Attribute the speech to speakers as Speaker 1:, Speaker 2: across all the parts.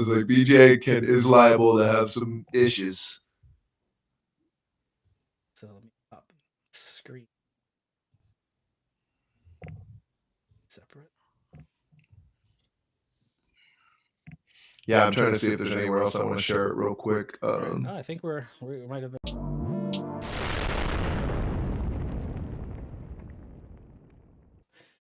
Speaker 1: was like, BJ is liable to have some issues.
Speaker 2: So let me pop screen separate.
Speaker 1: Yeah, I'm trying to see if there's anywhere else I want to share it real quick.
Speaker 2: Right. No, I think we might have been.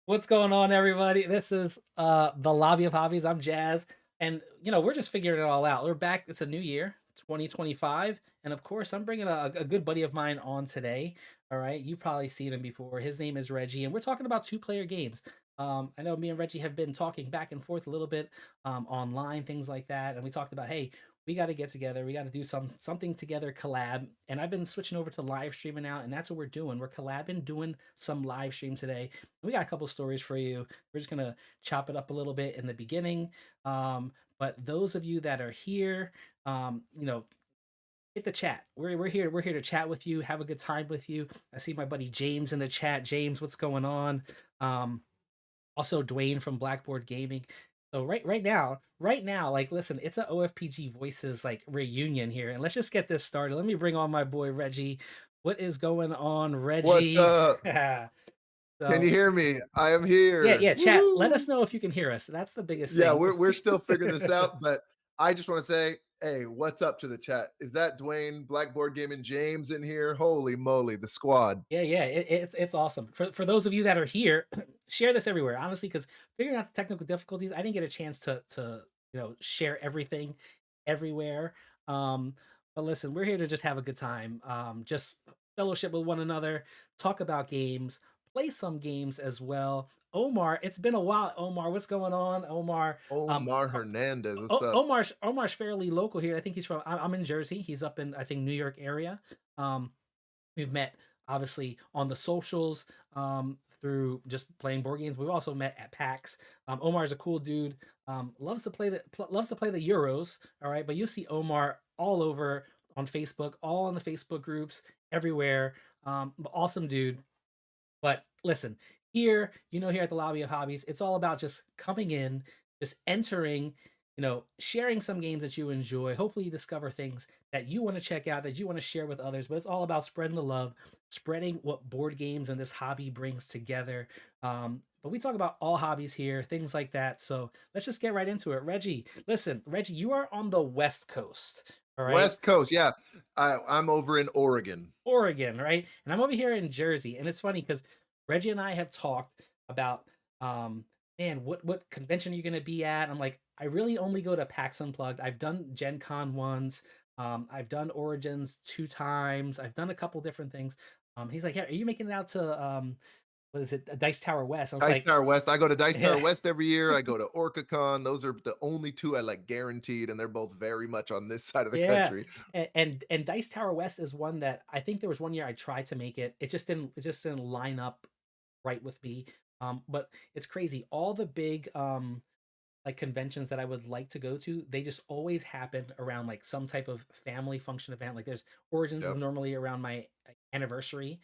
Speaker 2: What's going on, everybody? This is the Lobby of Hobbies. I'm Jazz, and we're just figuring it all out. We're back. It's a new year, 2025, and of course, I'm bringing a good buddy of mine on today. All right, you've probably seen him before. His name is Reggie, and we're talking about two-player games. I know me and Reggie have been talking back and forth a little bit online, things like that, and we talked about, hey, we got to get together. We got to do something together, collab. And I've been switching over to live streaming now, and that's what we're doing. We're collabing, doing some live stream today. We got a couple stories for you. We're just gonna chop it up a little bit in the beginning. But those of you that are here, hit the chat. We're here. We're here to chat with you, have a good time with you. I see my buddy James in the chat. James, what's going on? Um, Also Dwayne from Blackboard Gaming. So right now, like listen, it's a OFPG Voices like reunion here, and let's just get this started. Let me bring on my boy Reggie. What is going on,
Speaker 1: What's
Speaker 2: Reggie?
Speaker 1: up? Can you
Speaker 2: So
Speaker 1: hear me? I am
Speaker 2: yeah,
Speaker 1: here.
Speaker 2: yeah, chat. Let
Speaker 1: Woo!
Speaker 2: us know if you can hear us. That's the biggest
Speaker 1: Yeah,
Speaker 2: thing.
Speaker 1: we're still figuring this out, but I just want to say, hey, what's up to the chat? Is that Dwayne, Blackboard Gaming, James in here? Holy moly, the squad.
Speaker 2: Yeah, yeah, it's awesome. For those of you that are here, share this everywhere. Honestly, because figuring out the technical difficulties, I didn't get a chance to share everything everywhere. But listen, we're here to just have a good time. Just fellowship with one another, talk about games, play some games as well. Omar, it's been a while. Omar, what's going on? Omar, um,
Speaker 1: Omar Hernandez, what's up?
Speaker 2: Omar's fairly local here. I think he's from. I'm in Jersey. He's up in I think New York area. Um, we've met obviously on the socials through just playing board games. We've also met at PAX. Omar's a cool dude. Loves to play the Euros. All right, but you see Omar all over on Facebook, all on the Facebook groups, everywhere. Awesome dude. But listen, here at the Lobby of Hobbies, it's all about just coming in, just entering, sharing some games that you enjoy. Hopefully, you discover things that you want to check out, that you want to share with others. But it's all about spreading the love, spreading what board games and this hobby brings together. But we talk about all hobbies here, things like that. So let's just get right into it. Reggie, listen, Reggie, you are on the West Coast. All right.
Speaker 1: West Coast, yeah. I'm over in Oregon.
Speaker 2: Oregon, right? And I'm over here in Jersey. And it's funny because Reggie and I have talked about, man, what convention are you going to be at? I'm like, I really only go to PAX Unplugged. I've done Gen Con once. I've done Origins 2 times. I've done a couple different things. He's like, yeah, are you making it out to what is it, Dice Tower West? I was
Speaker 1: Dice
Speaker 2: like,
Speaker 1: Tower West. I go to Dice
Speaker 2: yeah,
Speaker 1: Tower West every year. I go to OrcaCon. Those are the only two I like guaranteed, and they're both very much on this side of the
Speaker 2: yeah.
Speaker 1: country.
Speaker 2: And Dice Tower West is one that I think there was one year I tried to make it. It just didn't line up right with me. But it's crazy. All the big like conventions that I would like to go to, they just always happen around like some type of family function event. Like there's Origins is
Speaker 1: Yep.
Speaker 2: normally around my anniversary.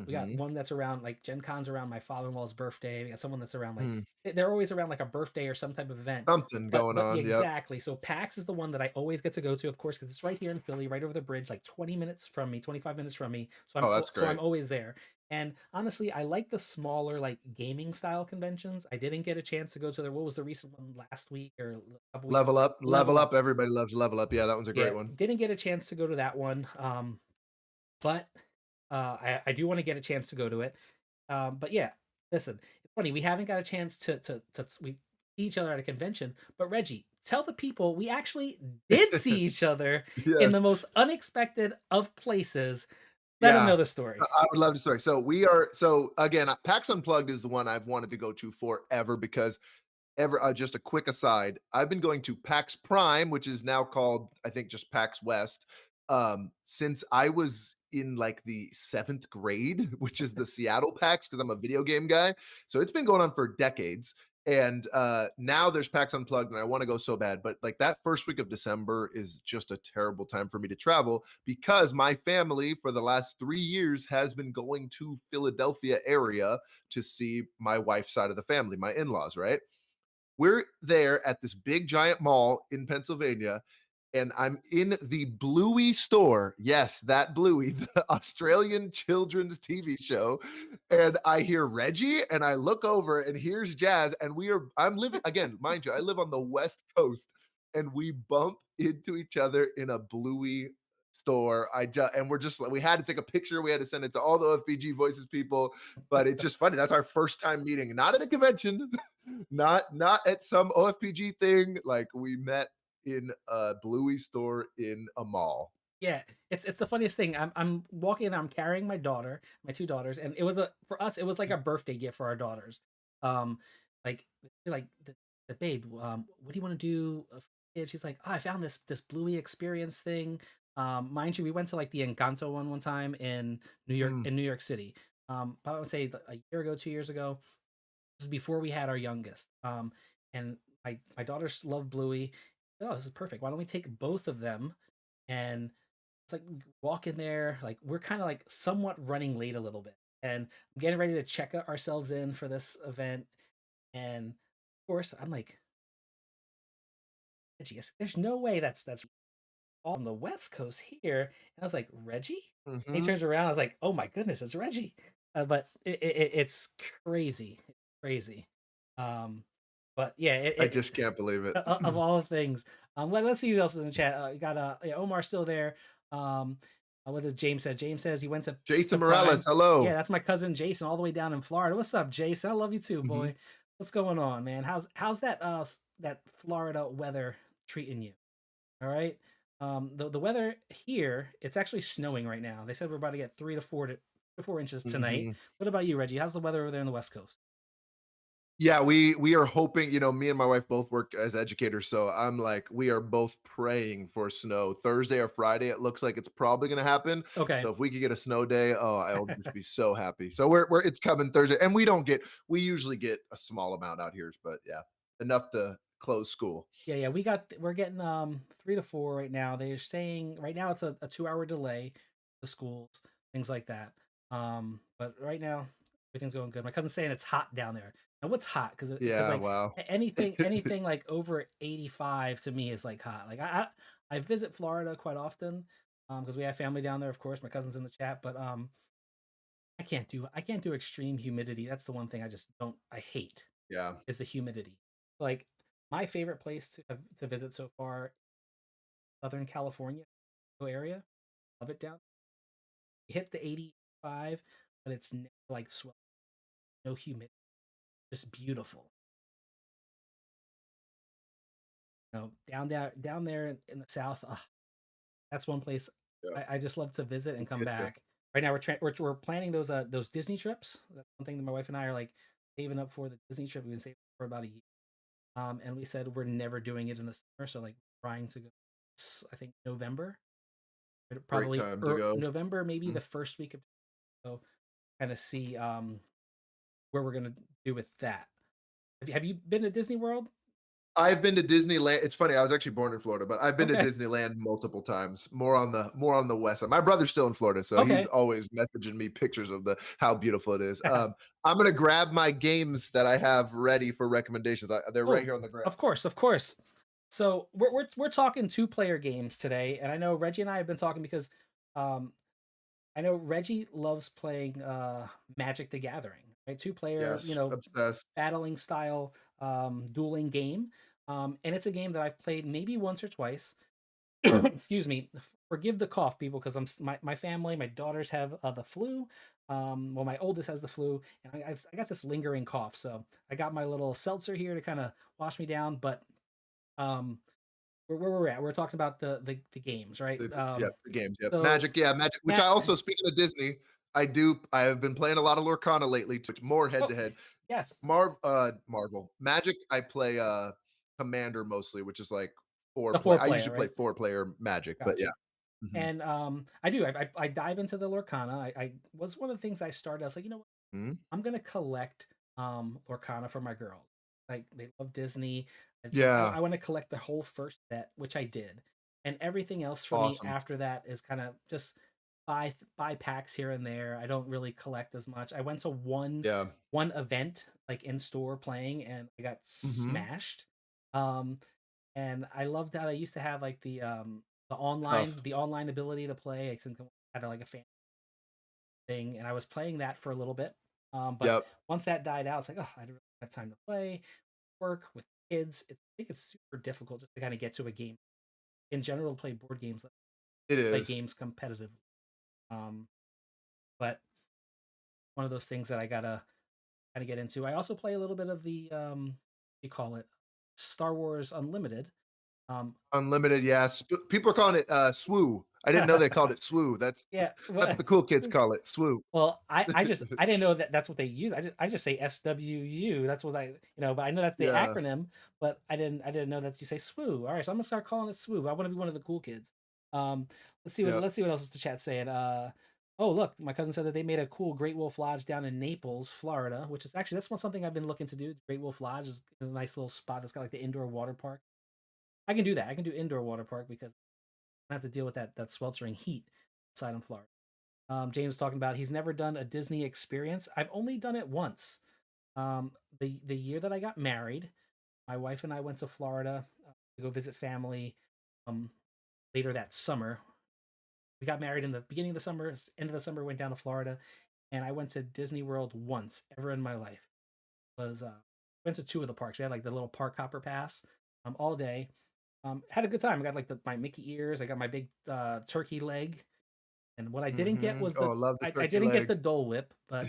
Speaker 2: We got
Speaker 1: Hmm.
Speaker 2: one that's around like Gen Con's around my father-in-law's birthday. We got someone that's around like
Speaker 1: Hmm.
Speaker 2: they're always around like a birthday or some type of event.
Speaker 1: Something
Speaker 2: But
Speaker 1: going
Speaker 2: but yeah,
Speaker 1: on. Yep.
Speaker 2: exactly. So PAX is the one that I always get to go to, of course, because it's right here in Philly, right over the bridge, like 20 minutes from me, 25 minutes from me. So
Speaker 1: Oh, that's
Speaker 2: I'm
Speaker 1: great.
Speaker 2: always there. And honestly, I like the smaller like gaming style conventions. I didn't get a chance to go to the what was the recent one last week or a couple weeks ago?
Speaker 1: Level up,
Speaker 2: Level
Speaker 1: level
Speaker 2: Up.
Speaker 1: up. Everybody loves level up. Yeah, that one's a
Speaker 2: Yeah,
Speaker 1: great one.
Speaker 2: didn't get a chance to go to that one. But I do want to get a chance to go to it. But yeah, listen, it's funny we haven't got a chance to we see each other at a convention. But Reggie, tell the people we actually did see each other in
Speaker 1: Yeah,
Speaker 2: the most unexpected of places. Let them
Speaker 1: yeah.
Speaker 2: know the story.
Speaker 1: I would love to story. So we are. So again, PAX Unplugged is the one I've wanted to go to forever because ever. Just a quick aside, I've been going to PAX Prime, which is now called I think just PAX West, since I was in like the seventh grade, which is the Seattle PAX because I'm a video game guy. So it's been going on for decades. And now there's PAX Unplugged, and I want to go so bad. But like that first week of December is just a terrible time for me to travel because my family for the last 3 years has been going to Philadelphia area to see my wife's side of the family, my in laws, right? we're there at this big giant mall in Pennsylvania, and I'm in the Bluey store. Yes, that Bluey, the Australian children's TV show. And I hear Reggie, and I look over, and here's Jazz. And I'm living, again, mind you, I live on the West Coast, and we bump into each other in a Bluey store. And we're just like, we had to take a picture, we had to send it to all the OFBG Voices people, but it's just funny. That's our first time meeting, not at a convention, not at some OFPG thing. Like we met in a Bluey store in a mall.
Speaker 2: Yeah, it's the funniest thing. I'm walking and I'm carrying my daughter, my 2 daughters, and it was a for us, it was like a birthday gift for our daughters. Um, like like the babe, what do you want to do? And she's like, oh, I found this Bluey experience thing. Mind you, we went to like the Encanto one time in
Speaker 1: Mm,
Speaker 2: New York City. But I would say a year ago, 2 years ago. This is before we had our youngest. And my daughters love Bluey. Oh, this is perfect. Why don't we take both of them and it's like walk in there, like we're kind of like somewhat running late a little bit, and I'm getting ready to check ourselves in for this event, and of course I'm like, Reggie, there's no way that's all on the West Coast here, and I was like, Reggie, and he
Speaker 1: mhm.
Speaker 2: turns around, I was like, oh my goodness, it's Reggie, but it's crazy, crazy, um, but yeah,
Speaker 1: I just can't believe it.
Speaker 2: of all the things. Let's see who else is in the chat. You got yeah, Omar still there. Um, what does James said? James says he went to
Speaker 1: Jason Morales,
Speaker 2: Prime. Yeah,
Speaker 1: hello.
Speaker 2: that's my cousin Jason, all the way down in Florida. What's up, Jason? I love you too,
Speaker 1: Mhm.
Speaker 2: boy. What's going on, man? How's that that Florida weather treating you? All right. The weather here, it's actually snowing right now. They said we're about to get 3 to 4 inches tonight.
Speaker 1: Mhm.
Speaker 2: What about you, Reggie? How's the weather over there on the West Coast?
Speaker 1: Yeah, we are hoping, me and my wife both work as educators, so I'm like, we are both praying for snow. Thursday or Friday, it looks like it's probably gonna happen.
Speaker 2: Okay.
Speaker 1: So if we could get a snow day, oh, I'll just be so happy. So we're it's coming Thursday, and we usually get a small amount out here, but yeah, enough to close school.
Speaker 2: Yeah, we're getting 3 to 4 right now. They're saying right now it's a 2 hour delay to schools, things like that. But right now everything's going good. My cousin's saying it's hot down there. Now what's hot? Because
Speaker 1: Yeah,
Speaker 2: like
Speaker 1: wow.
Speaker 2: anything like over 85 to me is like hot. Like I visit Florida quite often because we have family down there. Of course, my cousin's in the chat, but I can't do extreme humidity. That's the one thing I just don't I hate
Speaker 1: Yeah,
Speaker 2: is the humidity. Like my favorite place to visit so far, Southern California area. Love it down. You hit the 85, but it's never like swell, no humidity, just beautiful. Down there in the south, that's one place
Speaker 1: yeah,
Speaker 2: I just love to visit and
Speaker 1: we
Speaker 2: come
Speaker 1: get you.
Speaker 2: back. Right now we're planning those Disney trips. That's one thing that my wife and I are like saving up for the Disney trip. We've been saving for about a year. And we said we're never doing it in the summer, so like trying to go. I think November,
Speaker 1: Great
Speaker 2: probably
Speaker 1: time to go.
Speaker 2: November, maybe
Speaker 1: Mhm.
Speaker 2: the first week of so kind of see where we're gonna do with that. Have you been to Disney World?
Speaker 1: I've been to Disneyland. It's funny, I was actually born in Florida, but I've been to
Speaker 2: Okay,
Speaker 1: Disneyland multiple times, more on the west side. My brother's still in Florida, so he's
Speaker 2: okay.
Speaker 1: always messaging me pictures of the how beautiful it is. I'm gonna grab my games that I have ready for recommendations. They're right
Speaker 2: Oh,
Speaker 1: here on the ground.
Speaker 2: of course, of course. So we're talking 2 player games today, and I know Reggie and I have been talking because um, I know Reggie loves playing Magic the Gathering, right? 2 player,
Speaker 1: Yes, obsessed.
Speaker 2: battling style dueling game. And it's a game that I've played maybe once or twice. Excuse me. Forgive the cough, people, because my family, my daughters have the flu. Well, my oldest has the flu, and I got this lingering cough. So I got my little seltzer here to kind of wash me down. But um, where we're at, we're talking about the games, right?
Speaker 1: Yeah, the games, yep.
Speaker 2: So
Speaker 1: Magic, yeah, Magic, which I
Speaker 2: Matt,
Speaker 1: also, speaking of Disney, I have been playing a lot of Lorcana lately, to more head
Speaker 2: oh
Speaker 1: to head.
Speaker 2: yes,
Speaker 1: Marvel. Magic, I play, Commander mostly, which is like
Speaker 2: the
Speaker 1: 4 play.
Speaker 2: four
Speaker 1: I
Speaker 2: player,
Speaker 1: usually play
Speaker 2: right?
Speaker 1: four-player Magic, but yeah.
Speaker 2: Gotcha.
Speaker 1: Mhm.
Speaker 2: And I do. I dive into the Lorcana. I was one of the things I started. I was like, you know what?
Speaker 1: Mhm.
Speaker 2: I'm gonna collect Lorcana for my girls. Like they love Disney. It's like
Speaker 1: Yeah,
Speaker 2: I want to collect the whole first set, which I did. And everything else for me
Speaker 1: awesome.
Speaker 2: after that is kind of just buy packs here and there. I don't really collect as much. I went to
Speaker 1: Yeah.
Speaker 2: one event like in store playing, and I got
Speaker 1: Mhm.
Speaker 2: smashed. Um, and I loved that I used to have like
Speaker 1: Tough.
Speaker 2: the online ability to play. I think I had like a fan thing, and I was playing that for a little bit. But
Speaker 1: Yep.
Speaker 2: once that died out, it's like, oh, I don't really have time to play, work with kids. I think it's super difficult just to kind of get to a game in general to play board games, like
Speaker 1: It
Speaker 2: play
Speaker 1: is.
Speaker 2: games competitively. Um, but one of those things that I gotta kind of get into. I also play a little bit of the you call it Star Wars Unlimited. Um,
Speaker 1: Unlimited, yeah. People are calling it, swoo. I didn't know they called it swoo.
Speaker 2: yeah,
Speaker 1: That's what the cool kids call it, swoo.
Speaker 2: well, I didn't know that that's what they use. I just say SWU. That's what but I know that's the
Speaker 1: Yeah,
Speaker 2: acronym, but I didn't know that you say SWU. All right, so I'm gonna start calling it SWU. I want to be one of the cool kids. Um,
Speaker 1: yep.
Speaker 2: let's see what else is the chat saying. Oh look, my cousin said that they made a cool Great Wolf Lodge down in Naples, Florida, which is actually that's one something I've been looking to do. Great Wolf Lodge is a nice little spot that's got like the indoor water park. I can do that. I can do indoor water park because I don't have to deal with that sweltering heat outside in Florida. James talking about he's never done a Disney experience. I've only done it once. The year that I got married, my wife and I went to Florida to go visit family. Um, later that summer, we got married in the beginning of the summer. End of the summer, went down to Florida, and I went to Disney World once ever in my life. Was went to two of the parks. We had like the little park hopper pass all day. Had a good time. I got like my Mickey ears. I got my big turkey leg. And what I didn't get
Speaker 1: Mhm.
Speaker 2: was
Speaker 1: Oh, I love the
Speaker 2: I
Speaker 1: turkey
Speaker 2: didn't get
Speaker 1: leg.
Speaker 2: the Dole Whip, but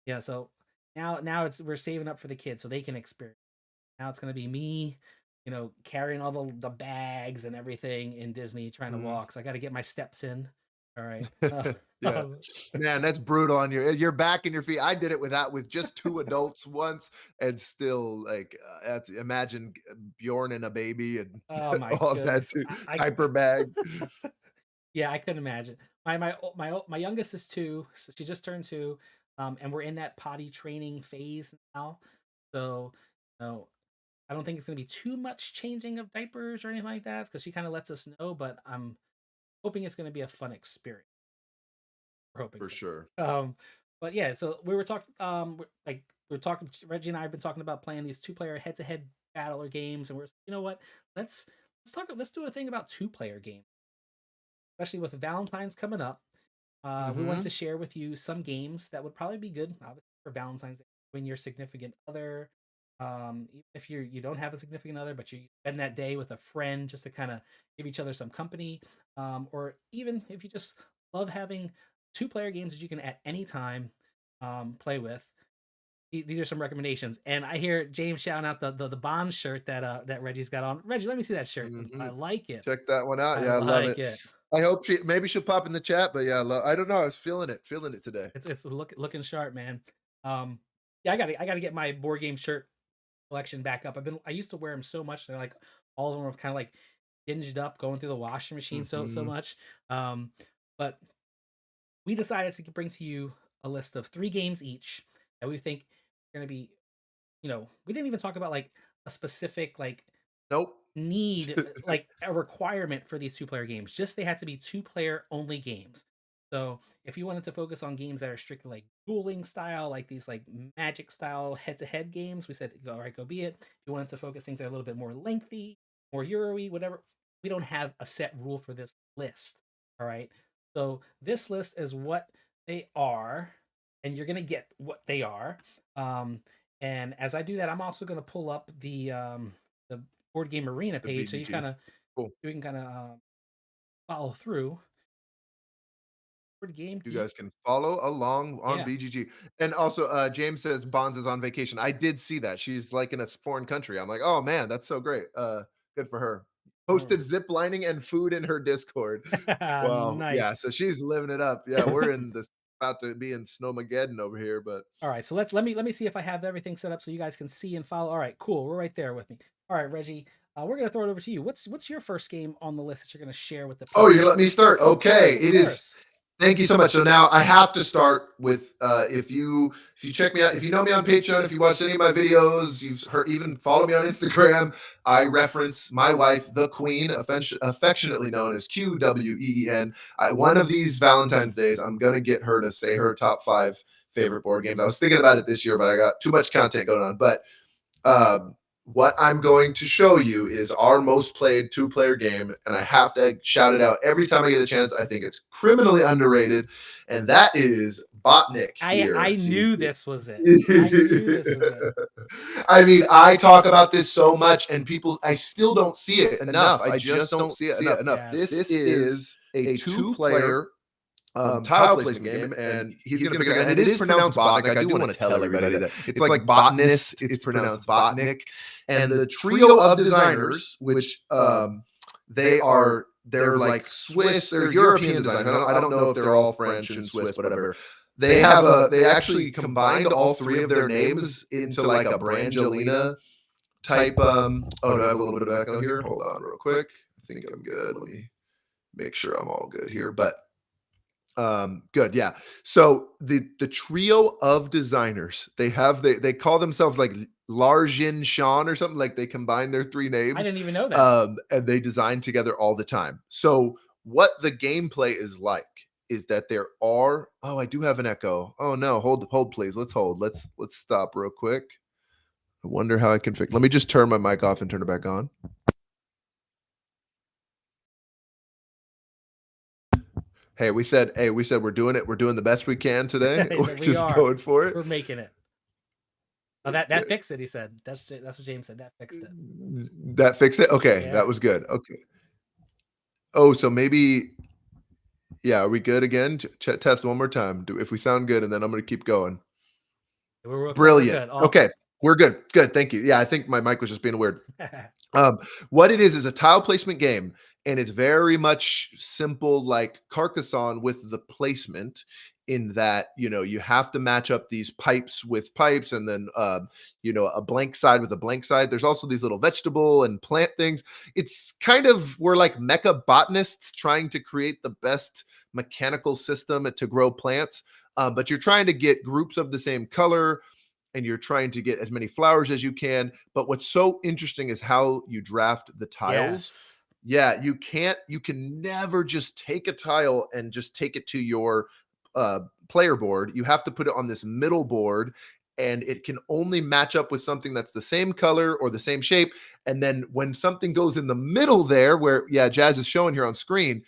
Speaker 2: yeah. So now it's we're saving up for the kids so they can experience. Now it's gonna be me, carrying all the bags and everything in Disney, trying to
Speaker 1: Mhm.
Speaker 2: walk. So I got to get my steps in. All right.
Speaker 1: Yeah.
Speaker 2: Um,
Speaker 1: Man, that's brutal on your back and your feet. I did it with just 2 adults once and still, like, that's imagine Bjorn and a baby and
Speaker 2: oh my
Speaker 1: all of that
Speaker 2: goodness.
Speaker 1: too. Diaper bag.
Speaker 2: Yeah, I couldn't imagine. My youngest is 2. So she just turned 2, and we're in that potty training phase now. So, you I don't think it's gonna be too much changing of diapers or anything like that because she kind of lets us know. But I'm hoping it's gonna be a fun experience. We're hoping
Speaker 1: For
Speaker 2: for
Speaker 1: sure.
Speaker 2: that. But yeah, so we were talking. We are talking. Reggie and I have been talking about playing these two-player head-to-head battler games, and we're you know what? Let's talk. Let's do a thing about two-player games, especially with Valentine's coming up. We want to
Speaker 1: Mhm.
Speaker 2: share with you some games that would probably be good, obviously, for Valentine's Day when your significant other, even if you don't have a significant other, but you spend that day with a friend just to kind of give each other some company, or even if you just love having two-player games that you can at any time play with. These are some recommendations, and I hear James shouting out the Bond shirt that Reggie's got on. Reggie, let me see that shirt, because I
Speaker 1: Mhm.
Speaker 2: like it.
Speaker 1: Check that one out.
Speaker 2: I
Speaker 1: Yeah, I love
Speaker 2: like
Speaker 1: it.
Speaker 2: it.
Speaker 1: I hope she'll pop in the chat, but yeah, I don't know. I was feeling it today.
Speaker 2: It's looking sharp, man. Um, yeah, I gotta get my board game shirt collection back up. I used to wear them so much, they're like all of them are kind of like dinged up, going through the washing machine so
Speaker 1: Mhm.
Speaker 2: much. Um, but we decided to bring to you a list of 3 games each that we think are gonna be. We didn't even talk about like a specific like
Speaker 1: Nope.
Speaker 2: need like a requirement for these two-player games. Just they had to be two-player only games. So if you wanted to focus on games that are strictly like dueling style, like these like magic style head-to-head games, we said go all right, go be it. If you wanted to focus things that are a little bit more lengthy, more Euro-y, whatever, we don't have a set rule for this list. All right. So this list is what they are, and you're gonna get what they are. Um, and as I do that, I'm also gonna pull up the board game arena
Speaker 1: The
Speaker 2: page so
Speaker 1: BGG. Cool.
Speaker 2: you can kind of follow through board game
Speaker 1: You
Speaker 2: geek.
Speaker 1: guys can follow along on
Speaker 2: Yeah.
Speaker 1: BGG. And also, James says Bonds is on vacation. I did see that. She's like in a foreign country. I'm like, oh man, that's so great. Good for her.
Speaker 2: All
Speaker 1: Posted zip lining and food in her Discord.
Speaker 2: right.
Speaker 1: Wow.
Speaker 2: Nice.
Speaker 1: Yeah. So she's living it up. Yeah. We're in this about to be in Snowmageddon over here, but
Speaker 2: All right, so let me see if I have everything set up so you guys can see and follow. All right, cool. We're right there with me. All right, Reggie, we're gonna throw it over to you. What's your first game on the list that you're gonna share with the
Speaker 1: oh,
Speaker 2: people?
Speaker 1: you let me start.
Speaker 2: Of
Speaker 1: Okay.
Speaker 2: course, of
Speaker 1: It is
Speaker 2: course.
Speaker 1: Thank you so much. So now I have to start with if you check me out, if you know me on Patreon, if you watch any of my videos, you've heard even follow me on Instagram, I reference my wife, the Queen, affectionately known as QWEEN. One of these Valentine's days, I'm gonna get her to say her top 5 favorite board games. I was thinking about it this year, but I got too much content going on. But um, what I'm going to show you is our most played two-player game, and I have to shout it out every time I get a chance. I think it's criminally underrated, and that is Botnik here.
Speaker 2: I
Speaker 1: See,
Speaker 2: knew this was it. I knew this was it.
Speaker 1: I mean, I talk about this so much, and people, I still don't see it enough. I just don't see it enough.
Speaker 2: Yes.
Speaker 1: This is a two-player tile placement game, and he's going to pick it. And it is pronounced Botnik. I do want to tell everybody that it's like botanist. It's pronounced Botnik. And the trio of designers, which they're like Swiss, they're European designers. I don't know if they're all French and Swiss, whatever. They actually combined all three of their names into like a Brangelina type. Oh, do I have a little bit of echo here? Hold on, real quick. I think I'm good. Let me make sure I'm all good here. But good, yeah. So the trio of designers, they call themselves like Larjin Sean or something, like they combine their three
Speaker 2: I
Speaker 1: names,
Speaker 2: didn't even know that.
Speaker 1: and they design together all the time. So what the gameplay is like is that there are, oh, I do have an echo. Oh no, hold please. Let's hold. Let's stop real quick. I wonder how I can fix. Let me just turn my mic off and turn it back on. Hey, we said we're doing it. We're doing the best we can today. We're
Speaker 2: We
Speaker 1: just
Speaker 2: are.
Speaker 1: going for it.
Speaker 2: We're making it. Oh, that fixed it. He said that's what James said. That fixed it.
Speaker 1: That fixed it? Okay,
Speaker 2: Yeah.
Speaker 1: that was good. Okay. Oh, so maybe, yeah, are we good again? Test one more time. Do if we sound good, and then I'm gonna keep going.
Speaker 2: Looks like we're
Speaker 1: Brilliant.
Speaker 2: good.
Speaker 1: Okay,
Speaker 2: Awesome.
Speaker 1: we're good. Good. Thank you. Yeah, I think my mic was just being weird. What it is a tile placement game, and it's very much simple, like Carcassonne with the placement. In that, you have to match up these pipes with pipes, and then a blank side with a blank side. There's also these little vegetable and plant things. It's kind of, we're like mecha botanists trying to create the best mechanical system to grow plants. But you're trying to get groups of the same color, and you're trying to get as many flowers as you can. But what's so interesting is how you draft the tiles.
Speaker 2: Yes.
Speaker 1: Yeah, you can never just take a tile and just take it to your player board. You have to put it on this middle board, and it can only match up with something that's the same color or the same shape. And then when something goes in the middle there, where, yeah, Jazz is showing here on screen,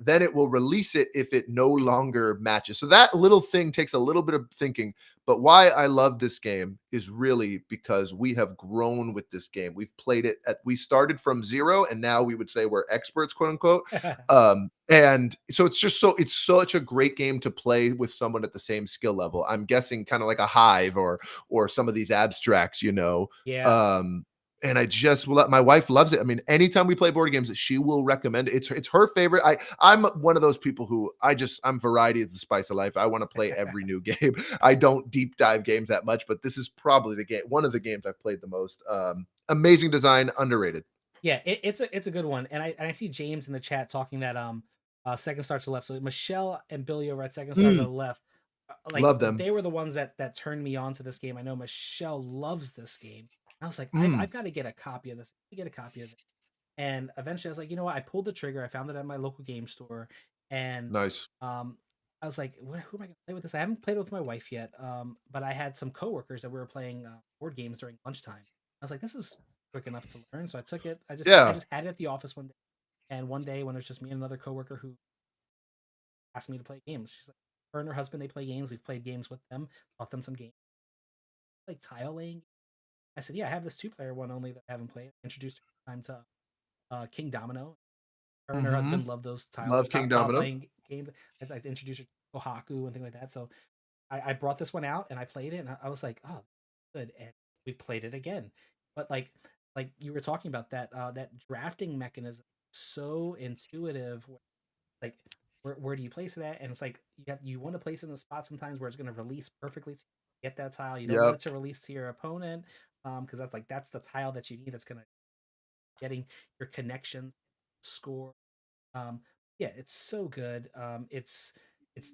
Speaker 1: then it will release it if it no longer matches. So that little thing takes a little bit of thinking. But why I love this game is really because we have grown with this game. We've played it we started from zero, and now we would say we're experts, quote unquote. And so it's such a great game to play with someone at the same skill level. I'm guessing kind of like a Hive or some of these abstracts.
Speaker 2: Yeah.
Speaker 1: Um, and I just will. My wife loves it. I mean, anytime we play board games, she will recommend it. It's her favorite. I'm one of those people who I'm variety is the spice of life. I want to play every new game. I don't deep dive games that much, but this is probably one of the games I've played the most. Amazing design, underrated.
Speaker 2: Yeah, it's a good one, and I see James in the chat talking that second star to the left. So Michelle and Billy over at second star to the left, like
Speaker 1: Love them.
Speaker 2: they were the ones that turned me on to this game. I know Michelle loves this game. I was like,
Speaker 1: Mm,
Speaker 2: I've got to get a copy of this. Get a copy of it. And eventually, I was like, you know what? I pulled the trigger. I found it at my local game store, and
Speaker 1: nice.
Speaker 2: um, I was like, who am I going to play with this? I haven't played it with my wife yet, but I had some coworkers that we were playing board games during lunchtime. I was like, this is quick enough to learn, so I took it. I
Speaker 1: Yeah.
Speaker 2: just had it at the office one day, and one day when it was just me and another coworker who asked me to play games, she's like, her and her husband they play games. We've played games with them, taught them some games like tile laying. I said, yeah, I have this two-player one only that I haven't played. Introduced her time to King Domino. Her and her
Speaker 1: Hmm.
Speaker 2: husband love those
Speaker 1: Love King
Speaker 2: tile
Speaker 1: Domino.
Speaker 2: playing games. I'd like to introduce her to Kohaku and things like that. So I brought this one out and I played it and I was like, oh, good. And we played it again. But like you were talking about that drafting mechanism, so intuitive. Like where do you place it at? And it's like you want to place it in a spot sometimes where it's going to release perfectly to get that tile. You don't want
Speaker 1: Yep.
Speaker 2: it to release to your opponent because that's the tile that you need. That's going to getting your connections score. um, yeah, it's so good. It's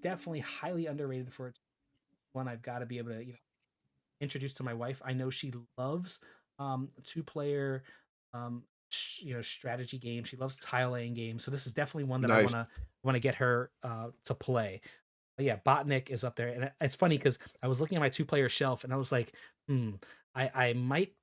Speaker 2: definitely highly underrated for one I've got to be able to introduce to my wife. I know she loves two-player strategy games. She loves tile laying games. So this is definitely one that I
Speaker 1: Nice.
Speaker 2: want to get her to play. But yeah, Botnik is up there, and it's funny because I was looking at my two-player shelf, and I was like, "Hmm, I might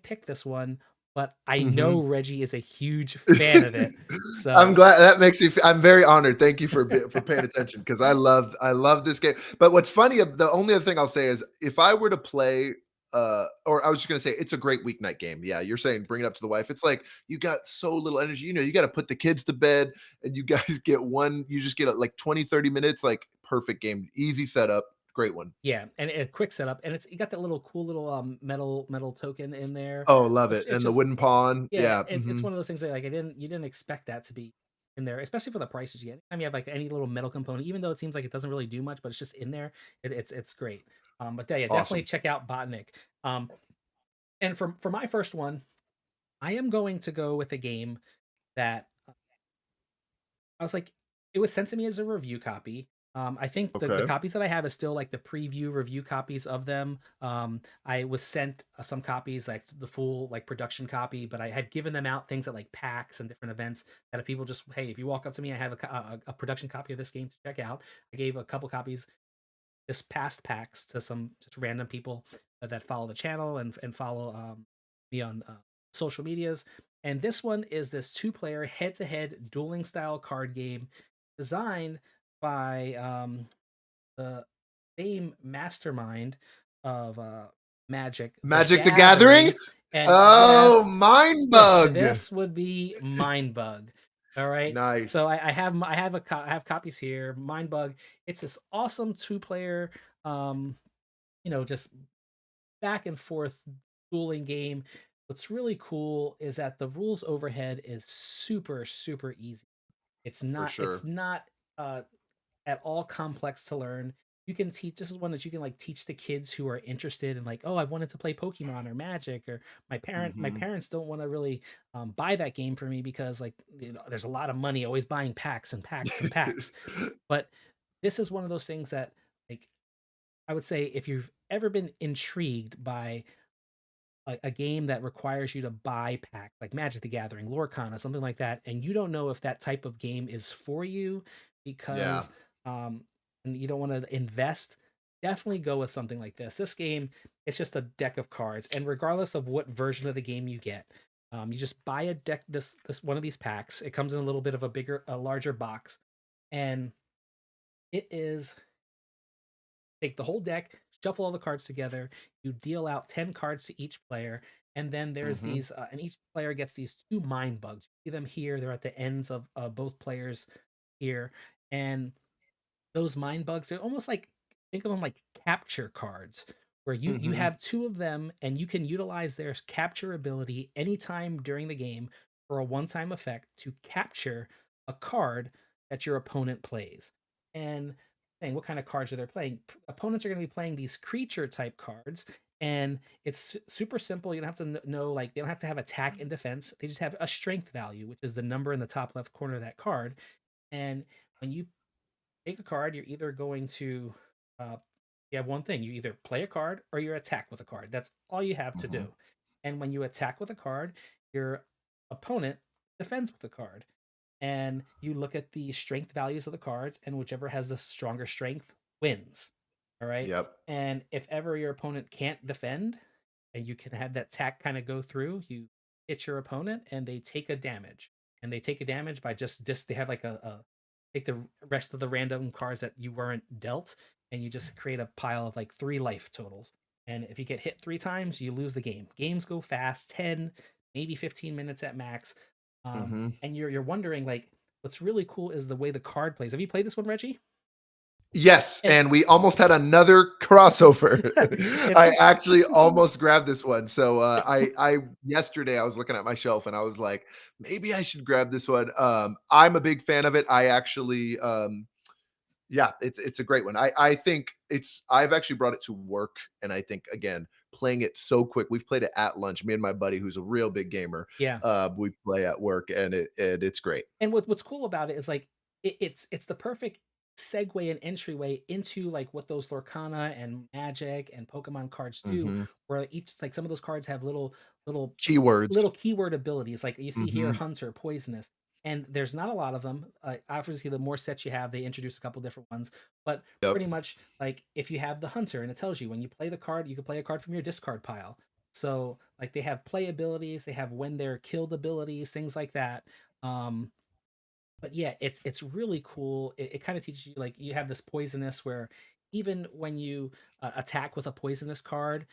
Speaker 2: pick this one," but I know
Speaker 1: Mhm.
Speaker 2: Reggie is a huge fan of it,
Speaker 1: I'm
Speaker 2: so
Speaker 1: glad that makes me I'm very honored. Thank you for paying attention because I love this game. But what's funny, the only other thing I'll say is if I were to play, or I was just gonna say it's a great weeknight game. Yeah, you're saying bring it up to the wife. It's like you got so little energy. You got to put the kids to bed, and you guys get one. You just get like 20-30 minutes. Like perfect game, easy setup, great one.
Speaker 2: yeah, and a quick setup, and you got that little cool little, metal token in there,
Speaker 1: Oh, love
Speaker 2: which
Speaker 1: it.
Speaker 2: it's
Speaker 1: And the
Speaker 2: just
Speaker 1: wooden pawn.
Speaker 2: yeah,
Speaker 1: Yeah.
Speaker 2: it's
Speaker 1: Hmm.
Speaker 2: one of those things that, like, you didn't expect that to be in there, especially for the prices you get. Anytime you have, like, any little metal component, even though it seems like it doesn't really do much, but it's just in there, it's great. But yeah, definitely
Speaker 1: Awesome.
Speaker 2: check out Botnik. And for my first one, I am going to go with a game that I was like, it was sent to me as a review copy. I think the
Speaker 1: Okay.
Speaker 2: copies that I have is still like the preview review copies of them. I was sent some copies, like the full like production copy, but I had given them out things at like PAX and different events that if people just, hey, if you walk up to me, I have a production copy of this game to check out. I gave a couple copies this past PAX to some just random people that follow the channel and follow me on social medias. And this one is this two-player head-to-head dueling style card game designed by the same mastermind of Magic the
Speaker 1: Magic the Gathering.
Speaker 2: Gathering. And
Speaker 1: Oh,
Speaker 2: yes,
Speaker 1: mind bug.
Speaker 2: this would be Mindbug. All right.
Speaker 1: Nice.
Speaker 2: So I have copies here. Mindbug. It's this awesome two-player um just back and forth dueling game. What's really cool is that the rules overhead is super super easy.
Speaker 1: For
Speaker 2: It's
Speaker 1: sure.
Speaker 2: not uh at all complex to learn. You can teach this is one that you can like teach the kids who are interested in like, oh, I wanted to play Pokemon or Magic, or my
Speaker 1: Mhm.
Speaker 2: parents don't want to really buy that game for me because like there's a lot of money always buying packs and packs and packs. But this is one of those things that like I would say if you've ever been intrigued by a game that requires you to buy packs like Magic the Gathering, Lorcana, something like that, and you don't know if that type of game is for you
Speaker 1: Yeah.
Speaker 2: because um and you don't want to invest, definitely go with something like this. This game, it's just a deck of cards, and regardless of what version of the game you get, you just buy a deck this one of these packs. It comes in a little bit of a larger box, and it is take the whole deck, shuffle all the cards together. You deal out 10 cards to each player. And then there's
Speaker 1: Mhm.
Speaker 2: these, and each player gets these two mind bugs. You see them here. They're at the ends of both players here. And those mind bugs, they're almost like, think of them like capture cards, where you
Speaker 1: Mhm.
Speaker 2: have two of them and you can utilize their capture ability anytime during the game for a one-time effect to capture a card that your opponent plays. And saying what kind of cards are they playing? Opponents are going to be playing these creature type cards, and it's super simple. You don't have to know, like, they don't have to have attack and defense. They just have a strength value, which is the number in the top left corner of that card. And when you take a card, you're either going to you have one thing. You either play a card or you attack with a card. That's all you have to
Speaker 1: Mhm.
Speaker 2: do. And when you attack with a card, your opponent defends with the card. And you look at the strength values of the cards, and whichever has the stronger strength wins. All right.
Speaker 1: Yep.
Speaker 2: And if ever your opponent can't defend, and you can have that attack kind of go through, you hit your opponent and they take a damage. And they take a damage by just they have like a take the rest of the random cards that you weren't dealt, and you just create a pile of like 3 life totals. And if you get hit 3 times, you lose the game. Games go fast, 10, maybe 15 minutes at max.
Speaker 1: Mhm.
Speaker 2: And you're wondering like, what's really cool is the way the card plays. Have you played this one, Reggie?
Speaker 1: Yes,
Speaker 2: And
Speaker 1: and we almost had another crossover.
Speaker 2: it's
Speaker 1: I actually almost grabbed this one. So, I yesterday, I was looking at my shelf and I was like, "Maybe I should grab this one." I'm a big fan of it. I actually, yeah, it's a great one. I think I've actually brought it to work, and I think, again, playing it so quick. We've played it at lunch. Me and my buddy, who's a real big gamer,
Speaker 2: yeah.
Speaker 1: we play at work, and it's great.
Speaker 2: And what's cool about it is like it's the perfect segue and entryway into like what those Lorcana and Magic and Pokemon cards do,
Speaker 1: Mhm.
Speaker 2: where each like some of those cards have little
Speaker 1: Keywords.
Speaker 2: little keyword abilities. Like you see here,
Speaker 1: Mhm.
Speaker 2: Hunter, Poisonous. and there's not a lot of them. Obviously, the more sets you have, they introduce a couple different ones. But
Speaker 1: Yep.
Speaker 2: pretty much, like if you have the hunter, and it tells you when you play the card, you can play a card from your discard pile. So like they have play abilities, they have when they're killed abilities, things like that. Um, but yeah, it's really cool. It kind of teaches you like you have this poisonous where even when you attack with a poisonous card,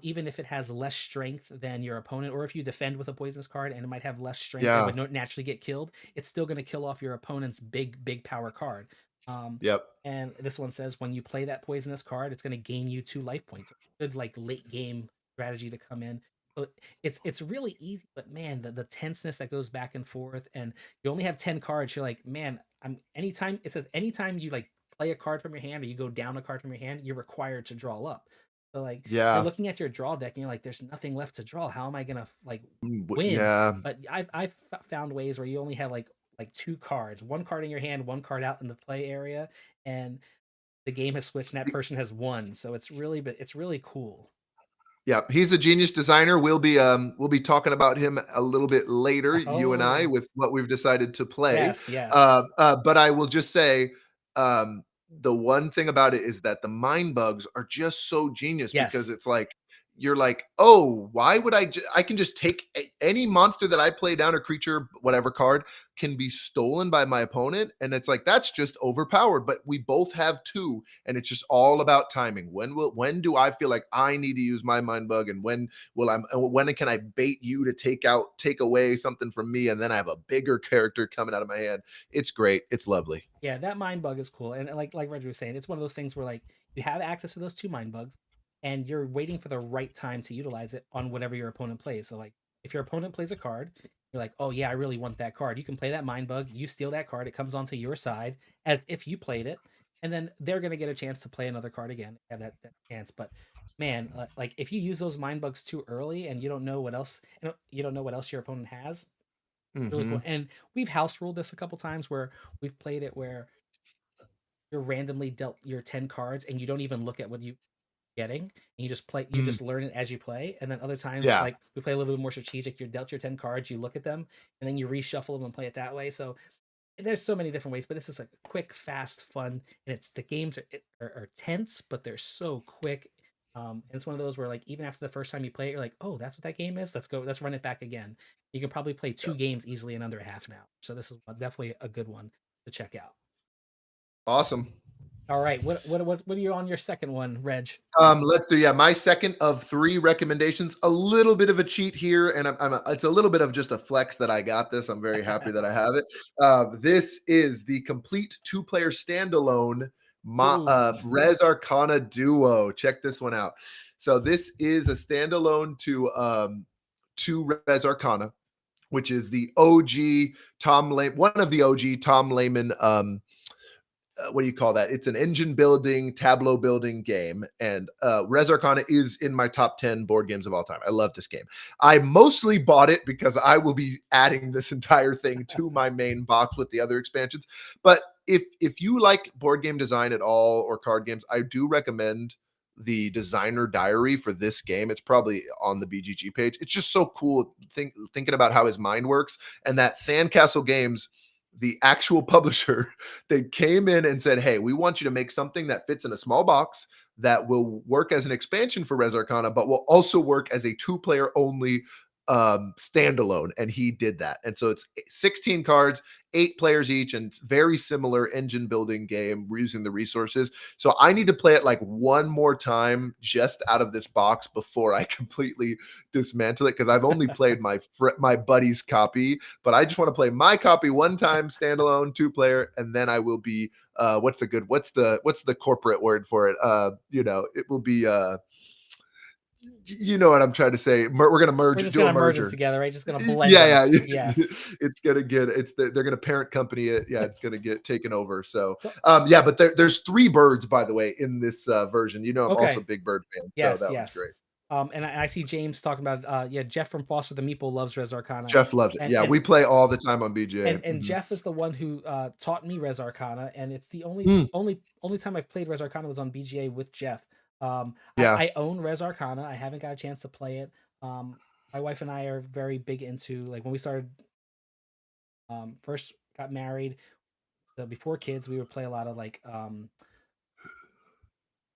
Speaker 2: even if it has less strength than your opponent, or if you defend with a poisonous card and it might have less strength and
Speaker 1: Yeah.
Speaker 2: would not naturally get killed, it's still going to kill off your opponent's big power card. Um,
Speaker 1: Yep.
Speaker 2: and this one says when you play that poisonous card, it's going to gain you 2 life points. Good like late game strategy to come in. So it's really easy, but man, the tenseness that goes back and forth, and you only have 10 cards. You're like, man, I'm anytime it says anytime you like play a card from your hand or you go down a card from your hand, you're required to draw up. So like you're
Speaker 1: Yeah.
Speaker 2: looking at your draw deck and you're like, there's nothing left to draw. How am I gonna like win?
Speaker 1: Yeah.
Speaker 2: But I've found ways where you only have like 2 cards, 1 card in your hand, 1 card out in the play area, and the game has switched and that person has won. So it's really cool.
Speaker 1: Yeah, he's a genius designer. We'll be talking about him a little bit later, you and I,
Speaker 2: Oh
Speaker 1: with what we've decided to play.
Speaker 2: yes, yes,
Speaker 1: But I will just say, the one thing about it is that the mind bugs are just so genius because
Speaker 2: yes.
Speaker 1: it's like you're like, oh, why would I can just take any monster that I play down or creature, whatever card can be stolen by my opponent, and it's like that's just overpowered. But we both have two, and it's just all about timing. When do I feel like I need to use my mind bug, and when can I bait you to take away something from me, and then I have a bigger character coming out of my hand. It's great. It's lovely.
Speaker 2: Yeah, that mind bug is cool. And like Reggie was saying, it's one of those things where like you have access to those 2 mind bugs and you're waiting for the right time to utilize it on whatever your opponent plays. So like if your opponent plays a card, you're like, oh yeah, I really want that card. You can play that mind bug, you steal that card, it comes onto your side as if you played it, and then they're gonna get a chance to play another card again, have that chance. But man, like if you use those mind bugs too early and you don't know what else you don't know what else your opponent has, really cool.
Speaker 1: Hmm.
Speaker 2: And we've house ruled this a couple times where we've played it where you're randomly dealt your 10 cards and you don't even look at what you getting, and you just play, you
Speaker 1: Mm,
Speaker 2: just learn it as you play. And then other times
Speaker 1: yeah.
Speaker 2: like we play a little bit more strategic, you're dealt your 10 cards, you look at them, and then you reshuffle them and play it that way. So there's so many different ways, but it's just like quick, fast, fun, and it's the games are tense, but they're so quick. And it's one of those where like even after the first time you play it, you're like, oh, that's what that game is. Let's go. Let's run it back again. You can probably play 2 games easily in under a half an hour. So this is definitely a good one to check out.
Speaker 1: Awesome.
Speaker 2: All right, what are you on your second one, Reg?
Speaker 1: Let's do, yeah, my second of three recommendations. A little bit of a cheat here, and it's a little bit of just a flex that I got this. I'm very happy that I have it. This is the complete two-player standalone
Speaker 2: Ooh,
Speaker 1: Res Arcana Duo. Check this one out. So this is a standalone to Res Arcana, which is the OG one of the OG Tom Lehman what do you call that? It's an engine building, tableau building game. And Res Arcana is in my top 10 board games of all time. I love this game. I mostly bought it because I will be adding this entire thing to my main box with the other expansions. But if you like board game design at all or card games, I do recommend the designer diary for this game. It's probably on the BGG page. It's just so cool thinking about how his mind works, and that Sandcastle Games, the actual publisher, they came in and said, hey, we want you to make something that fits in a small box that will work as an expansion for Res Arcana, but will also work as a two-player only standalone. And he did that. And so it's 16 cards, 8 players each, and very similar engine building game. We're using the resources. So I need to play it like one more time just out of this box before I completely dismantle it, because I've only played my buddy's copy, but I just want to play my copy one time, standalone, two-player, and then I will be what's the corporate word for it? It will be you know what I'm trying to say. We're gonna
Speaker 2: we're
Speaker 1: merge,
Speaker 2: just
Speaker 1: do a
Speaker 2: gonna merge them
Speaker 1: merger.
Speaker 2: together, right? Just gonna blend them.
Speaker 1: Yeah, yeah.
Speaker 2: Yes.
Speaker 1: It's gonna get they're gonna parent company it. Yeah, it's gonna get taken over. So
Speaker 2: So
Speaker 1: yeah, but there's 3 birds, by the way, in this version. I'm also a
Speaker 2: okay.
Speaker 1: big bird fan, so
Speaker 2: Yes,
Speaker 1: that was
Speaker 2: yes.
Speaker 1: great.
Speaker 2: And I see James talking about yeah, Jeff from Foster the Meeple loves Res Arcana.
Speaker 1: Jeff loves it.
Speaker 2: And
Speaker 1: Yeah,
Speaker 2: and
Speaker 1: we play all the time on BGA.
Speaker 2: and Jeff is the one who taught me Res Arcana, and it's the
Speaker 1: Mm,
Speaker 2: only time I've played Res Arcana was on BGA with Jeff.
Speaker 1: yeah.
Speaker 2: I own Res Arcana. I haven't got a chance to play it. My wife and I are very big into like when we started First got married. So before kids, we would play a lot of like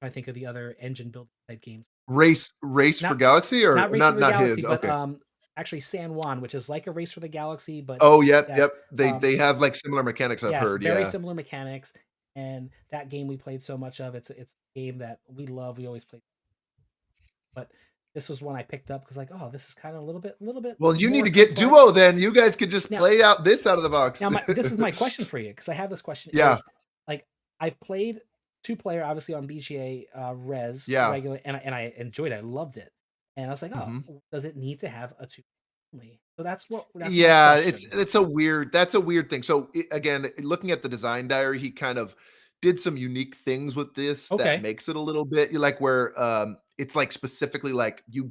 Speaker 2: I think of the other engine building type games.
Speaker 1: Race for
Speaker 2: Not
Speaker 1: Galaxy or
Speaker 2: not Race for
Speaker 1: not
Speaker 2: the Galaxy,
Speaker 1: his?
Speaker 2: but
Speaker 1: Okay.
Speaker 2: actually San Juan, which is like a Race for the Galaxy, but
Speaker 1: Oh, yep,
Speaker 2: yes,
Speaker 1: yep. They have, like, similar mechanics, I've
Speaker 2: yes,
Speaker 1: heard,
Speaker 2: very
Speaker 1: yeah.
Speaker 2: similar mechanics. And that game we played so much of. It's a game that we love. We always play, but this was one I picked up because like, oh, this is kind of a little bit
Speaker 1: Well, you need
Speaker 2: more
Speaker 1: to get Duo
Speaker 2: complex.
Speaker 1: then. You guys could just
Speaker 2: Now,
Speaker 1: play out this out of the box.
Speaker 2: now this is my question for you because I have this question
Speaker 1: Yeah,
Speaker 2: is like I've played two player obviously on BGA Res
Speaker 1: yeah.
Speaker 2: regular and I enjoyed it. I loved it. And I was like, oh,
Speaker 1: Mhm.
Speaker 2: does it need to have a two only? So that's my
Speaker 1: Yeah,
Speaker 2: question.
Speaker 1: it's a weird that's a weird thing. So, again, looking at the design diary, he kind of did some unique things with this that
Speaker 2: Okay.
Speaker 1: makes it a little bit like where, it's, like, specifically, like, you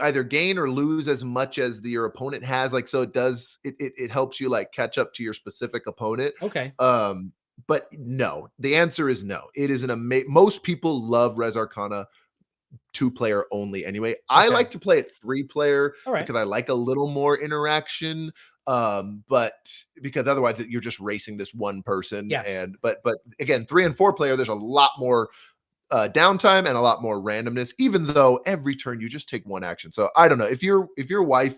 Speaker 1: either gain or lose as much as your opponent has, like, so it helps you, like, catch up to your specific opponent,
Speaker 2: Okay.
Speaker 1: um, but no, the answer is no. It is an most people love Res Arcana two-player only anyway. I
Speaker 2: Okay.
Speaker 1: like to play it three-player
Speaker 2: All right.
Speaker 1: because I like a little more interaction, but because otherwise you're just racing this one person
Speaker 2: Yes.
Speaker 1: and but again, 3 and 4-player, there's a lot more downtime and a lot more randomness, even though every turn you just take one action. So I don't know if your wife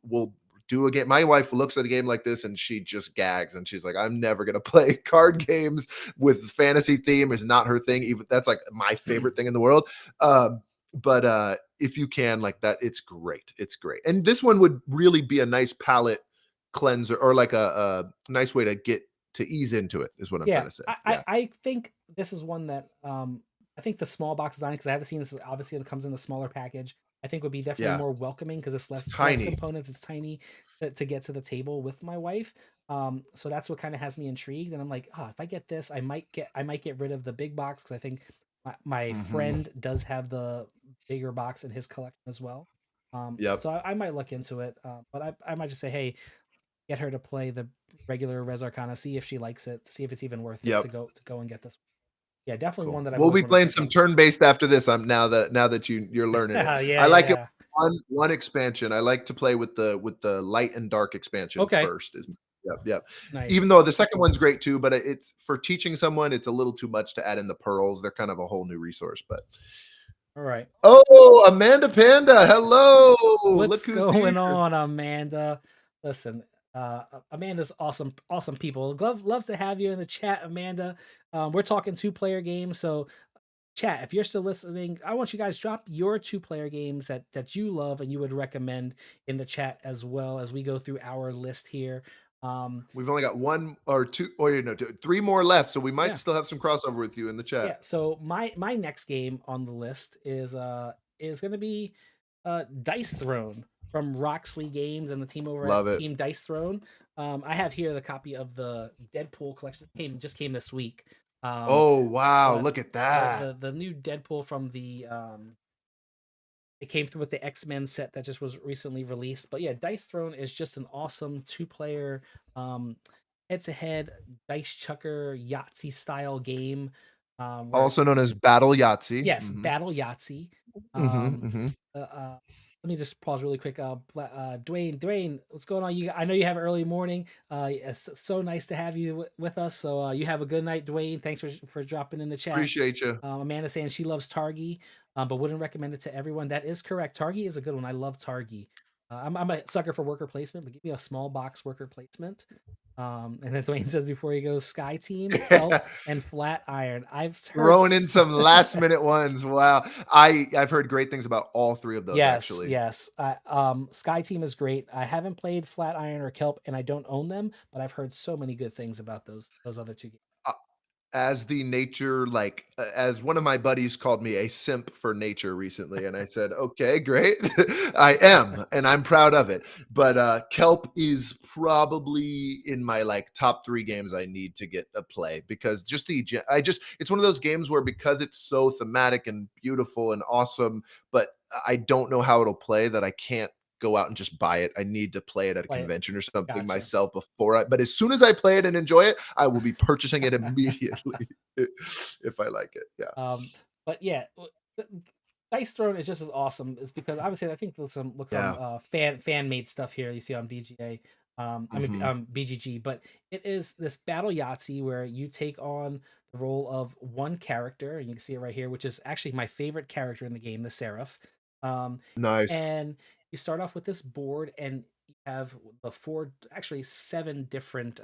Speaker 1: will do a game. My wife looks at a game like this and she just gags and she's like, I'm never gonna play card games with fantasy theme is not her thing. Even that's like my favorite thing in the world. But if you can like that, it's great. It's great. And this one would really be a nice palette cleanser or like a nice way to get to ease into it, is what I'm
Speaker 2: Yeah,
Speaker 1: trying to say.
Speaker 2: I think this is one that I think the small box design because I haven't seen this. Obviously, it comes in a smaller package. I think would be definitely
Speaker 1: Yeah.
Speaker 2: more welcoming because it's
Speaker 1: It's
Speaker 2: less
Speaker 1: tiny.
Speaker 2: components. It's tiny to get to the table with my wife. So that's what kind of has me intrigued. And I'm like, oh, if I get this, I might get rid of the big box because I think my
Speaker 1: Mhm.
Speaker 2: friend does have the bigger box in his collection as well.
Speaker 1: Yep.
Speaker 2: So I might look into it. But I might just say, hey, get her to play the regular Res Arcana, see if she likes it, see if it's even worth it
Speaker 1: Yep.
Speaker 2: to go and get this. Yeah, definitely
Speaker 1: Cool.
Speaker 2: one that I've
Speaker 1: We'll
Speaker 2: always
Speaker 1: be
Speaker 2: wanted to
Speaker 1: playing
Speaker 2: pick
Speaker 1: some
Speaker 2: up.
Speaker 1: turn-based after this. Now that you're learning it.
Speaker 2: Yeah,
Speaker 1: I
Speaker 2: yeah,
Speaker 1: like it
Speaker 2: yeah.
Speaker 1: one expansion. I like to play with the light and dark expansion
Speaker 2: Okay,
Speaker 1: first is yep, yep. Even
Speaker 2: nice.
Speaker 1: though the second one's great too, but it's for teaching someone, it's a little too much to add in the pearls. They're kind of a whole new resource, but
Speaker 2: All right.
Speaker 1: oh, Amanda Panda, hello.
Speaker 2: What's
Speaker 1: Look who's here.
Speaker 2: going on, Amanda? Listen, Amanda's awesome, awesome people. Love to have you in the chat, Amanda. We're talking two-player games, so chat, if you're still listening, I want you guys drop your two-player games that you love and you would recommend in the chat as well as we go through our list here. Um,
Speaker 1: We've only got one or two or you know, three more left, so we might
Speaker 2: yeah,
Speaker 1: still have some crossover with you in the
Speaker 2: yeah.
Speaker 1: chat.
Speaker 2: So my next game on the list is gonna be Dice Throne from Roxley Games and the team over
Speaker 1: Love
Speaker 2: at
Speaker 1: it.
Speaker 2: Team Dice Throne. I have here the copy of the Deadpool collection. Came this week. Um,
Speaker 1: Oh, wow,
Speaker 2: but
Speaker 1: look at that.
Speaker 2: the new Deadpool from the it came through with the X-Men set that just was recently released. But yeah, Dice Throne is just an awesome two-player um head-to-head dice chucker Yahtzee style game. Where
Speaker 1: Also known as Battle Yahtzee.
Speaker 2: yes,
Speaker 1: Mhm.
Speaker 2: Battle Yahtzee.
Speaker 1: Mhm,
Speaker 2: Um,
Speaker 1: mhm.
Speaker 2: let me just pause really quick. Dwayne, what's going on? I know you have an early morning. It's so nice to have you with us. So you have a good night, Dwayne. Thanks for dropping in the chat.
Speaker 1: Appreciate you.
Speaker 2: Amanda saying she loves Targi, but wouldn't recommend it to everyone. That is correct. Targi is a good one. I love Targi. I'm a sucker for worker placement, but give me a small box worker placement. And then Dwayne says before he goes, Sky Team, Kelp, and Flat Iron. I've heard.
Speaker 1: Throwing in some last minute ones. Wow. I've heard great things about all 3 of those
Speaker 2: Yes,
Speaker 1: actually.
Speaker 2: yes. Sky Team is great. I haven't played Flat Iron or Kelp, and I don't own them, but I've heard so many good things about those other two games.
Speaker 1: Uh, as the nature like as one of my buddies called me a simp for nature recently and I said okay great. I am and I'm proud of it, but kelp is probably in my like top 3 games I need to get a play because just I just it's one of those games where because it's so thematic and beautiful and awesome, but I don't know how it'll play that I can't go out and just buy it. I need to play it at a
Speaker 2: Play it.
Speaker 1: convention or something
Speaker 2: Gotcha.
Speaker 1: myself before but as soon as I play it and enjoy it, I will be purchasing it immediately if I like it. Yeah.
Speaker 2: um, but yeah, Dice Throne is just as awesome. Is because obviously I think there's some
Speaker 1: Yeah.
Speaker 2: fan made stuff here you see on BGA. I mean,
Speaker 1: Mhm.
Speaker 2: BGG, but it is this battle Yahtzee where you take on the role of one character, and you can see it right here, which is actually my favorite character in the game, the Seraph. Um,
Speaker 1: Nice.
Speaker 2: and you start off with this board, and you have the four, actually seven different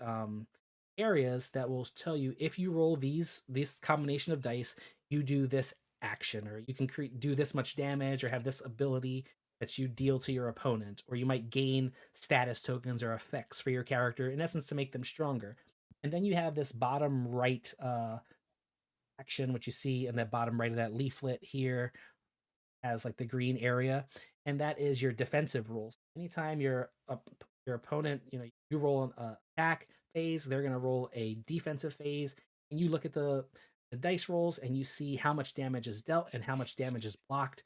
Speaker 2: areas that will tell you if you roll these combination of dice, you do this action, or you can do this much damage, or have this ability that you deal to your opponent, or you might gain status tokens or effects for your character, in essence, to make them stronger. And then you have this bottom right action, which you see in that bottom right of that leaflet here, has like the green area, and that is your defensive rules. Anytime your opponent, you roll an attack phase, they're going to roll a defensive phase, and you look at the dice rolls and you see how much damage is dealt and how much damage is blocked.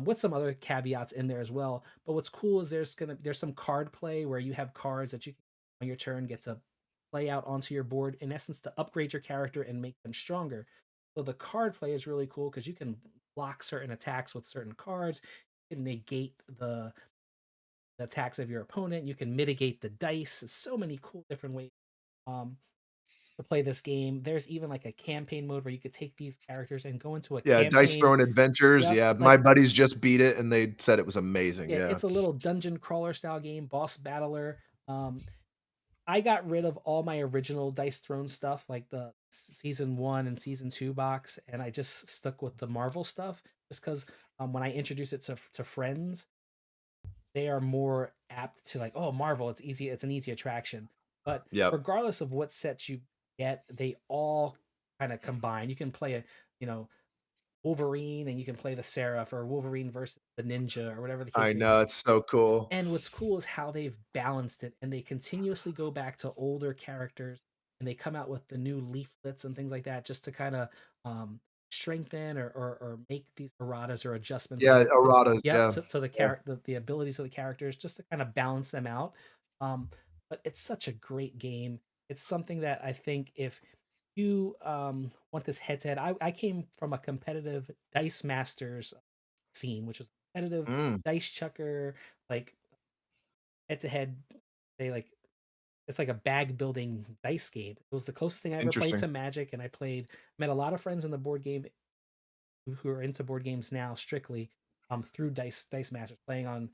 Speaker 2: With some other caveats in there as well. But what's cool is there's some card play where you have cards that you can, on your turn, get to play out onto your board, in essence, to upgrade your character and make them stronger. So the card play is really cool because you can block certain attacks with certain cards. You can negate the attacks of your opponent. You can mitigate the dice. There's so many cool different ways um, to play this game. There's even like a campaign mode where you could take these characters and go into a
Speaker 1: Yeah, Dice
Speaker 2: campaign.
Speaker 1: Throwing Adventures,
Speaker 2: Yep,
Speaker 1: yeah, my
Speaker 2: like
Speaker 1: buddies just beat it, and they said it was amazing,
Speaker 2: yeah,
Speaker 1: yeah.
Speaker 2: it's a little dungeon crawler style game, boss battler. I got rid of all my original Dice Throne stuff, like the season one and season two box, and I just stuck with the Marvel stuff, just because when I introduce it to friends, they are more apt to like, oh, Marvel, it's easy, it's an easy attraction. But
Speaker 1: Yep.
Speaker 2: regardless of what set you get, they all kind of combine. You can play you know, Wolverine, and you can play the Seraph, or Wolverine versus the Ninja, or whatever the
Speaker 1: I
Speaker 2: case may
Speaker 1: know,
Speaker 2: be.
Speaker 1: it's so cool.
Speaker 2: And what's cool is how they've balanced it, and they continuously go back to older characters, and they come out with the new leaflets and things like that, just to kind of um, strengthen or make these erratas or adjustments to
Speaker 1: Yeah,
Speaker 2: the
Speaker 1: erratas,
Speaker 2: yep,
Speaker 1: yeah.
Speaker 2: to the
Speaker 1: Yeah.
Speaker 2: character, the abilities of the characters, just to kind of balance them out. Um, but it's such a great game. It's something that I think, if you want this head to head, I came from a competitive Dice Masters scene, which was competitive
Speaker 1: Mm,
Speaker 2: dice chucker, like head to head. They like It's like a bag building dice game. It was the closest thing I ever played
Speaker 1: interesting.
Speaker 2: to Magic, and I met a lot of friends in the board game who are into board games now strictly through Dice Masters, playing on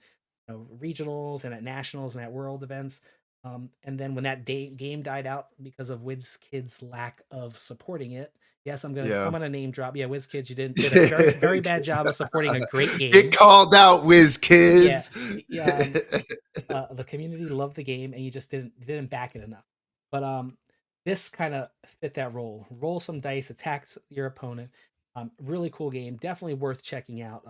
Speaker 2: regionals and at nationals and at world events. And then when that game died out because of WizKids' lack of supporting it, yes,
Speaker 1: Yeah.
Speaker 2: I'm gonna name drop. Yeah, WizKids, you did a very bad job of supporting a great
Speaker 1: Get
Speaker 2: game.
Speaker 1: called out, whiz
Speaker 2: Yeah,
Speaker 1: kids.
Speaker 2: the community loved the game, and you just didn't back it enough. But this kind of fit that role. Roll some dice, attack your opponent. Really cool game, definitely worth checking out.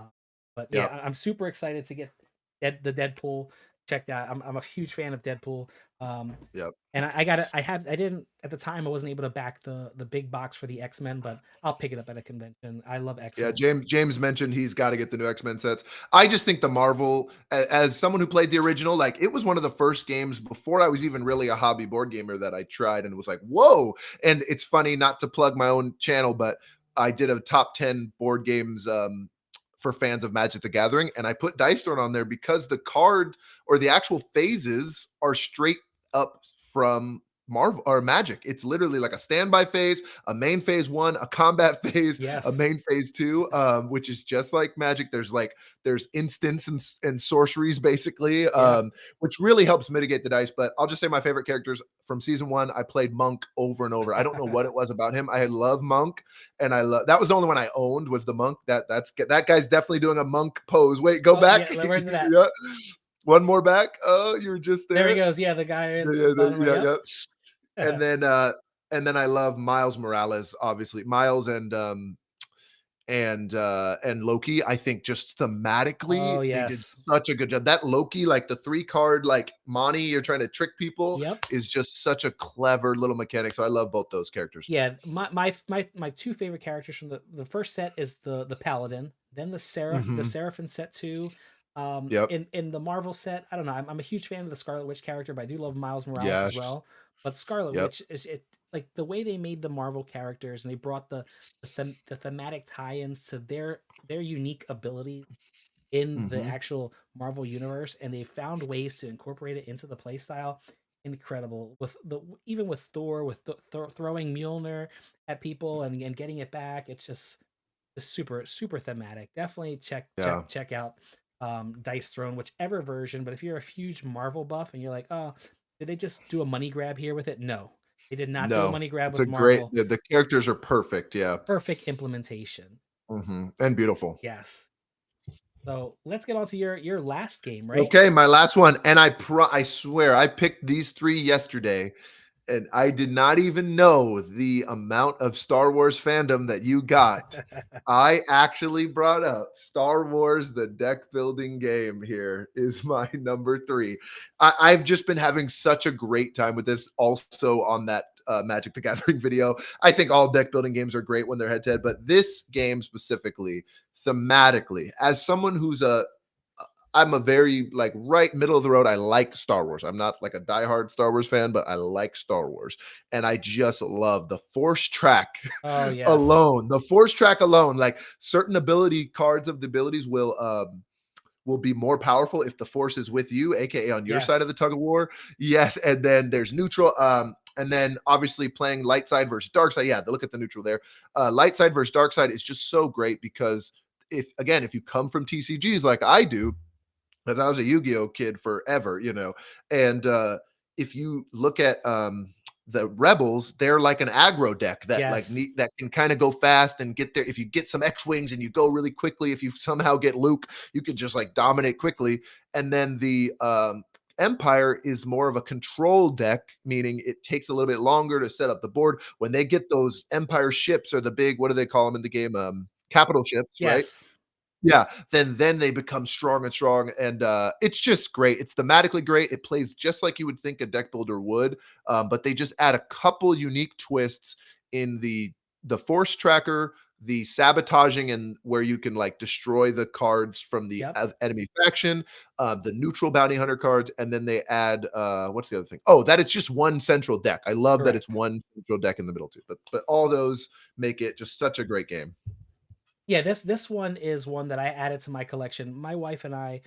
Speaker 2: But yeah,
Speaker 1: Yep,
Speaker 2: I'm super excited to get the Deadpool checked out. I'm a huge fan of Deadpool. Um,
Speaker 1: yep.
Speaker 2: and I got it. I didn't at the time. I wasn't able to back the big box for the X-Men, but I'll pick it up at a convention. I love
Speaker 1: Yeah,
Speaker 2: X-Men.
Speaker 1: James mentioned he's gotta get the new X-Men sets. I just think the Marvel, as someone who played the original, like, it was one of the first games before I was even really a hobby board gamer that I tried and was like, "Whoa!" And it's funny, not to plug my own channel, but I did a top 10 board games, for fans of Magic: The Gathering, and I put Dice Throne on there because the card or the actual phases are straight up from Marvel or Magic. It's literally like a standby phase, a main phase one, a combat phase, a
Speaker 2: Yes.
Speaker 1: main phase two, which is just like Magic. There's instants and sorceries basically,
Speaker 2: Yeah.
Speaker 1: which really helps mitigate the dice. But I'll just say my favorite characters from season one. I played Monk over and over. I don't know what it was about him. I love Monk, and I love that was the only one I owned was the Monk. That guy's definitely doing a Monk pose. Wait, go
Speaker 2: Oh
Speaker 1: back.
Speaker 2: yeah. Where's it at?
Speaker 1: Yeah, one more back. Oh, you were just
Speaker 2: There he
Speaker 1: there.
Speaker 2: goes. Yeah, the guy
Speaker 1: Yeah,
Speaker 2: at the
Speaker 1: yeah,
Speaker 2: bottom right.
Speaker 1: yeah,
Speaker 2: Yep.
Speaker 1: yeah. And then I love Miles Morales, obviously. Miles and Loki. I think just thematically
Speaker 2: Oh
Speaker 1: they did
Speaker 2: yes.
Speaker 1: such a good job. That Loki, like the 3 card, like Monty, you're trying to trick people,
Speaker 2: Yep.
Speaker 1: is just such a clever little mechanic. So I love both those characters.
Speaker 2: Yeah. My two favorite characters from the first set is the Paladin, then the
Speaker 1: Hmm.
Speaker 2: Seraphim set two.
Speaker 1: Yep.
Speaker 2: In the Marvel set, I don't know. I'm a huge fan of the Scarlet Witch character, but I do love Miles Morales as
Speaker 1: Yes.
Speaker 2: well. But Scarlet
Speaker 1: Yep.
Speaker 2: Witch is it like the way they made the Marvel characters, and they brought the thematic tie-ins to their unique abilities. in the
Speaker 1: Mhm.
Speaker 2: actual Marvel universe, and they found ways to incorporate it into the playstyle. Incredible with the even with Thor with throwing Mjolnir at people and getting it back. It's just super thematic. Definitely
Speaker 1: Yeah.
Speaker 2: check out Dice Throne, whichever version. But if you're a huge Marvel buff and you're like, oh, did they just do a money grab here with it? No, they did not do a
Speaker 1: No.
Speaker 2: money grab
Speaker 1: It's a
Speaker 2: with
Speaker 1: great
Speaker 2: Marvel.
Speaker 1: the characters are perfect, yeah.
Speaker 2: Perfect implementation.
Speaker 1: Mhm, and beautiful.
Speaker 2: Yes. So let's get on to your last game, right?
Speaker 1: Okay, my last one, and I swear I picked these 3 yesterday, and I did not even know the amount of Star Wars fandom that you got. I actually brought up Star Wars: The Deck Building Game here is my number 3. I've just been having such a great time with this also on that, Magic: The Gathering video. I think all deck building games are great when they're head to head, but this game specifically, thematically, as someone who's a I'm a very like right middle of the road. I like Star Wars. I'm not like a diehard Star Wars fan, but I like Star Wars. And I just love the force track
Speaker 2: Oh yes,
Speaker 1: alone. The force track alone, like certain ability cards of the abilities will be more powerful if the force is with you, aka on your side of
Speaker 2: yes,
Speaker 1: the tug of war. Yes, and then there's neutral. And then obviously playing light side versus dark side. Yeah, look at the neutral there. Light side versus dark side is just so great because if you come from TCGs like I do, but I was a Yu-Gi-Oh kid forever, and if you look at the Rebels, they're like an aggro deck that
Speaker 2: yes,
Speaker 1: that can kind of go fast and get there. If you get some X-wings and you go really quickly, if you somehow get Luke, you could just like dominate quickly. And then the Empire is more of a control deck, meaning it takes a little bit longer to set up the board. When they get those Empire ships or the big, what do they call them in the game? Capital ships, right?
Speaker 2: yes.
Speaker 1: Yeah, then they become strong and strong, and it's just great. It's thematically great. It plays just like you would think a deck builder would, but they just add a couple unique twists in the force tracker, the sabotaging, and where you can like destroy the cards from the
Speaker 2: Yep.
Speaker 1: enemy faction, the neutral bounty hunter cards, and then they add what's the other thing? Oh, that it's just one central deck. I love that it's
Speaker 2: Correct.
Speaker 1: one central deck in the middle too. But all those make it just such a great game.
Speaker 2: Yeah, this one is one that I added to my collection. My wife and I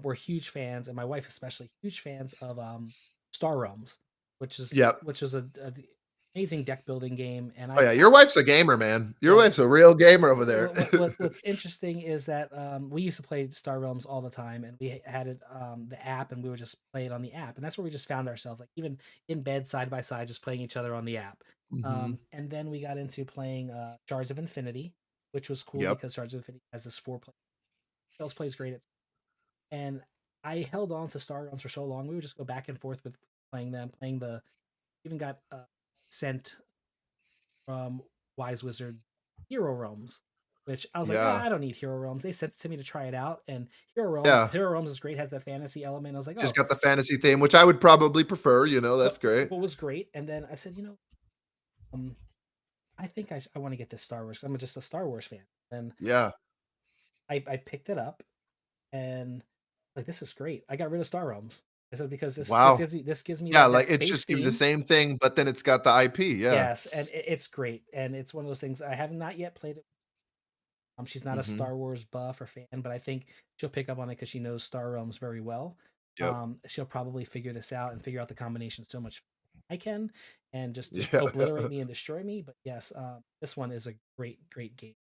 Speaker 2: were huge fans, and my wife especially huge fans of Star Realms,
Speaker 1: Yep.
Speaker 2: which is a amazing deck building game. And
Speaker 1: Oh, yeah, your wife's a gamer, man. Your
Speaker 2: yeah,
Speaker 1: wife's a real gamer over there.
Speaker 2: what's interesting is that we used to play Star Realms all the time, and we had it the app, and we would just play it on the app, and that's where we just found ourselves, like even in bed side by side, just playing each other on the app.
Speaker 1: Mhm.
Speaker 2: And then we got into playing Shards of Infinity, which was cool
Speaker 1: Yep.
Speaker 2: because Shards of Infinity has this four play. Shells plays great, and I held on to Star Realms for so long. We would just go back and forth with playing them, playing the even got sent from Wise Wizard Hero Realms, which I was like,
Speaker 1: Yeah.
Speaker 2: I don't need Hero Realms. They sent it to me to try it out, and
Speaker 1: Yeah.
Speaker 2: Hero Realms is great, has that fantasy element. I was like,
Speaker 1: Just
Speaker 2: oh,
Speaker 1: got the fantasy theme, which I would probably prefer, that's great.
Speaker 2: what was great. And then I said, um, I think I want to get this Star Wars. 'Cause I'm just a Star Wars fan, and
Speaker 1: Yeah.
Speaker 2: I picked it up, and like this is great. I got rid of Star Realms. I said because
Speaker 1: Wow.
Speaker 2: this gives me
Speaker 1: Yeah,
Speaker 2: that
Speaker 1: like, it's
Speaker 2: space
Speaker 1: just give you the
Speaker 2: theme.
Speaker 1: same thing, but then it's got the IP, yeah.
Speaker 2: Yes, and it's great, and it's one of those things I have not yet played it. She's not a
Speaker 1: Mhm.
Speaker 2: Star Wars buff or fan, but I think she'll pick up on it because she knows Star Realms very well.
Speaker 1: Yep.
Speaker 2: She'll probably figure this out and figure out the combination so much I can, and just
Speaker 1: Yeah.
Speaker 2: obliterate me and destroy me. But yes, this one is a great game.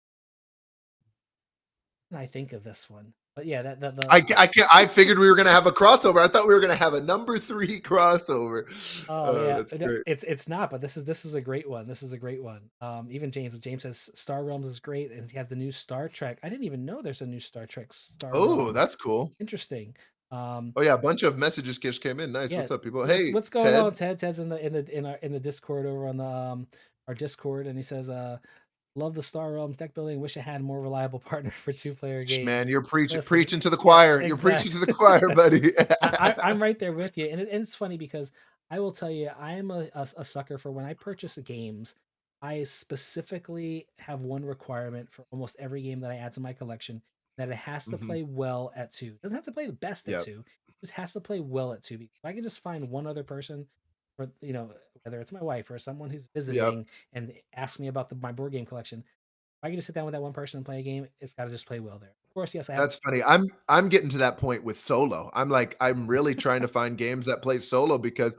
Speaker 2: And I think of this one, but yeah,
Speaker 1: I figured we were gonna have a crossover. I thought we were gonna have a number 3 crossover.
Speaker 2: oh
Speaker 1: Oh,
Speaker 2: yeah,
Speaker 1: that's great.
Speaker 2: it's not, but this is a great one. This is a great one. Even James says Star Realms is great, and he has the new Star Trek. I didn't even know there's a new Star Trek Star
Speaker 1: Oh,
Speaker 2: Realms.
Speaker 1: that's cool.
Speaker 2: Interesting. Um,
Speaker 1: Oh, yeah, a bunch of messages just came in. Nice.
Speaker 2: yeah,
Speaker 1: What's up, people? Hey,
Speaker 2: what's going on,
Speaker 1: Ted.
Speaker 2: Ted? Ted's in the Discord over on the our Discord, and he says, love the Star Realms deck building. Wish I had a more reliable partner for two-player games.
Speaker 1: Man, you're
Speaker 2: Listen,
Speaker 1: preaching to the
Speaker 2: yeah,
Speaker 1: choir. You're preaching
Speaker 2: exactly.
Speaker 1: to the choir, buddy.
Speaker 2: I'm right there with you, and it's funny because I will tell you, I am a sucker for when I purchase games. I specifically have one requirement for almost every game that I add to my collection, that it has to
Speaker 1: Mhm.
Speaker 2: play well at two. It doesn't have to play the best at
Speaker 1: Yep.
Speaker 2: two. It just has to play well at two. Because if I can just find one other person, for whether it's my wife or someone who's
Speaker 1: Yep.
Speaker 2: visiting and ask me about my board game collection, I can just sit down with that one person and play a game, it's gotta just play well there. Of course, yes, I have
Speaker 1: That's funny. I'm getting to that point with solo. I'm like, I'm really trying to find games that play solo because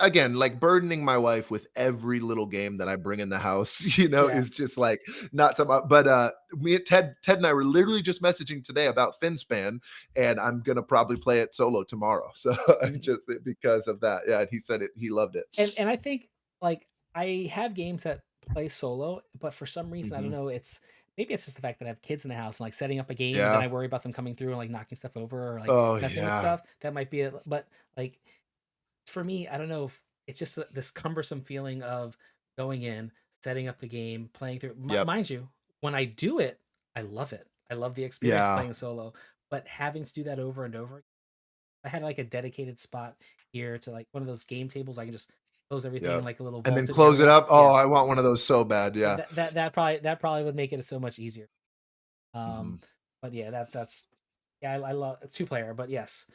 Speaker 1: again, like burdening my wife with every little game that I bring in the house,
Speaker 2: yeah.
Speaker 1: is just like not some. But me and Ted and I were literally just messaging today about FinSpan, and I'm gonna probably play it solo tomorrow. So
Speaker 2: Mhm.
Speaker 1: just because of that, yeah. And he said it. He loved it.
Speaker 2: And I think, like, I have games that play solo, but for some reason, I don't
Speaker 1: Hmm.
Speaker 2: know, maybe it's just the fact that I have kids in the house and, like, setting up a game, and then
Speaker 1: Yeah.
Speaker 2: I worry about them coming through and, like, knocking stuff over or, like,
Speaker 1: Oh
Speaker 2: messing with
Speaker 1: yeah.
Speaker 2: stuff. That might be it, but, like, for me, I don't know if it's just this cumbersome feeling of going in, setting up the game, playing through.
Speaker 1: Yep.
Speaker 2: Mind you, when I do it, I love it. I love the experience of
Speaker 1: Yeah.
Speaker 2: playing solo, but having to do that over and over, I had like a dedicated spot here to like one of those game tables. I can just close everything
Speaker 1: Yep.
Speaker 2: in like a little
Speaker 1: And then
Speaker 2: vaulted
Speaker 1: close it
Speaker 2: area.
Speaker 1: up. Oh,
Speaker 2: Yeah,
Speaker 1: I want one of those so bad.
Speaker 2: yeah.
Speaker 1: Yeah.
Speaker 2: That probably would make it so much easier.
Speaker 1: Hmm.
Speaker 2: Um, but yeah, that's yeah, I love 2 player, but yes,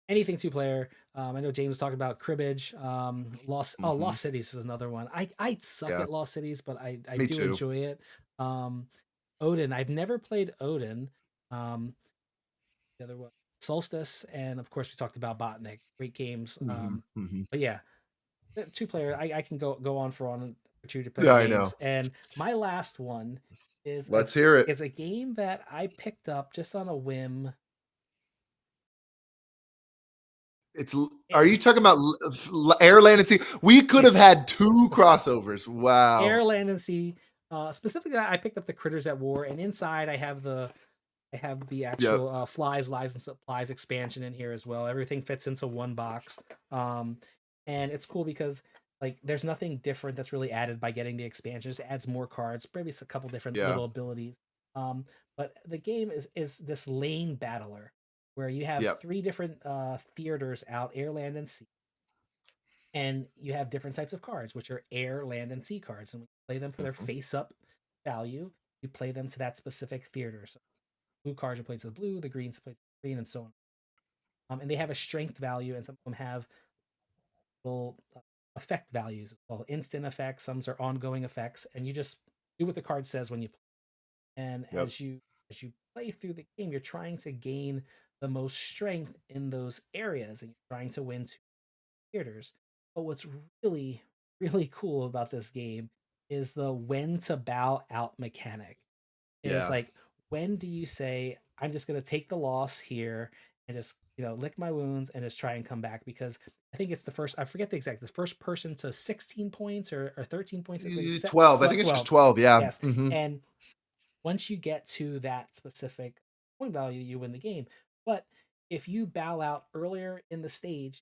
Speaker 2: anything 2 player. I know James was talking about cribbage.
Speaker 1: Hmm.
Speaker 2: Lost Cities is another one. I suck
Speaker 1: Yeah.
Speaker 2: at Lost Cities, but I
Speaker 1: Me
Speaker 2: do
Speaker 1: too.
Speaker 2: enjoy it. Um, Odin. I've never played Odin. Um, the other one, Solstice, and of course we talked about Botnik. Great games.
Speaker 1: Mhm, mhm.
Speaker 2: But yeah, 2 player. I can go on for 2 player
Speaker 1: Yeah, I know.
Speaker 2: games, and my last one
Speaker 1: Let's hear it.
Speaker 2: is a game that I picked up just on a whim.
Speaker 1: It's l Are
Speaker 2: And
Speaker 1: you talking about l f l Air, Land, and Sea? We could
Speaker 2: yeah,
Speaker 1: have had 2 crossovers.
Speaker 2: Air,
Speaker 1: Wow.
Speaker 2: Land, and Sea. Specifically, I picked up the Critters at War, and inside I have the
Speaker 1: Yep,
Speaker 2: actual Flies, Lies, and Supplies expansion in here as well. Everything fits into one box, um, and it's cool because like there's nothing different that's really added by getting the expansion. It just adds more cards, maybe a couple different
Speaker 1: yeah,
Speaker 2: little abilities. But the game is this lane battler where you have
Speaker 1: yep,
Speaker 2: 3 different theaters out, air, land, and sea, and you have different types of cards, which are air, land, and sea cards, and we play them for their
Speaker 1: mhm,
Speaker 2: face up value. You play them to that specific theater. So blue cards are played to the blue, the greens play to the green, and so on. And they have a strength value, and some of them have little effect values as well, instant effects. Some are ongoing effects, and you just do what the card says when you play. And
Speaker 1: yep,
Speaker 2: as you play through the game, you're trying to gain the most strength in those areas, and you're trying to win 2 theaters. But what's really really cool about this game is the when to bow out mechanic. Is
Speaker 1: yeah.
Speaker 2: like, when do you say, I'm just going to take the loss here and just, lick my wounds and just try and come back? Because I think it's the first, I forget the first person to 16 points or 13 points. I think
Speaker 1: 12, I
Speaker 2: 12,
Speaker 1: think it's just
Speaker 2: 12.
Speaker 1: 12, yeah,
Speaker 2: Yes.
Speaker 1: mhm,
Speaker 2: And once you get to that specific point value, you win the game. But if you bow out earlier in the stage,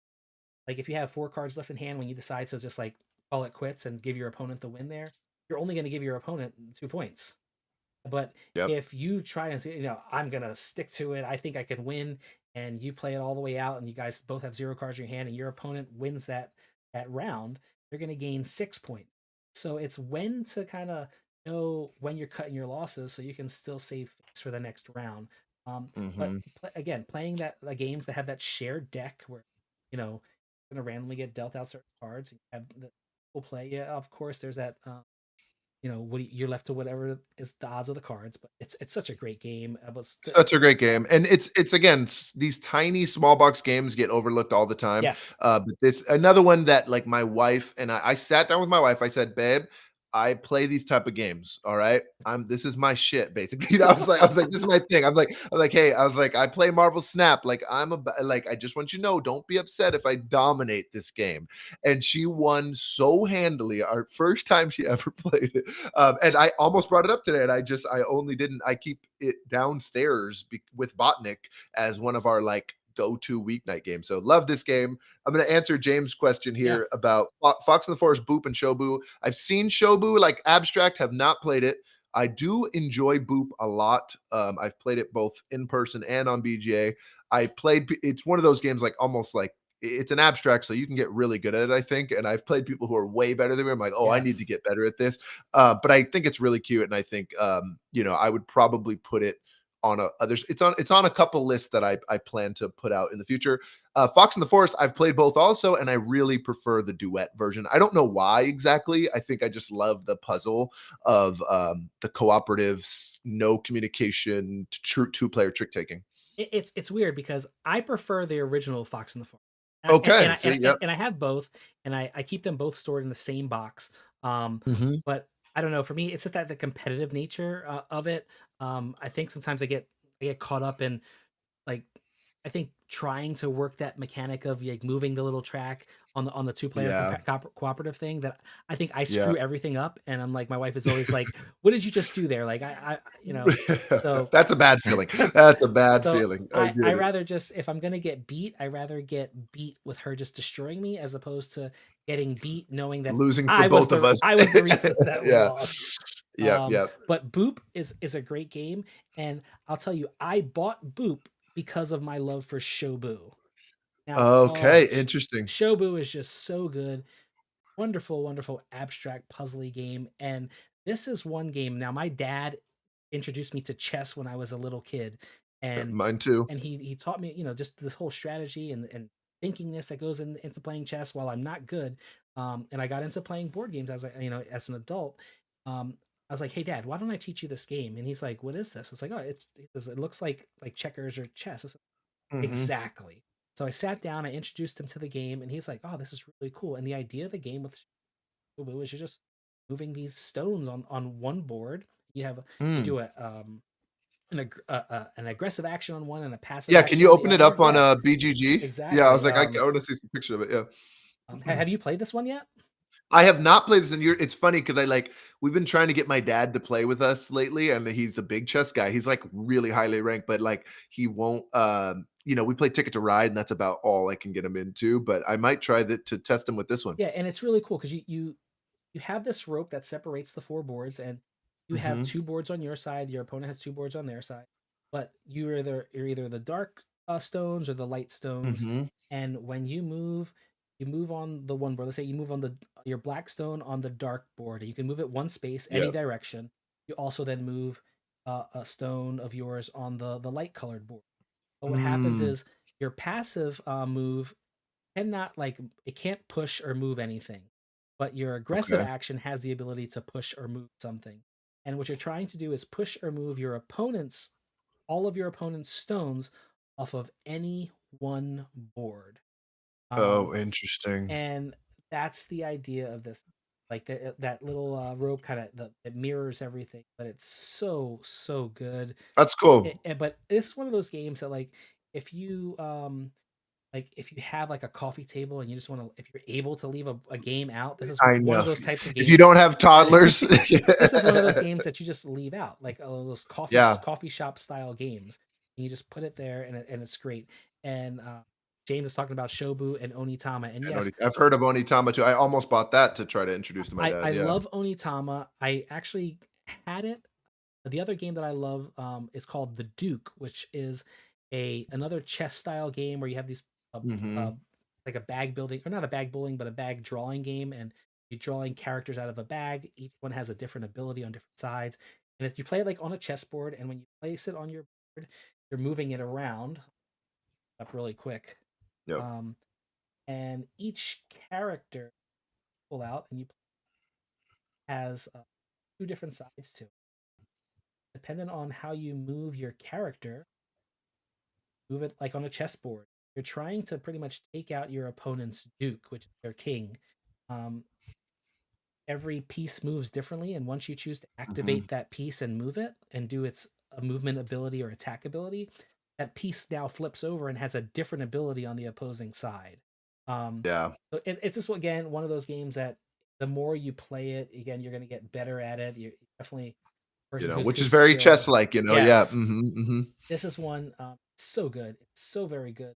Speaker 2: like if you have 4 cards left in hand when you decide to just like call it quits and give your opponent the win there, you're only going to give your opponent 2 points. But
Speaker 1: yep,
Speaker 2: if you try and say, I'm gonna stick to it, I think I can win, and you play it all the way out, and you guys both have 0 cards in your hand, and your opponent wins that round, you're gonna gain 6 points. So it's when to kind of know when you're cutting your losses, so you can still save face for the next round. But
Speaker 1: mhm.
Speaker 2: again, playing that the games that have that shared deck where you're gonna randomly get dealt out certain cards, and you have the people play. Yeah, of course, there's that. You're left to whatever is the odds of the cards, but it's such a great game.
Speaker 1: Such a great
Speaker 2: Yeah,
Speaker 1: game, and it's again, these tiny small box games get overlooked all the time,
Speaker 2: yes,
Speaker 1: but this another one that, like, my wife and I sat down with my wife, I said, "Babe, I play these type of games, all right? This is my shit, basically." I was like, "This is my thing." Hey, I was like, "I play Marvel Snap, like, like, I just want you to know, don't be upset if I dominate this game." And she won so handily, our first time she ever played it. And I almost brought it up today, and I only didn't. I keep it downstairs with Botnik as one of our like go-to weeknight games. So love this game. I'm going to answer James' question
Speaker 2: yeah,
Speaker 1: here about Fox in the Forest, Boop, and Shobu. I've seen Shobu like abstract, have not played it. I do enjoy Boop a lot. I've played it both in person and on BGA. I played. It's one of those games like almost like it's an abstract, so you can get really good at it, I think. And I've played people who are way better than me. I'm like, oh, I need to
Speaker 2: yes.
Speaker 1: get better at this. But I think it's really cute, and I think I would probably put it on a there's it's on a couple lists that I plan to put out in the future. Fox in the Forest, I've played both also, and I really prefer the duet version. I don't know why exactly. I think I just love the puzzle of the cooperative, no communication, true two-player trick taking.
Speaker 2: It's weird because I prefer the original Fox and the Forest,
Speaker 1: Okay, see, yep.
Speaker 2: and I have both, and I keep them both stored in the same box.
Speaker 1: Hmm.
Speaker 2: But I don't know. For me, it's just that the competitive nature of it. I think sometimes I get caught up in like I think trying to work that mechanic of like moving the little track on the two player
Speaker 1: Yeah,
Speaker 2: cooperative thing that I think I
Speaker 1: yeah.
Speaker 2: screw everything up, and I'm like my wife is always like, "What did you just do there?" Like you know, so
Speaker 1: That's a bad feeling. That's a bad
Speaker 2: so
Speaker 1: feeling. I
Speaker 2: I
Speaker 1: get it.
Speaker 2: rather just if I'm gonna get beat, I rather get beat with her just destroying me as opposed to getting beat knowing that
Speaker 1: Losing for both of us.
Speaker 2: I was the reason that we
Speaker 1: Yeah.
Speaker 2: lost.
Speaker 1: Yep, yep.
Speaker 2: But Boop is a great game, and I'll tell you, I bought Boop because of my love for Shobu. Now,
Speaker 1: Okay, interesting.
Speaker 2: Shobu is just so good. Wonderful, wonderful abstract puzzly game. And this is one game. Now, my dad introduced me to chess when I was a little kid, and
Speaker 1: Mine too.
Speaker 2: he taught me, just this whole strategy and thinkingness that goes into playing chess while I'm not good. And I got into playing board games as as an adult. I was like, "Hey, Dad, why don't I teach you this game?" And he's like, "What is this?" It's like, "Oh, it looks like checkers or chess."
Speaker 1: Mhm.
Speaker 2: Exactly. So I sat down, I introduced him to the game, and he's like, "Oh, this is really cool." And the idea of the game with Shibu is you're just moving these stones on one board. You
Speaker 1: Mm.
Speaker 2: do an aggressive action on one and a passive
Speaker 1: Yeah, can
Speaker 2: action
Speaker 1: you
Speaker 2: on the
Speaker 1: open it
Speaker 2: other.
Speaker 1: up on,
Speaker 2: Yeah,
Speaker 1: BGG? Yeah, I was
Speaker 2: exactly.
Speaker 1: like, I wanna see some picture of it, yeah.
Speaker 2: Have you played this one yet?
Speaker 1: I have not played this in years. It's funny because we've been trying to get my dad to play with us lately, and he's a big chess guy. He's, like, really highly ranked, but, like, he won't, we play Ticket to Ride, and that's about all I can get him into, but I might try to test him with this one.
Speaker 2: Yeah, and it's really cool because you have this rope that separates the four boards, and you have
Speaker 1: Mhm,
Speaker 2: two boards on your side. Your opponent has two boards on their side, but you're either the dark stones or the light stones.
Speaker 1: mhm.
Speaker 2: And when you move on the one board. Let's say you move on the your black stone on the dark board. You can move it one space, any
Speaker 1: Yep.
Speaker 2: direction. You also then move a stone of yours on the light colored board. But what happens
Speaker 1: Mm,
Speaker 2: is your passive move cannot it can't push or move anything, but your aggressive
Speaker 1: okay.
Speaker 2: action has the ability to push or move something. And what you're trying to do is push or move your opponent's all of your opponent's stones off of any one board. Um,
Speaker 1: Oh, interesting.
Speaker 2: and that's the idea of this. Like that little rope kind of it mirrors everything, but it's so good.
Speaker 1: That's cool.
Speaker 2: But this is one of those games that if you if you have like a coffee table and you just want to if you're able to leave a game out, this is
Speaker 1: I
Speaker 2: one of
Speaker 1: know.
Speaker 2: those types of
Speaker 1: If you
Speaker 2: games.
Speaker 1: don't have toddlers.
Speaker 2: This is one of those games that you just leave out, like those
Speaker 1: Yeah.
Speaker 2: coffee shop style games. And you just put it there, and it's great. And James is talking about Shobu and Onitama, and
Speaker 1: And
Speaker 2: yes,
Speaker 1: I've heard of Onitama too. I almost bought that to try to introduce to my
Speaker 2: I
Speaker 1: dad, yeah.
Speaker 2: love Onitama. I actually had it. The other game that I love is called The Duke, which is a another chess style game where you have these uh, uh,
Speaker 1: Mhm.
Speaker 2: like a bag building or not a bag building, but a bag drawing game, and you're drawing characters out of a bag. Each one has a different ability on different sides, and if you play it like on a chessboard, and when you place it on your board, you're moving it around up really quick.
Speaker 1: Yep.
Speaker 2: Um, and each character pull out and you has two different sides to it. Depending on how you move your character, move it like on a chessboard. You're trying to pretty much take out your opponent's duke, which is their king. Um, every piece moves differently, and once you choose to
Speaker 1: Mhm.
Speaker 2: activate that piece and move it and do its a movement ability or attack ability, that piece now flips over and has a different ability on the opposing side. Um,
Speaker 1: Yeah.
Speaker 2: so it's just again one of those games that the more you play it, again you're going to get better at it. You're definitely a person
Speaker 1: Which is
Speaker 2: who's
Speaker 1: very
Speaker 2: skilled.
Speaker 1: chess-like, yeah,
Speaker 2: Yes,
Speaker 1: mhm, mhm.
Speaker 2: this is one so good, it's so very good.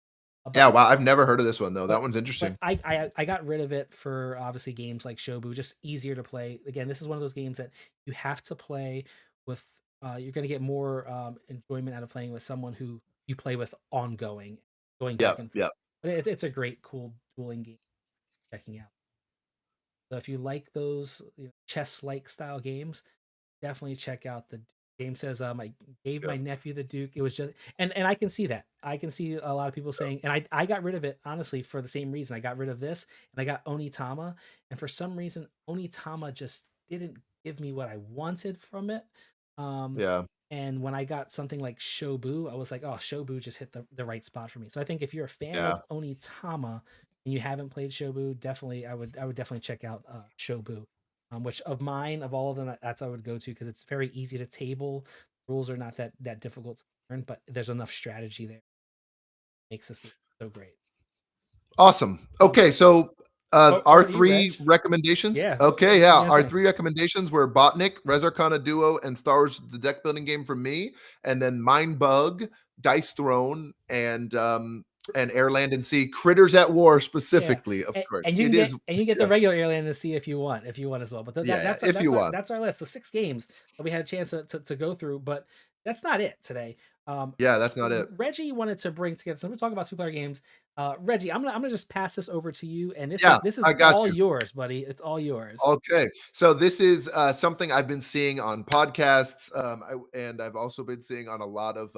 Speaker 1: Yeah,
Speaker 2: But
Speaker 1: wow, I've never heard of this one though, that
Speaker 2: but
Speaker 1: one's interesting.
Speaker 2: I got rid of it for obviously games like Shobu, just easier to play. Again, this is one of those games that you have to play with. You're going to get more enjoyment out of playing with someone who you play with ongoing, going back
Speaker 1: Yep,
Speaker 2: and forth.
Speaker 1: yep.
Speaker 2: But it's a great, cool dueling game. Checking out. So if you like those chess-like style games, definitely check out the James says, I gave
Speaker 1: Yeah.
Speaker 2: my nephew the Duke. It was just, and I can see that. I can see a lot of people saying, and I got rid of it honestly for the same reason. I got rid of this and I got Onitama, and for some reason Onitama just didn't give me what I wanted from it. Um,
Speaker 1: Yeah.
Speaker 2: and when I got something like Shobu, I was like, oh, Shobu just hit the right spot for me. So I think if you're a fan
Speaker 1: Yeah.
Speaker 2: of Onitama and you haven't played Shobu, definitely I would definitely check out Shobu. Which of mine, of all of them, that's I would go to because it's very easy to table. Rules are not that difficult to learn, but there's enough strategy there. Makes this game so great.
Speaker 1: Awesome.
Speaker 2: Um,
Speaker 1: Okay, so our
Speaker 2: over to you, Reg.
Speaker 1: three recommendations.
Speaker 2: Yeah,
Speaker 1: Okay,
Speaker 2: what
Speaker 1: yeah,
Speaker 2: are you gonna
Speaker 1: our
Speaker 2: say?
Speaker 1: three recommendations were Botnik, Resurrecana Duo, and Star Wars: The Deck Building Game from me, and then Mind Bug, Dice Throne, and Air, Land, and Sea. Critters at War
Speaker 2: Yeah,
Speaker 1: specifically, of course.
Speaker 2: and you can
Speaker 1: It is,
Speaker 2: get the
Speaker 1: yeah,
Speaker 2: regular Alien to see if you want as well. But
Speaker 1: yeah, yeah. If
Speaker 2: that's
Speaker 1: you want,
Speaker 2: our list. The six games that we had a chance to go through, but that's not it today. Um,
Speaker 1: yeah, that's not it.
Speaker 2: Reggie wanted to bring together. So we're talking about two player games. Reggie, I'm gonna just pass this over to you, and
Speaker 1: Yeah,
Speaker 2: this
Speaker 1: I
Speaker 2: is
Speaker 1: got
Speaker 2: all
Speaker 1: you.
Speaker 2: yours, buddy. It's all yours.
Speaker 1: Okay, so this is something I've been seeing on podcasts, and I've also been seeing on a lot of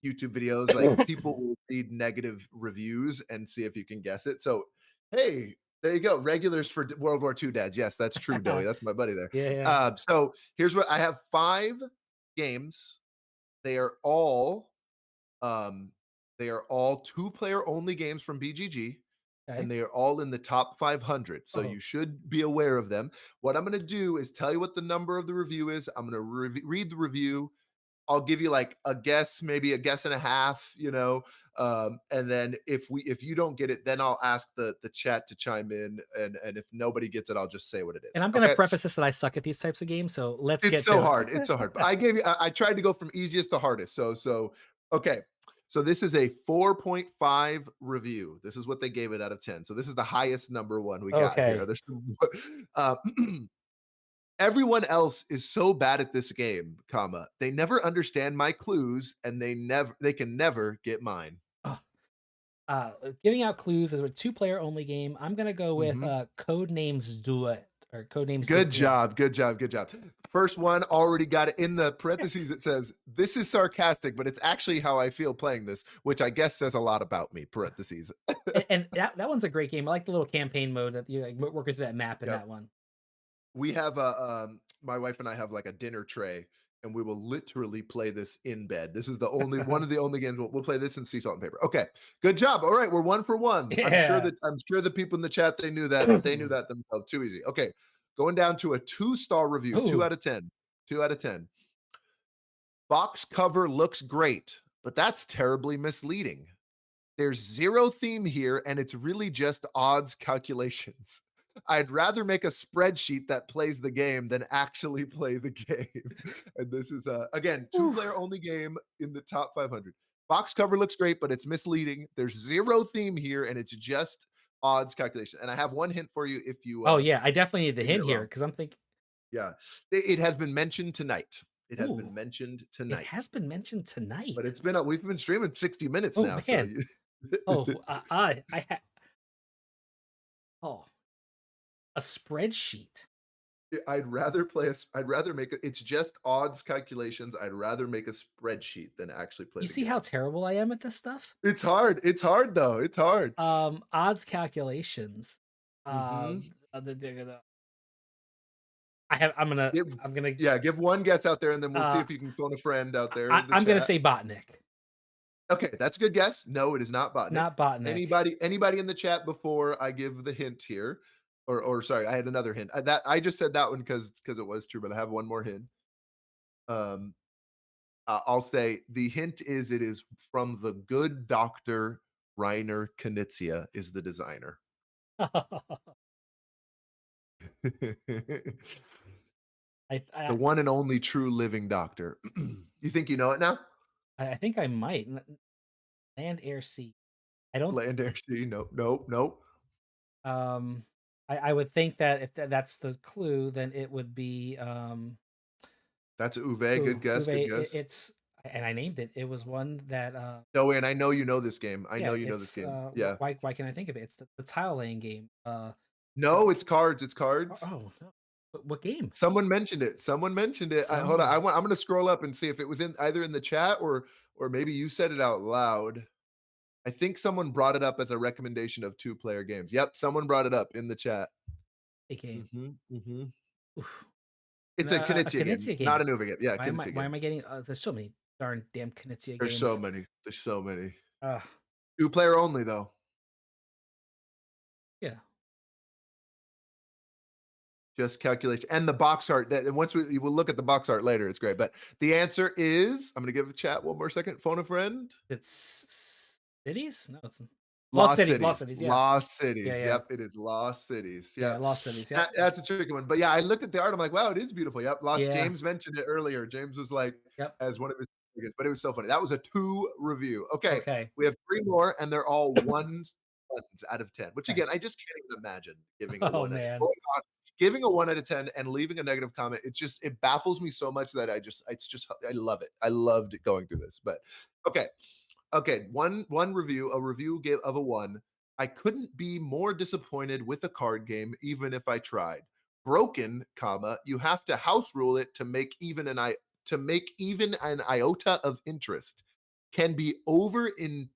Speaker 1: YouTube videos. Like people will read negative reviews and see if you can guess it. So, hey, there you go. Regulars for World War II dads. Yes, that's true, Doey. That's my buddy there.
Speaker 2: Yeah, yeah.
Speaker 1: So here's what I have: 5 games. They are all um, they are all two-player only games from BGG,
Speaker 2: Okay.
Speaker 1: and they are all in the top 500. So
Speaker 2: Oh,
Speaker 1: you should be aware of them. What I'm going to do is tell you what the number of the review is. I'm going to read the review. I'll give you like a guess, maybe a guess and a half, and then if you don't get it, then I'll ask the chat to chime in, and if nobody gets it, I'll just say what it
Speaker 2: and
Speaker 1: is.
Speaker 2: I'm gonna
Speaker 1: Okay.
Speaker 2: preface this that I suck at these types of games, so let's
Speaker 1: It's
Speaker 2: get
Speaker 1: so
Speaker 2: to
Speaker 1: hard. It's so hard. But I tried to go from easiest to hardest. So okay. So this is a 4.5 review. This is what they gave it out of 10. So this is the highest number one we got here.
Speaker 2: Okay.
Speaker 1: There's uh, everyone else is so bad at this game, comma. They never understand my clues and they can never get mine.
Speaker 2: Oh, giving out clues as a two-player only game. I'm gonna go with
Speaker 1: Mhm.
Speaker 2: Code Names Duet or Code Names
Speaker 1: Good
Speaker 2: Duet.
Speaker 1: job. Good job. Good job. First one already got it in the parentheses. It says, "This is sarcastic, but it's actually how I feel playing this," which I guess says a lot about me. Parentheses.
Speaker 2: And that one's a great game. I like the little campaign mode that you like working through that map in
Speaker 1: Yep.
Speaker 2: that one.
Speaker 1: We have a my wife and I have like a dinner tray, and we will literally play this in bed. This is the only one of the only games we'll play this in sea salt and paper. Okay, good job. All right, we're 1 for 1.
Speaker 2: Yeah.
Speaker 1: I'm sure the people in the chat they knew that themselves. Too easy. Okay, going down to a 2-star review, two
Speaker 2: Ooh.
Speaker 1: out of ten. 2 out of 10. Box cover looks great, but that's terribly misleading. There's zero theme here, and it's really just odds calculations. I'd rather make a spreadsheet that plays the game than actually play the game. And this is again,
Speaker 2: Ooh.
Speaker 1: two-player only game in the top 500. Box cover looks great, but it's misleading. There's zero theme here, and it's just odds calculation. And I have one hint for you
Speaker 2: Oh yeah, I definitely need the
Speaker 1: you get
Speaker 2: hint
Speaker 1: it
Speaker 2: here
Speaker 1: wrong.
Speaker 2: because I'm thinking.
Speaker 1: Yeah, it has been mentioned tonight. It has
Speaker 2: Ooh,
Speaker 1: been mentioned
Speaker 2: it
Speaker 1: tonight.
Speaker 2: has been mentioned
Speaker 1: But
Speaker 2: tonight.
Speaker 1: it's been we've been streaming 60 minutes
Speaker 2: Oh
Speaker 1: now, so
Speaker 2: man.
Speaker 1: you
Speaker 2: Oh, oh, a spreadsheet.
Speaker 1: I'd rather make it. It's just odds calculations. I'd rather make a spreadsheet than actually play
Speaker 2: You
Speaker 1: the
Speaker 2: see how
Speaker 1: game.
Speaker 2: terrible I am at this stuff?
Speaker 1: It's hard. It's hard though. It's hard.
Speaker 2: Odds calculations.
Speaker 1: Mhm.
Speaker 2: The I have
Speaker 1: Give
Speaker 2: I'm gonna
Speaker 1: Yeah, give one guess out there, and then we'll see
Speaker 2: uh
Speaker 1: if you can phone a friend out there in the
Speaker 2: I'm gonna
Speaker 1: chat.
Speaker 2: say Botnik,
Speaker 1: Okay, that's a good guess. No, it is not Botnik.
Speaker 2: not Botnik.
Speaker 1: Anybody in the chat before I give the hint here? Or sorry, I had another hint. That I just said that one because it was true, but I have one more hint. Um, I'll say the hint is it is from the good doctor Reiner Knizia is the designer. The
Speaker 2: I
Speaker 1: one and only true living doctor. You think you know it now?
Speaker 2: I think I might land air sea. I don't.
Speaker 1: Land Air Sea? Nope, nope, nope.
Speaker 2: Um, I would think that if that's the clue, then it would be
Speaker 1: That's Uwe. Good guess.
Speaker 2: Uwe.
Speaker 1: Good guess.
Speaker 2: It's and I named it. It was one that
Speaker 1: No, and I know you know this game. I
Speaker 2: yeah.
Speaker 1: know you know this
Speaker 2: It's
Speaker 1: game. Yeah.
Speaker 2: why can I think of it? It's the tile laying game.
Speaker 1: No, it's cards. It's
Speaker 2: Oh
Speaker 1: cards.
Speaker 2: oh, no. What game?
Speaker 1: Someone mentioned it. Someone mentioned it. Hold on.
Speaker 2: Someone.
Speaker 1: I'm gonna scroll up and see if it was in either in the chat or maybe you said it out loud. I think someone brought it up as a recommendation of two-player games. Yep, someone brought it up in the chat.
Speaker 2: A game.
Speaker 1: Mhm, mhm.
Speaker 2: Oof.
Speaker 1: It's a
Speaker 2: A
Speaker 1: Knizia game,
Speaker 2: Knizia
Speaker 1: not
Speaker 2: game.
Speaker 1: a Nuva game. Yeah,
Speaker 2: Why
Speaker 1: Knizia
Speaker 2: why
Speaker 1: game.
Speaker 2: am I getting there's so many darn damn Knizia
Speaker 1: There's so
Speaker 2: games.
Speaker 1: many. There's so many.
Speaker 2: Ugh.
Speaker 1: Two-player only though.
Speaker 2: Yeah.
Speaker 1: Just calculation and the box art that and once we will look at the box art later, it's great. But the answer is I'm gonna give the chat one more second. Phone a friend.
Speaker 2: It's cities? No, it's Lost
Speaker 1: Lost
Speaker 2: Cities, Lost
Speaker 1: Cities.
Speaker 2: Cities, yeah.
Speaker 1: Lost
Speaker 2: Yeah,
Speaker 1: Cities.
Speaker 2: yeah.
Speaker 1: Yep, it is Lost Cities.
Speaker 2: Yeah,
Speaker 1: Yep.
Speaker 2: Lost Cities, yep.
Speaker 1: That's a tricky one. But yeah, I looked at the art. I'm like, wow, it is beautiful. Yep. Lost
Speaker 2: Yeah,
Speaker 1: James mentioned it earlier. James was like,
Speaker 2: yep.
Speaker 1: as one of his favorites, but it was so funny. That was a 2 review. Okay.
Speaker 2: Okay.
Speaker 1: We have 3 more, and they're all ones out of 10, which
Speaker 2: Okay.
Speaker 1: again, I just can't even imagine giving a
Speaker 2: Oh,
Speaker 1: 1 out of
Speaker 2: man.
Speaker 1: going on giving a 1 out of 10 and leaving a negative comment. It baffles me so much that it's just I love it. I loved it going through this. But okay. Okay, one review, a review gave of a 1. I couldn't be more disappointed with a card game even if I tried. Broken, comma, you have to house rule it to make even an iota of interest. Can be over in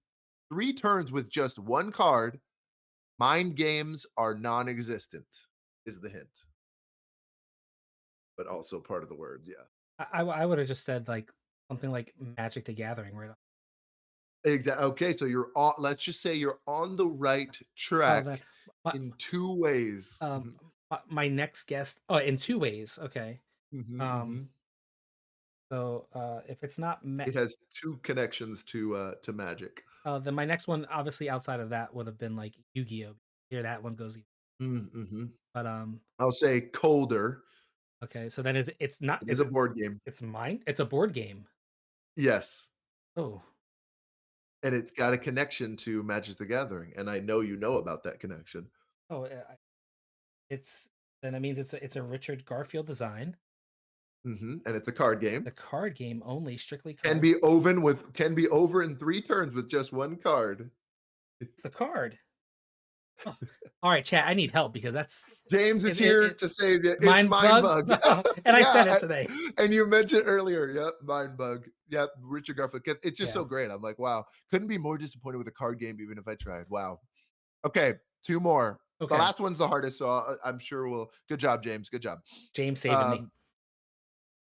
Speaker 1: 3 turns with just 1 card. Mind games are non-existent is the hint, but also part of the word, yeah.
Speaker 2: I would have just said like something like Magic the Gathering, right?
Speaker 1: Okay, so you're on let's just say you're on the right
Speaker 2: Oh, that
Speaker 1: track
Speaker 2: my,
Speaker 1: in 2 ways.
Speaker 2: um
Speaker 1: Mhm.
Speaker 2: my next guest. Oh, in two ways. Okay.
Speaker 1: Mhm,
Speaker 2: Um.
Speaker 1: mhm.
Speaker 2: So if it's not
Speaker 1: It has 2 connections to Magic.
Speaker 2: then my next one, obviously outside of that, would have been like Yu-Gi-Oh. Here, that one goes.
Speaker 1: Mhm.
Speaker 2: But
Speaker 1: I'll say colder.
Speaker 2: okay. So then it's not
Speaker 1: It is a board game.
Speaker 2: it's mine. It's a board game.
Speaker 1: Yes,
Speaker 2: Oh,
Speaker 1: and it's got a connection to Magic the Gathering, and I know you know about that connection.
Speaker 2: oh, it's then that means it's a Richard Garfield design.
Speaker 1: And it's a card
Speaker 2: The
Speaker 1: game.
Speaker 2: card game only, strictly
Speaker 1: Can
Speaker 2: card.
Speaker 1: be open with can be over in 3 turns with just 1 card.
Speaker 2: It's the card. Oh. All right, chat. I need help because that's
Speaker 1: James is here
Speaker 2: it
Speaker 1: to save you. It's
Speaker 2: mind
Speaker 1: Mind
Speaker 2: bug,
Speaker 1: Bug.
Speaker 2: and I said it
Speaker 1: Yeah,
Speaker 2: today.
Speaker 1: and you mentioned earlier, yep, Mind Bug. Yep, Richard Garfield. 'Cause it's just
Speaker 2: Yeah.
Speaker 1: so great. I'm like, wow, couldn't be more disappointed with a card game even if I tried. Wow. Okay, 2 more. The
Speaker 2: Okay.
Speaker 1: last one's the hardest, so I'm sure we'll good job, James. Good job.
Speaker 2: James saving me.
Speaker 1: Um,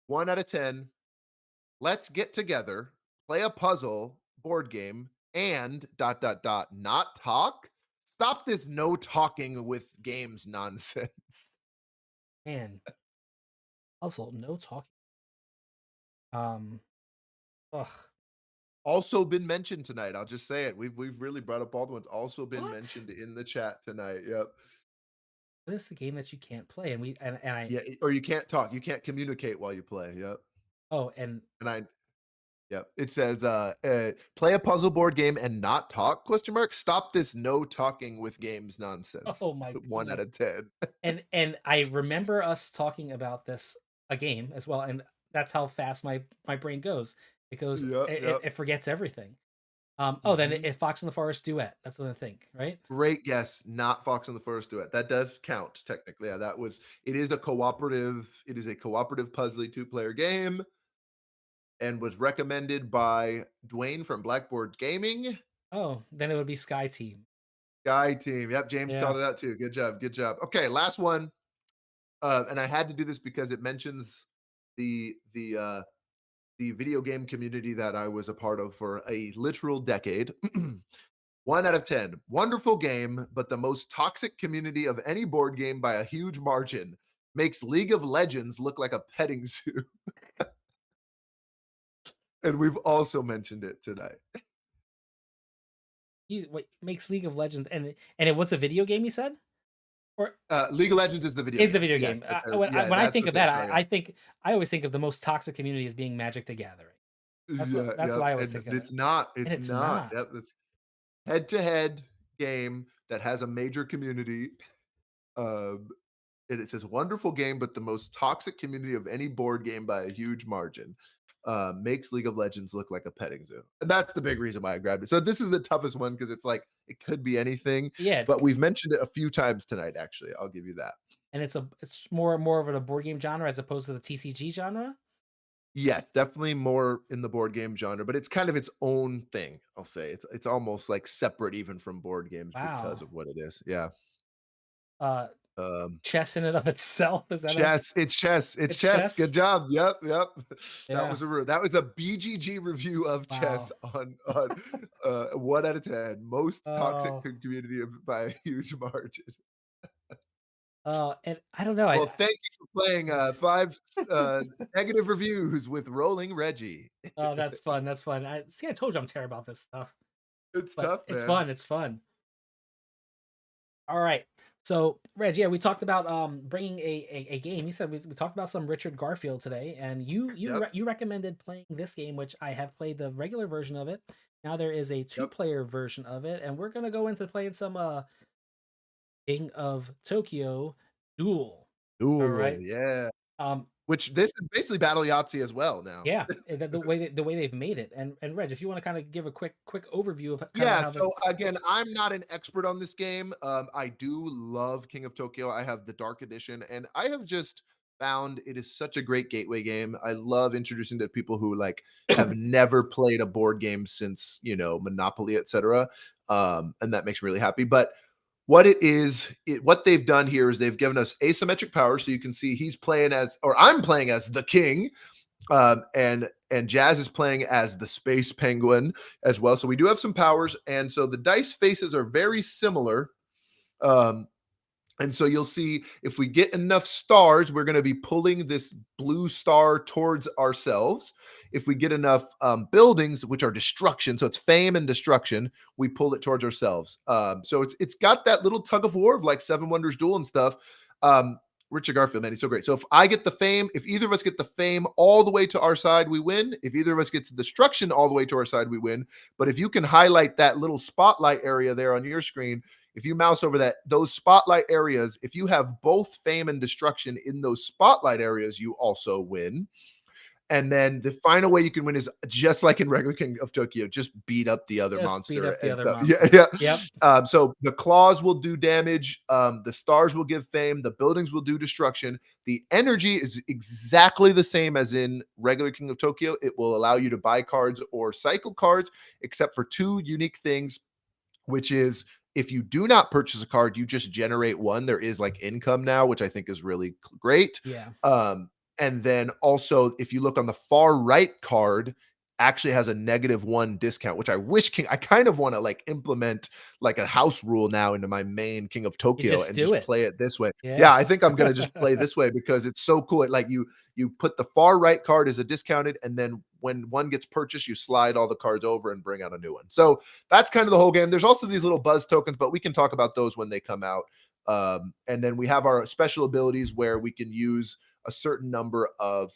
Speaker 1: 1 out of 10. Let's get together, play a puzzle board game, and dot dot dot not talk. Stop this no talking with games nonsense.
Speaker 2: Man, puzzle, no talking. Um. Ugh.
Speaker 1: Also been mentioned tonight. I'll just say it. We've really brought up all the ones also been
Speaker 2: What?
Speaker 1: mentioned in the chat tonight. Yep.
Speaker 2: What is the game that you can't play? And we and I.
Speaker 1: Yeah, or you can't talk. You can't communicate while you play. Yep.
Speaker 2: Oh, and
Speaker 1: And I yep. It says play a puzzle board game and not talk question mark. Stop this no talking with games nonsense.
Speaker 2: oh my
Speaker 1: 1 out
Speaker 2: goodness.
Speaker 1: of 10.
Speaker 2: And I remember us talking about this a game as well, and that's how fast my brain goes. It goes,
Speaker 1: Yep, yep.
Speaker 2: it forgets everything. Oh, then
Speaker 1: Mhm.
Speaker 2: if Fox and the Forest duet. That's what I think, right?
Speaker 1: Great guess, not Fox and the First Duet. That does count technically. Yeah, it is a cooperative puzzly two-player game and was recommended by Dwayne from Blackboard Gaming.
Speaker 2: Oh, then it would be Sky Team.
Speaker 1: Guy team. Yep, James
Speaker 2: Yeah.
Speaker 1: called it out too. Good job. Good job. Okay, last one. And I had to do this because it mentions the the uh the video game community that I was a part of for a literal decade. 1 out of 10. Wonderful game, but the most toxic community of any board game by a huge margin. Makes League of Legends look like a petting zoo. And we've also mentioned it tonight.
Speaker 2: You wait, makes League of Legends and it was a video game you said? Or
Speaker 1: League of Legends is the video
Speaker 2: is the
Speaker 1: game.
Speaker 2: video
Speaker 1: Yes,
Speaker 2: game?
Speaker 1: yeah,
Speaker 2: When I
Speaker 1: that's
Speaker 2: think
Speaker 1: what
Speaker 2: of
Speaker 1: they're
Speaker 2: that,
Speaker 1: showing
Speaker 2: I
Speaker 1: us.
Speaker 2: think I always think of the most toxic community as being Magic the Gathering.
Speaker 1: Yeah,
Speaker 2: That's
Speaker 1: yeah,
Speaker 2: what I always
Speaker 1: and
Speaker 2: think of it.
Speaker 1: it's not.
Speaker 2: And
Speaker 1: It's
Speaker 2: it's
Speaker 1: not.
Speaker 2: not.
Speaker 1: Yep, it's head-to-head game that has a major community. Um, and it says wonderful game, but the most toxic community of any board game by a huge margin. Makes League of Legends look like a petting zoo. And that's the big reason why I grabbed it. So this is the toughest one because it's like it could be anything,
Speaker 2: Yeah,
Speaker 1: but we've mentioned it a few times tonight, actually. I'll give you that.
Speaker 2: and it's more of a board game genre as opposed to the TCG genre.
Speaker 1: Yes, definitely more in the board game genre, but it's kind of its own thing, I'll say. It's almost, like, separate even from board games because
Speaker 2: Wow.
Speaker 1: of what it is. Yeah.
Speaker 2: Uh,
Speaker 1: Um,
Speaker 2: chess in and of itself, is that a
Speaker 1: it's
Speaker 2: it's
Speaker 1: chess.
Speaker 2: chess?
Speaker 1: Good job. Yep, yep.
Speaker 2: Yeah.
Speaker 1: That was a BGG review of chess
Speaker 2: Wow.
Speaker 1: on 1 out of 10. Most toxic
Speaker 2: Oh,
Speaker 1: community by a huge margin.
Speaker 2: oh, and I don't know,
Speaker 1: Well, thank you for playing, 5 uh, negative reviews with Rolling Reggie.
Speaker 2: oh, that's fun, that's fun. I told you I'm terrible about this stuff,
Speaker 1: It's
Speaker 2: but
Speaker 1: tough,
Speaker 2: it's
Speaker 1: man.
Speaker 2: fun, it's fun. All right. So, Reg, yeah, we talked about bringing a game. You said we talked about some Richard Garfield today, and
Speaker 1: Yep,
Speaker 2: you recommended playing this game, which I have played the regular version of it. Now there is a
Speaker 1: yep.
Speaker 2: two-player version of it, and we're gonna go into playing some King of Tokyo Duel. All
Speaker 1: Duel,
Speaker 2: right.
Speaker 1: yeah.
Speaker 2: Um,
Speaker 1: Which this is basically Battle Yahtzee as well now.
Speaker 2: yeah, the way they've made it, and Reg, if you want to kind of give a quick overview of kind of
Speaker 1: Yeah,
Speaker 2: how the
Speaker 1: so again, I'm not an expert on this game. I do love King of Tokyo. I have the Dark Edition, and I have just found it is such a great gateway game. I love introducing to people who like have never played a board game since, Monopoly, etc. And that makes me really happy. But what they've done here is they've given us asymmetric power, so you can see he's playing as, or I'm playing as the king, and Jazz is playing as the Space Penguin as well. So we do have some powers, and so the dice faces are very similar. Um, and so you'll see if we get enough stars, we're going to be pulling this blue star towards ourselves. If we get enough buildings, which are destruction, so it's fame and destruction, we pull it towards ourselves. So it's got that little tug of war of like Seven Wonders Duel and stuff. Um, Richard Garfield, man, he's so great. So if I get the fame, if either of us get the fame all the way to our side, we win. If either of us gets the destruction all the way to our side, we win. But if you can highlight that little spotlight area there on your screen, if you mouse over those spotlight areas, if you have both fame and destruction in those spotlight areas, you also win. And then the final way you can win is just like in regular King of Tokyo, just beat up the other
Speaker 2: just speed
Speaker 1: monster.
Speaker 2: up the
Speaker 1: And
Speaker 2: other
Speaker 1: so, yeah,
Speaker 2: monster.
Speaker 1: yeah.
Speaker 2: Yep.
Speaker 1: So the claws will do damage. The stars will give fame. The buildings will do destruction. The energy is exactly the same as in regular King of Tokyo. It will allow you to buy cards or cycle cards, except for two unique things, which is if you do not purchase a card, you just generate one. There is like income now, which I think is really great.
Speaker 2: Yeah.
Speaker 1: Um, and then also, if you look on the far right card, actually has a -1 discount, which I wish I kind of want to like implement like a house rule now into my main King of
Speaker 2: You
Speaker 1: Tokyo
Speaker 2: just
Speaker 1: and
Speaker 2: do
Speaker 1: just
Speaker 2: it.
Speaker 1: play it this way.
Speaker 2: Yeah.
Speaker 1: Yeah, I think I'm gonna just play this way because it's so cool. Like you put the far right card as a discounted, and then when one gets purchased, you slide all the cards over and bring out a new one. So that's kind of the whole game. There's also these little buzz tokens, but we can talk about those when they come out. And then we have our special abilities where we can use a certain number of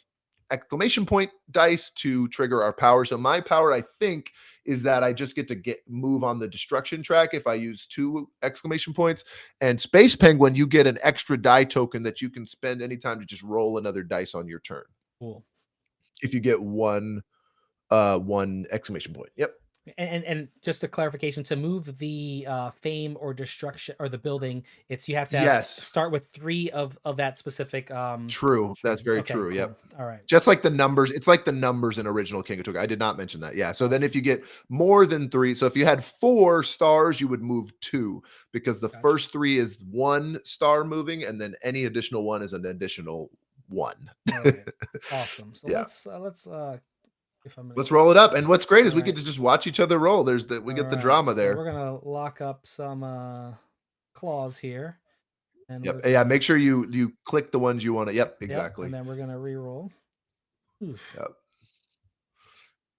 Speaker 1: exclamation point dice to trigger our power. So my power, I think, is that I just get to move on the destruction track if I use 2 exclamation points. And Space Penguin, you get an extra die token that you can spend anytime to just roll another dice on your turn.
Speaker 2: Cool.
Speaker 1: If you get one exclamation point. Yep.
Speaker 2: And just a clarification, to move the fame or destruction or the building, it's you have to have
Speaker 1: Yes.
Speaker 2: start with three of that specific
Speaker 1: True. That's
Speaker 2: string.
Speaker 1: very
Speaker 2: Okay,
Speaker 1: true. Yep.
Speaker 2: cool. All right.
Speaker 1: Just like the numbers, it's like the numbers in original King of Tokyo. I did not mention that. Yeah. So then if
Speaker 2: Awesome.
Speaker 1: you get more than 3, so if you had 4 stars, you would move 2 because the
Speaker 2: Gotcha.
Speaker 1: first 3 is 1 star moving, and then any additional one is an additional 1.
Speaker 2: All right. Awesome. So
Speaker 1: Yeah.
Speaker 2: let's if I'm gonna
Speaker 1: Let's roll it up. And what's great
Speaker 2: all
Speaker 1: is we
Speaker 2: right.
Speaker 1: get to just watch each other roll. We
Speaker 2: All
Speaker 1: get the
Speaker 2: right.
Speaker 1: drama
Speaker 2: So
Speaker 1: there.
Speaker 2: we're gonna lock up some claws here, and
Speaker 1: Yep.
Speaker 2: we're
Speaker 1: Yeah.
Speaker 2: gonna
Speaker 1: Make sure you click the ones you want to. Yep.
Speaker 2: yep, and
Speaker 1: Exactly.
Speaker 2: then we're gonna re-roll. Oof.
Speaker 1: Yep.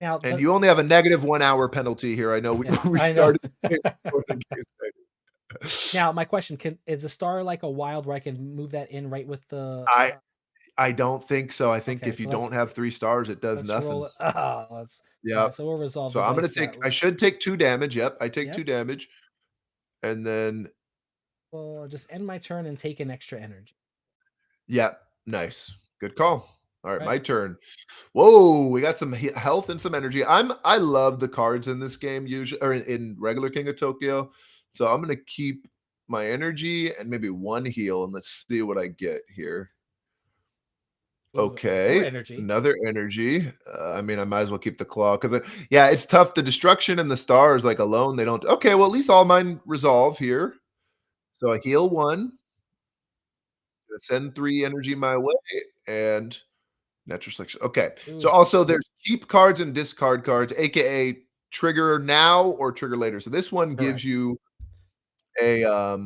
Speaker 2: Now
Speaker 1: And
Speaker 2: the
Speaker 1: you only have a -1 hour penalty here. I know we,
Speaker 2: yeah,
Speaker 1: we
Speaker 2: I know.
Speaker 1: started before the game started.
Speaker 2: Now, my question, can is a star like a wild where I can move that in right with the
Speaker 1: I I don't think so. I think
Speaker 2: okay,
Speaker 1: if you
Speaker 2: so
Speaker 1: don't have 3 stars, it does
Speaker 2: let's
Speaker 1: nothing.
Speaker 2: roll it. Oh, let's all
Speaker 1: Yep.
Speaker 2: right, so we'll resolve
Speaker 1: So
Speaker 2: the
Speaker 1: I'm gonna
Speaker 2: dice
Speaker 1: take
Speaker 2: that
Speaker 1: I
Speaker 2: way.
Speaker 1: should take 2 damage. Yep, I take 2
Speaker 2: Yep.
Speaker 1: damage, and then
Speaker 2: Well, I'll just end my turn and take an extra energy.
Speaker 1: yeah, nice. Good call. Alright,
Speaker 2: Right.
Speaker 1: my turn. Whoa, we got some health and some energy. I love the cards in this game usually or in regular King of Tokyo. So I'm gonna keep my energy, and maybe one heal, and let's see what I get here.
Speaker 2: Ooh, more
Speaker 1: Okay,
Speaker 2: energy.
Speaker 1: another energy. I mean, I might as well keep the claw because, yeah, it's tough. The destruction and the stars, like alone, they don't. Okay, well, at least all mine resolve here. So I heal one, send 3 energy my way, and natural selection. Okay, so
Speaker 2: Ooh,
Speaker 1: also there's keep cards and discard cards, aka trigger now or trigger later. So this one gives
Speaker 2: correct.
Speaker 1: you a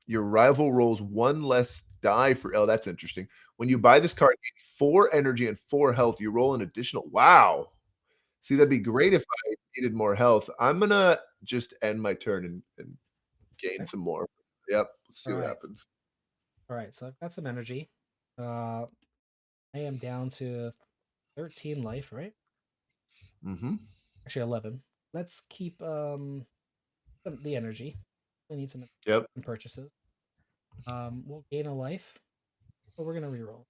Speaker 1: your rival rolls one less die for. Oh, that's interesting. When you buy this card, you gain 4 energy and 4 health. You roll an additional. Wow. See, that'd be great if I needed more health. I'm gonna just end my turn and gain
Speaker 2: Okay.
Speaker 1: some more. Yep. Let's
Speaker 2: All
Speaker 1: see what
Speaker 2: right.
Speaker 1: happens.
Speaker 2: All right. So I've got some energy. Uh, I am down to 13 life, right?
Speaker 1: Hmm.
Speaker 2: Actually 11. Let's keep the energy. I need some
Speaker 1: Yep.
Speaker 2: purchases. We'll gain a life, but we're gonna reroll.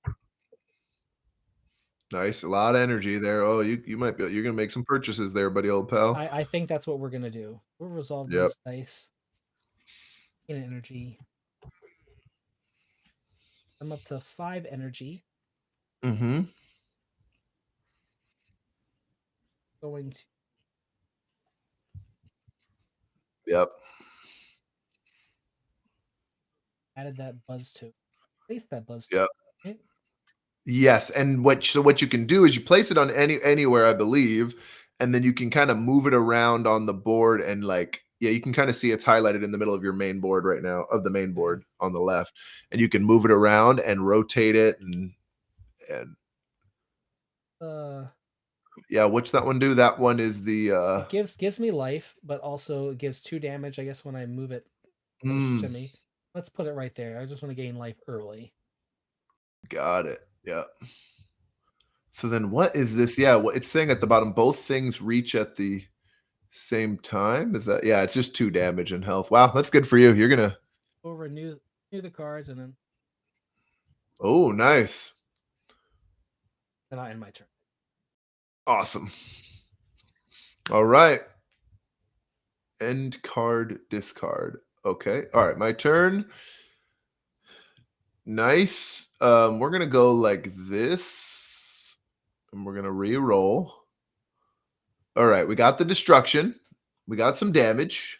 Speaker 1: Nice. A lot of energy there. Oh, you might be. You're gonna make some purchases there, buddy, old pal.
Speaker 2: I think that's what we're gonna do. We'll resolve
Speaker 1: Yep.
Speaker 2: these dice in energy. I'm up to 5 energy.
Speaker 1: Hmm.
Speaker 2: Going to
Speaker 1: Yep.
Speaker 2: added that buzz to place that buzz to
Speaker 1: Yep.
Speaker 2: it.
Speaker 1: Yes, and what you can do is you place it on anywhere, I believe, and then you can kinda move it around on the board and, like, yeah, you can kinda see it's highlighted in the middle of your main board right now of the main
Speaker 2: Okay.
Speaker 1: board on the left, and you can move it around and rotate it and
Speaker 2: Uh,
Speaker 1: yeah, what's that one do? That one is the,
Speaker 2: it gives me life, but also it gives 2 damage. I guess when I move it closer to
Speaker 1: mm,
Speaker 2: me. Let's put it right there. I just want to gain life early.
Speaker 1: got it, yeah. So then what is this? Yeah, what it's saying at the bottom, both things reach at the same time? Is that yeah, it's just 2 damage and health. Wow, that's good for you. You're gonna
Speaker 2: We'll renew the cards, and
Speaker 1: oh, nice.
Speaker 2: then I end my turn.
Speaker 1: Awesome. All right. End card, discard. Okay. All right, my turn. Nice. We're gonna go like this, and we're gonna re-roll. All right, we got the destruction. We got some damage.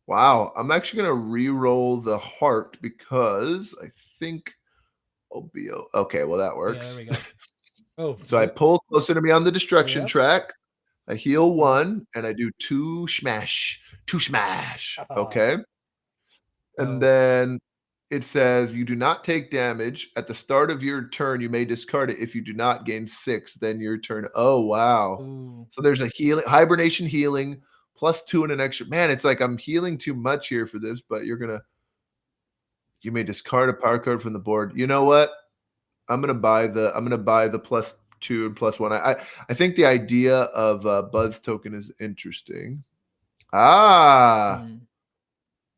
Speaker 1: Wow, I'm actually gonna re-roll the heart because I think OBO. Okay, well that
Speaker 2: Oh yeah, there
Speaker 1: works.
Speaker 2: we go. Oh
Speaker 1: So I
Speaker 2: nope.
Speaker 1: pull closer to me on the destruction
Speaker 2: Yep.
Speaker 1: track. I heal
Speaker 2: Yep.
Speaker 1: 1, and I do 2 smash. 2 smash.
Speaker 2: Uh,
Speaker 1: Okay. And
Speaker 2: so
Speaker 1: then it says, "You do not take damage. At the start of your turn, you may discard it. If you do not gain 6, then your turn." Oh, wow.
Speaker 2: ooh.
Speaker 1: So there's a healing hibernation healing, +2 and an extra man, it's like I'm healing too much here for this, but you may discard a power card from the board. You know what? I'm gonna buy the +2 and +1. I think the idea of a Buzz token is interesting. Ah,
Speaker 2: Hmm.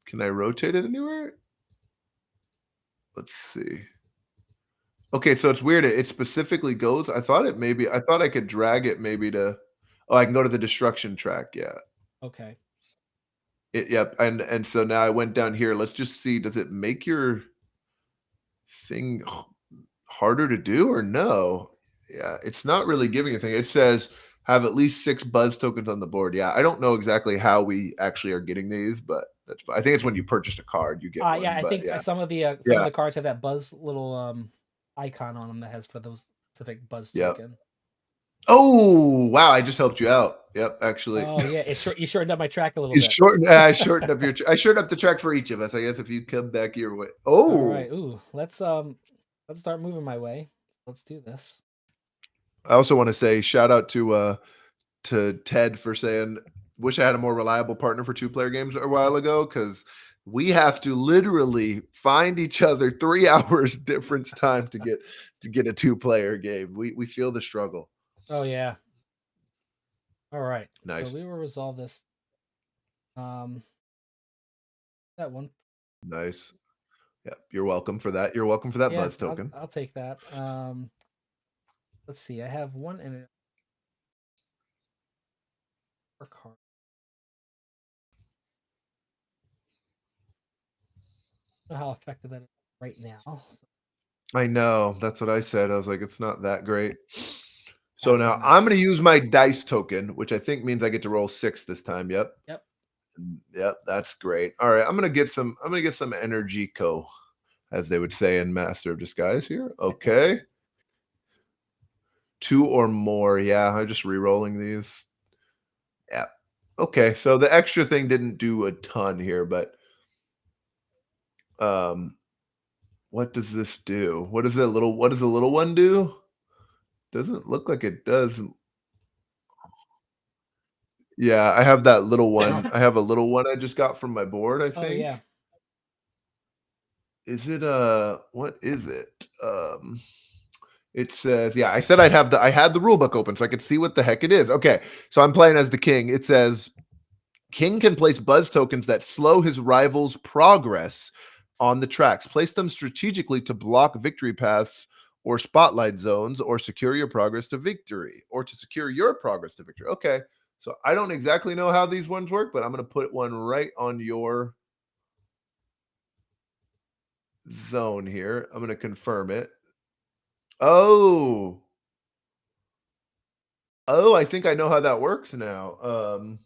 Speaker 1: can I rotate it anywhere? Let's see. Okay, so it's weird. It specifically goes. I thought I could drag it maybe to. Oh, I can go to the destruction track. Yeah.
Speaker 2: Okay.
Speaker 1: Yep. And so now I went down here. Let's just see. Does it make your thing harder to do or no? Yeah, it's not really giving anything. It says have at least 6 buzz tokens on the board. Yeah, I don't know exactly how we actually are getting these, but I think it's when you purchased a card, you get
Speaker 2: Yeah,
Speaker 1: one.
Speaker 2: I
Speaker 1: But
Speaker 2: think
Speaker 1: yeah,
Speaker 2: some of
Speaker 1: yeah,
Speaker 2: the cards have that buzz little icon on them that has for those specific buzz
Speaker 1: yeah.
Speaker 2: token.
Speaker 1: Oh wow, I just helped you out. Yep, actually.
Speaker 2: Oh yeah, you shortened up my track a little
Speaker 1: You
Speaker 2: bit.
Speaker 1: shortened I shortened up I shortened up the track for each of us, I guess if you come back your way.
Speaker 2: All right.
Speaker 1: Oh,
Speaker 2: Ooh, let's start moving my way. Let's do this.
Speaker 1: I also wanna say shout out to Ted for saying, "Wish I had a more reliable partner for two-player games a while ago because we have to literally find each other 3 hours difference time to get a two-player game." We feel the struggle.
Speaker 2: Oh yeah. All right. So
Speaker 1: Nice,
Speaker 2: we will resolve this. Um, that one.
Speaker 1: nice. Yeah, you're welcome for that. You're welcome for that
Speaker 2: Yeah,
Speaker 1: buzz token.
Speaker 2: I'll take that. Let's see. I have one in a card. know how effective that is right now. So
Speaker 1: I know. That's what I said. I was like, it's not that great. So
Speaker 2: pass
Speaker 1: now
Speaker 2: on that.
Speaker 1: I'm going to use my dice token, which I think means I get to roll 6 this time. Yep.
Speaker 2: Yep.
Speaker 1: Yep, that's great. All right, I'm going to get some energy co, as they would say in Master of Disguise here. Okay. 2 or more. Yeah, I'm just re-rolling these. Yeah. Okay, so the extra thing didn't do a ton here, but um what does this do? What does the little one do? Doesn't look like it does. Yeah, I have that little one. I have a little one I just got from my board, I
Speaker 2: Oh
Speaker 1: think.
Speaker 2: yeah.
Speaker 1: Is it what is it? It says, yeah, I said I had the rule book open so I could see what the heck it is. Okay. So I'm playing as the king. It says King can place buzz tokens that slow his rival's progress on the tracks. Place them strategically to block victory paths or spotlight zones or secure your progress to victory or to secure your progress to victory. Okay. So I don't exactly know how these ones work, but I'm going to put one right on your zone here. I'm going to confirm it. Oh, oh, I think I know how that works now.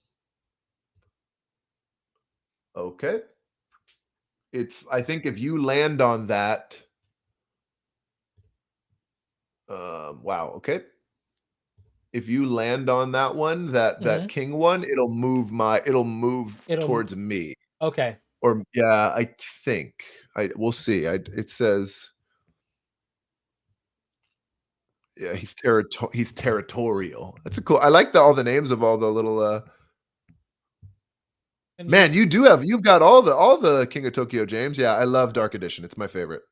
Speaker 1: Okay. I think if you land on that, wow, okay. If you land on that one, that
Speaker 2: Hmm.
Speaker 1: king one, it'll move
Speaker 2: It'll
Speaker 1: towards me.
Speaker 2: okay.
Speaker 1: Or yeah, I think. We'll see. It says yeah, he's territorial. That's a cool. I like all the names of all the little
Speaker 2: And
Speaker 1: man, you've got all the King of Tokyo James. Yeah, I love Dark Edition. It's my favorite.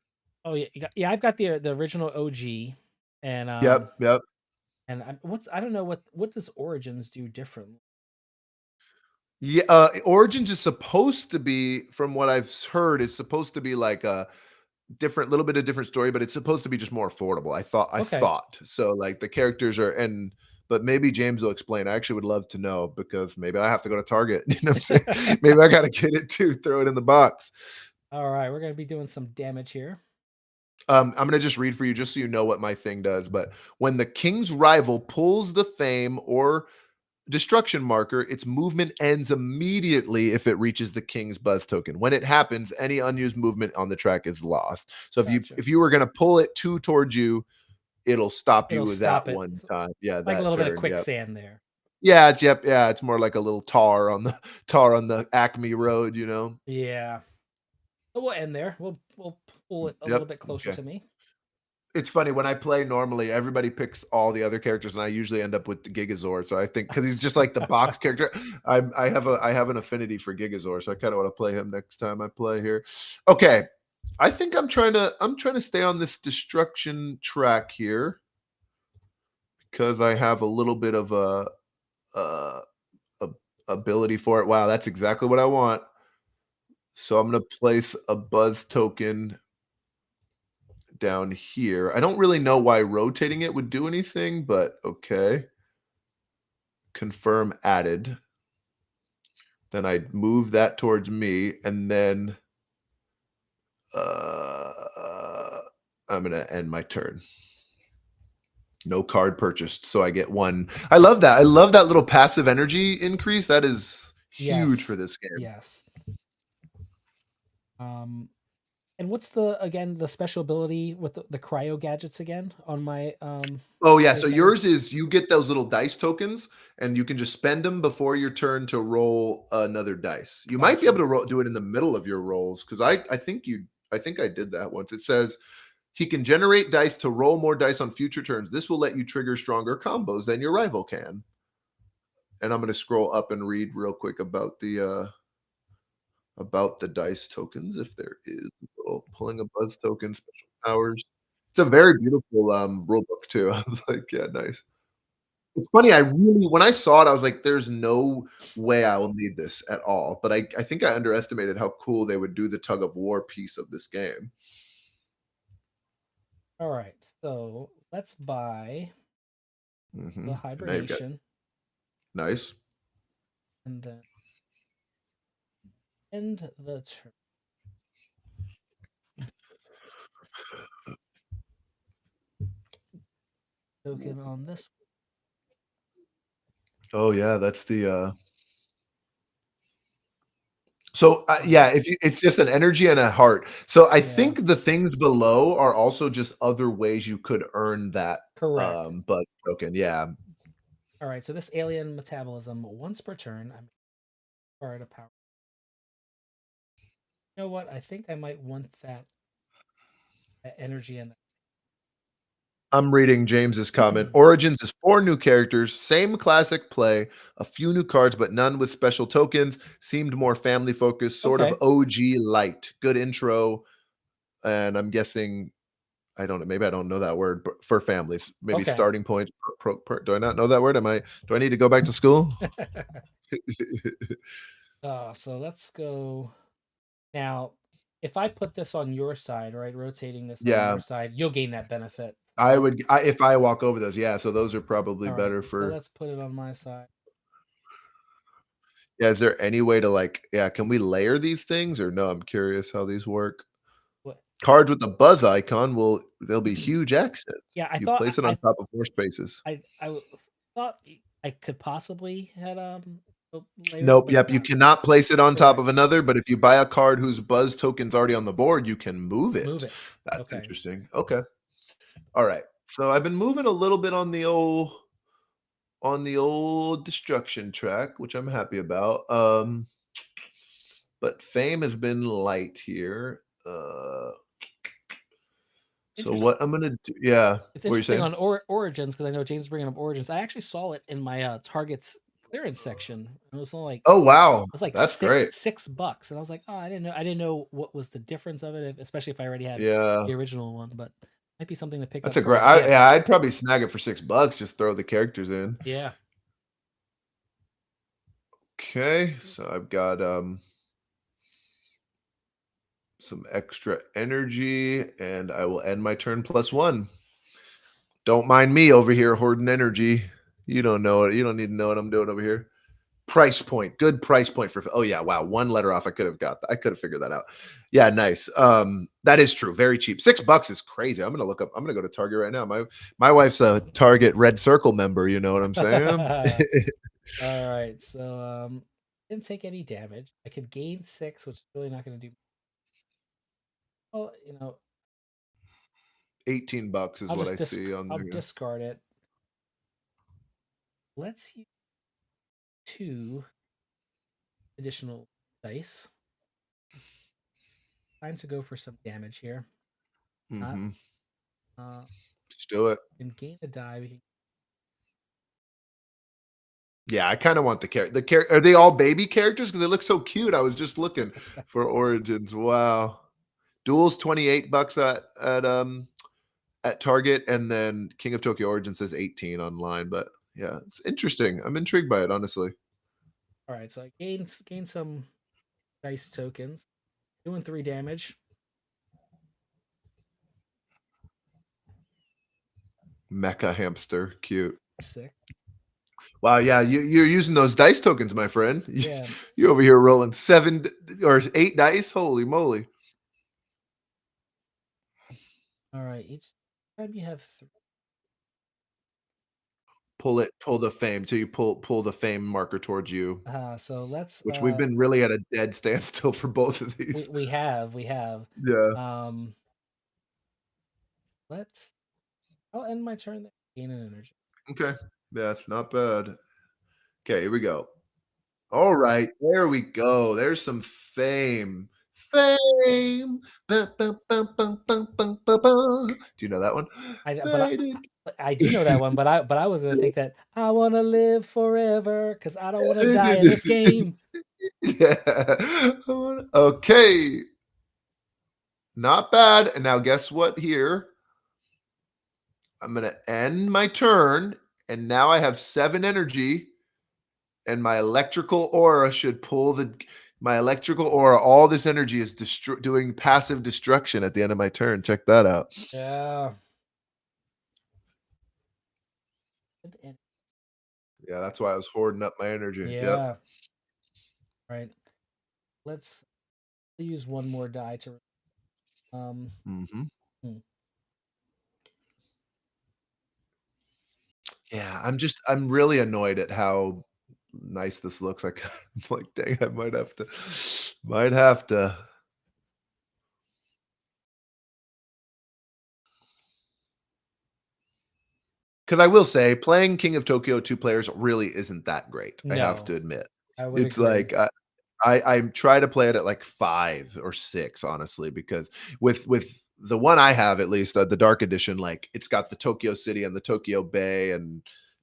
Speaker 2: oh yeah, yeah. I've got the original OG, and
Speaker 1: Yep, yep.
Speaker 2: I don't know what does Origins do differently.
Speaker 1: Yeah, Origins is supposed to be, from what I've heard, is supposed to be like a little bit of different story, but it's supposed to be just more affordable. I
Speaker 2: Okay.
Speaker 1: thought so. Like the characters are, but maybe James will explain. I actually would love to know because maybe I have to go to Target. You know what I'm saying? Maybe I got to get it too. Throw it in the box.
Speaker 2: All right, we're gonna be doing some damage here.
Speaker 1: I'm gonna just read for you, just so you know what my thing does. But when the king's rival pulls the fame or destruction marker, its movement ends immediately if it reaches the king's buzz token. When it happens, any unused movement on the track is lost. So
Speaker 2: Gotcha.
Speaker 1: if you were gonna pull it towards you, it'll stop
Speaker 2: It'll
Speaker 1: you that
Speaker 2: stop it.
Speaker 1: one time. Yeah,
Speaker 2: Like a
Speaker 1: that
Speaker 2: little bit of
Speaker 1: turn. Yep.
Speaker 2: quicksand there.
Speaker 1: Yeah, it's more like a little tar on the tar on the Acme Road, you know.
Speaker 2: Yeah. So we'll end there. We'll pull it a little
Speaker 1: Yep.
Speaker 2: bit closer
Speaker 1: Okay.
Speaker 2: to me.
Speaker 1: It's funny when I play normally, everybody picks all the other characters, and I usually end up with the Gigazord. So I think because he's just like the box character, I have an affinity for Gigazord, so I kind of want to play him next time I play here. Okay, I think I'm trying to stay on this destruction track here because I have a little bit of a, a ability for it. Wow, that's exactly what I want. So I'm gonna place a buzz token down here. I don't really know why rotating it would do anything, but okay. Confirm added. Then I'd move that towards me, and then uh, I'm gonna end my turn. No card purchased, so I get one. I love that. I love that little passive energy increase. That is huge for
Speaker 2: Yes.
Speaker 1: this game.
Speaker 2: Yes. And what's the special ability with the cryo gadgets again on my
Speaker 1: Oh yeah,
Speaker 2: my
Speaker 1: so
Speaker 2: thing?
Speaker 1: yours is you get those little dice tokens, and you can just spend them before your turn to roll another dice. You might be able
Speaker 2: Gotcha.
Speaker 1: to do it in the middle of your rolls because I think I did that once. It says he can generate dice to roll more dice on future turns. This will let you trigger stronger combos than your rival can. And I'm going to scroll up and read real quick about the dice tokens if there is little pulling a buzz token special powers. It's a very beautiful rule book too. I was like, yeah, nice. It's funny. I really, when I saw it, I was like, "There's no way I will need this at all." But I think I underestimated how cool they would do the tug of war piece of this game.
Speaker 2: All right. So let's buy the
Speaker 1: And now you've got
Speaker 2: hibernation
Speaker 1: nice.
Speaker 2: and then end the turn. token on this.
Speaker 1: Oh yeah, that's the so,
Speaker 2: All
Speaker 1: yeah,
Speaker 2: right.
Speaker 1: if you it's just an energy and a heart. So, I
Speaker 2: Yeah.
Speaker 1: think the things below are also just other ways you could earn that,
Speaker 2: Correct.
Speaker 1: buzz token, yeah.
Speaker 2: All right. So this alien metabolism once per turn. I'm part of power. You know what? I think I might want that energy and
Speaker 1: I'm reading James's comment.
Speaker 2: that.
Speaker 1: Origins is 4 new characters, same classic play, a few new cards, but none with special tokens, seemed more family focused, sort of
Speaker 2: Okay.
Speaker 1: OG light. Good intro, and I'm guessing I don't know, maybe I don't know that word, but for families, maybe
Speaker 2: Okay.
Speaker 1: starting point, do I not know that word? Do I need to go back to school?
Speaker 2: So let's go now. If I put this on your side, right, rotating this on
Speaker 1: Yeah,
Speaker 2: your side, you'll gain that benefit.
Speaker 1: I would if I walk over those, yeah, so those are probably
Speaker 2: All right.
Speaker 1: better
Speaker 2: So
Speaker 1: for
Speaker 2: let's put it on my side.
Speaker 1: yeah, is there any way to, like yeah, can we layer these things or no? I'm curious how these work.
Speaker 2: What?
Speaker 1: Cards with the buzz icon will they'll be huge accents.
Speaker 2: Yeah, I
Speaker 1: You
Speaker 2: thought
Speaker 1: place it on top of more spaces.
Speaker 2: thought I could possibly had layered it,
Speaker 1: Nope,
Speaker 2: but
Speaker 1: yep, you
Speaker 2: not
Speaker 1: cannot place it on top of
Speaker 2: correct.
Speaker 1: another, but if you buy a card whose buzz token's already on the board, you can move
Speaker 2: Move
Speaker 1: it.
Speaker 2: it.
Speaker 1: That's
Speaker 2: Okay.
Speaker 1: interesting. Okay. Alright. So I've been moving a little bit on the old destruction track, which I'm happy about. But fame has been light here. So
Speaker 2: Interesting.
Speaker 1: what I'm gonna do yeah,
Speaker 2: It's
Speaker 1: what are you
Speaker 2: interesting
Speaker 1: saying?
Speaker 2: on Origins because I know James is bringing up Origins. I actually saw it in my Target's clearance section. It was only like
Speaker 1: Oh, wow. That's
Speaker 2: six
Speaker 1: great.
Speaker 2: $6, and I was like, oh, I didn't know what was the difference of it, especially if I already had
Speaker 1: Yeah.
Speaker 2: the original one. But might be something to pick
Speaker 1: That's
Speaker 2: up
Speaker 1: a
Speaker 2: for
Speaker 1: great
Speaker 2: a gift.
Speaker 1: I'd probably snag it for $6, just throw the characters in.
Speaker 2: Yeah.
Speaker 1: Okay, so I've got, some extra energy, and I will end my turn +1. Don't mind me over here hoarding energy. You don't know it. You don't need to know what I'm doing over here. Price point, good price point for oh, yeah, wow, 1 letter off, I could have figured that out. Yeah, nice. That is true, very cheap. $6 is crazy. I'm gonna go to Target right now. My wife's a Target Red Circle member, you know what I'm saying?
Speaker 2: All right. So didn't take any damage. I could gain 6, which is really not going to do. Well,
Speaker 1: 18 bucks is what I see on
Speaker 2: I'll
Speaker 1: there.
Speaker 2: discard it. Let's use 2 additional dice. Time to go for some damage here. Not
Speaker 1: Mhm.
Speaker 2: uh
Speaker 1: Let's do it.
Speaker 2: and gain a die.
Speaker 1: Yeah, I kinda want are they all baby characters? Because they look so cute. I was just looking for Origins. Wow. Duel's $28 at Target, and then King of Tokyo Origin says 18 online, but yeah, it's interesting. I'm intrigued by it, honestly.
Speaker 2: All right, so I gain some dice tokens, doing 3 damage.
Speaker 1: Mecha hamster, cute.
Speaker 2: Sick.
Speaker 1: Wow, yeah, you're using those dice tokens, my friend.
Speaker 2: Yeah.
Speaker 1: You over here rolling 7 or 8 dice? Holy moly.
Speaker 2: All right. Each time you have 3.
Speaker 1: Pull the fame till you pull the fame marker towards you,
Speaker 2: So let's
Speaker 1: which we've been really at a dead standstill for both of
Speaker 2: we
Speaker 1: these.
Speaker 2: we have
Speaker 1: Yeah.
Speaker 2: um let's I'll end my turn there. Gain an energy.
Speaker 1: Okay. Yeah, it's not bad. Okay, here we go. All right, there we go. There's some fame. Fame. Ba, ba, ba, ba, ba, ba, ba, ba. Do you know that one? Faded.
Speaker 2: But I do know that one, but I was gonna think that I wanna live forever because I don't want to die in this game.
Speaker 1: Yeah. Okay. Not bad. And now guess what here? I'm gonna end my turn, and now I have 7 energy, and my electrical aura should pull the my electrical aura, all this energy is doing passive destruction at the end of my turn. Check that out.
Speaker 2: Yeah.
Speaker 1: Yeah, that's why I was hoarding up my energy. Yep.
Speaker 2: Yeah. Right. Let's use one more die to um
Speaker 1: Mhm.
Speaker 2: Mm.
Speaker 1: Yeah, I'm really annoyed at how nice this looks. Like, I'm like, dang, I might have to. 'Cause I will say, playing King of Tokyo 2 players really isn't that great, I have
Speaker 2: No,
Speaker 1: to admit.
Speaker 2: I would
Speaker 1: It's
Speaker 2: agree.
Speaker 1: like, I try to play it at, like, 5 or 6, honestly, because with the one I have, at least, the Dark Edition, like, it's got the Tokyo City and the Tokyo Bay, and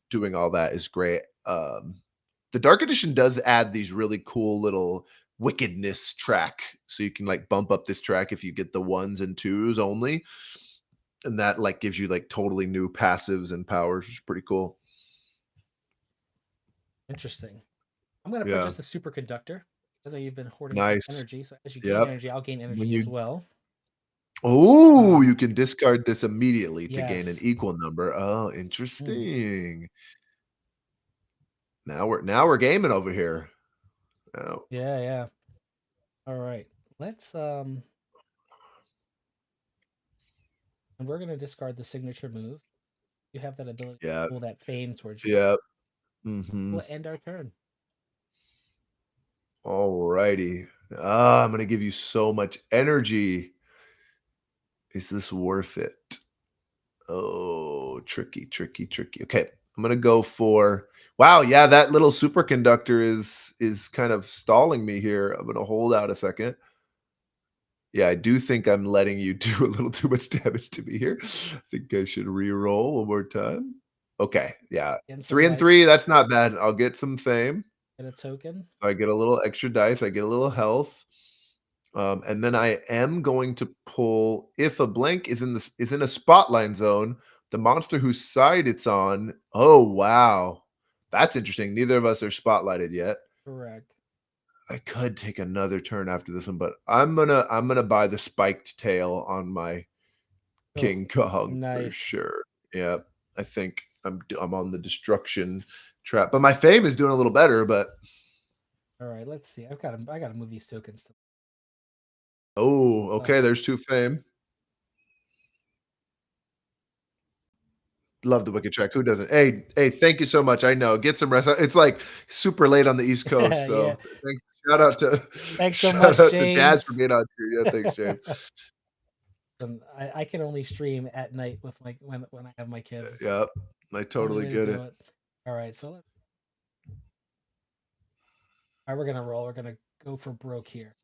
Speaker 1: doing all that is great. The Dark Edition does add these really cool little wickedness track, so you can, like, bump up this track if you get the 1s and 2s only, and that, like, gives you, like, totally new passives and powers, which is pretty cool.
Speaker 2: Interesting. I'm gonna
Speaker 1: Yeah,
Speaker 2: purchase the superconductor. I know you've been hoarding some
Speaker 1: nice.
Speaker 2: energy, so as you gain
Speaker 1: Yep.
Speaker 2: energy, I'll gain
Speaker 1: When
Speaker 2: energy as
Speaker 1: you
Speaker 2: well.
Speaker 1: Oh, you
Speaker 2: Um,
Speaker 1: can discard this immediately to gain an
Speaker 2: yes,
Speaker 1: equal number. Oh,
Speaker 2: mm,
Speaker 1: interesting. Now we're gaming over here. Oh,
Speaker 2: yeah, yeah. All right, let's and we're gonna discard the signature move. You have that ability
Speaker 1: yeah,
Speaker 2: to pull that fame towards you.
Speaker 1: yeah. Mhm.
Speaker 2: We'll end our turn.
Speaker 1: Alrighty. Ah, I'm gonna give you so much energy. Is this worth it? Oh, tricky, tricky, tricky. Okay, I'm gonna go for wow, yeah, that little superconductor is kind of stalling me here. I'm gonna hold out a second. Yeah, I do think I'm letting you do a little too much damage to me here. I think I should re-roll one more time. Okay, yeah.
Speaker 2: Get some
Speaker 1: 3 and
Speaker 2: life.
Speaker 1: 3, that's not bad. I'll get some fame.
Speaker 2: Get a token.
Speaker 1: I get a little extra dice, I get a little health. And then I am going to pull if a blank is in a spotlight zone, the monster whose side it's on. Oh wow. That's interesting. Neither of us are spotlighted yet.
Speaker 2: Correct.
Speaker 1: I could take another turn after this one, but I'm gonna buy the spiked tail on my
Speaker 2: Oh,
Speaker 1: King Kong for
Speaker 2: nice.
Speaker 1: sure. Yeah, I think I'm on the destruction trap, but my fame is doing a little better. But
Speaker 2: All right, let's see. I gotta move these tokens.
Speaker 1: oh,
Speaker 2: Uh,
Speaker 1: okay, there's two fame. Love the Wicked track. Who doesn't? Hey, hey, thank you so much. I know. Get some rest. It's like super late on the East Coast,
Speaker 2: yeah.
Speaker 1: so thanks. Shout out to
Speaker 2: Thanks so
Speaker 1: shout
Speaker 2: much,
Speaker 1: out to Daz for
Speaker 2: James.
Speaker 1: being on here. Yeah, thanks, James.
Speaker 2: And I can only stream at night with my when I have my kids. It's
Speaker 1: Yeah, I
Speaker 2: the only
Speaker 1: totally
Speaker 2: way to
Speaker 1: get
Speaker 2: do
Speaker 1: it.
Speaker 2: it. All right, so all right, we're gonna roll. We're gonna go for broke here.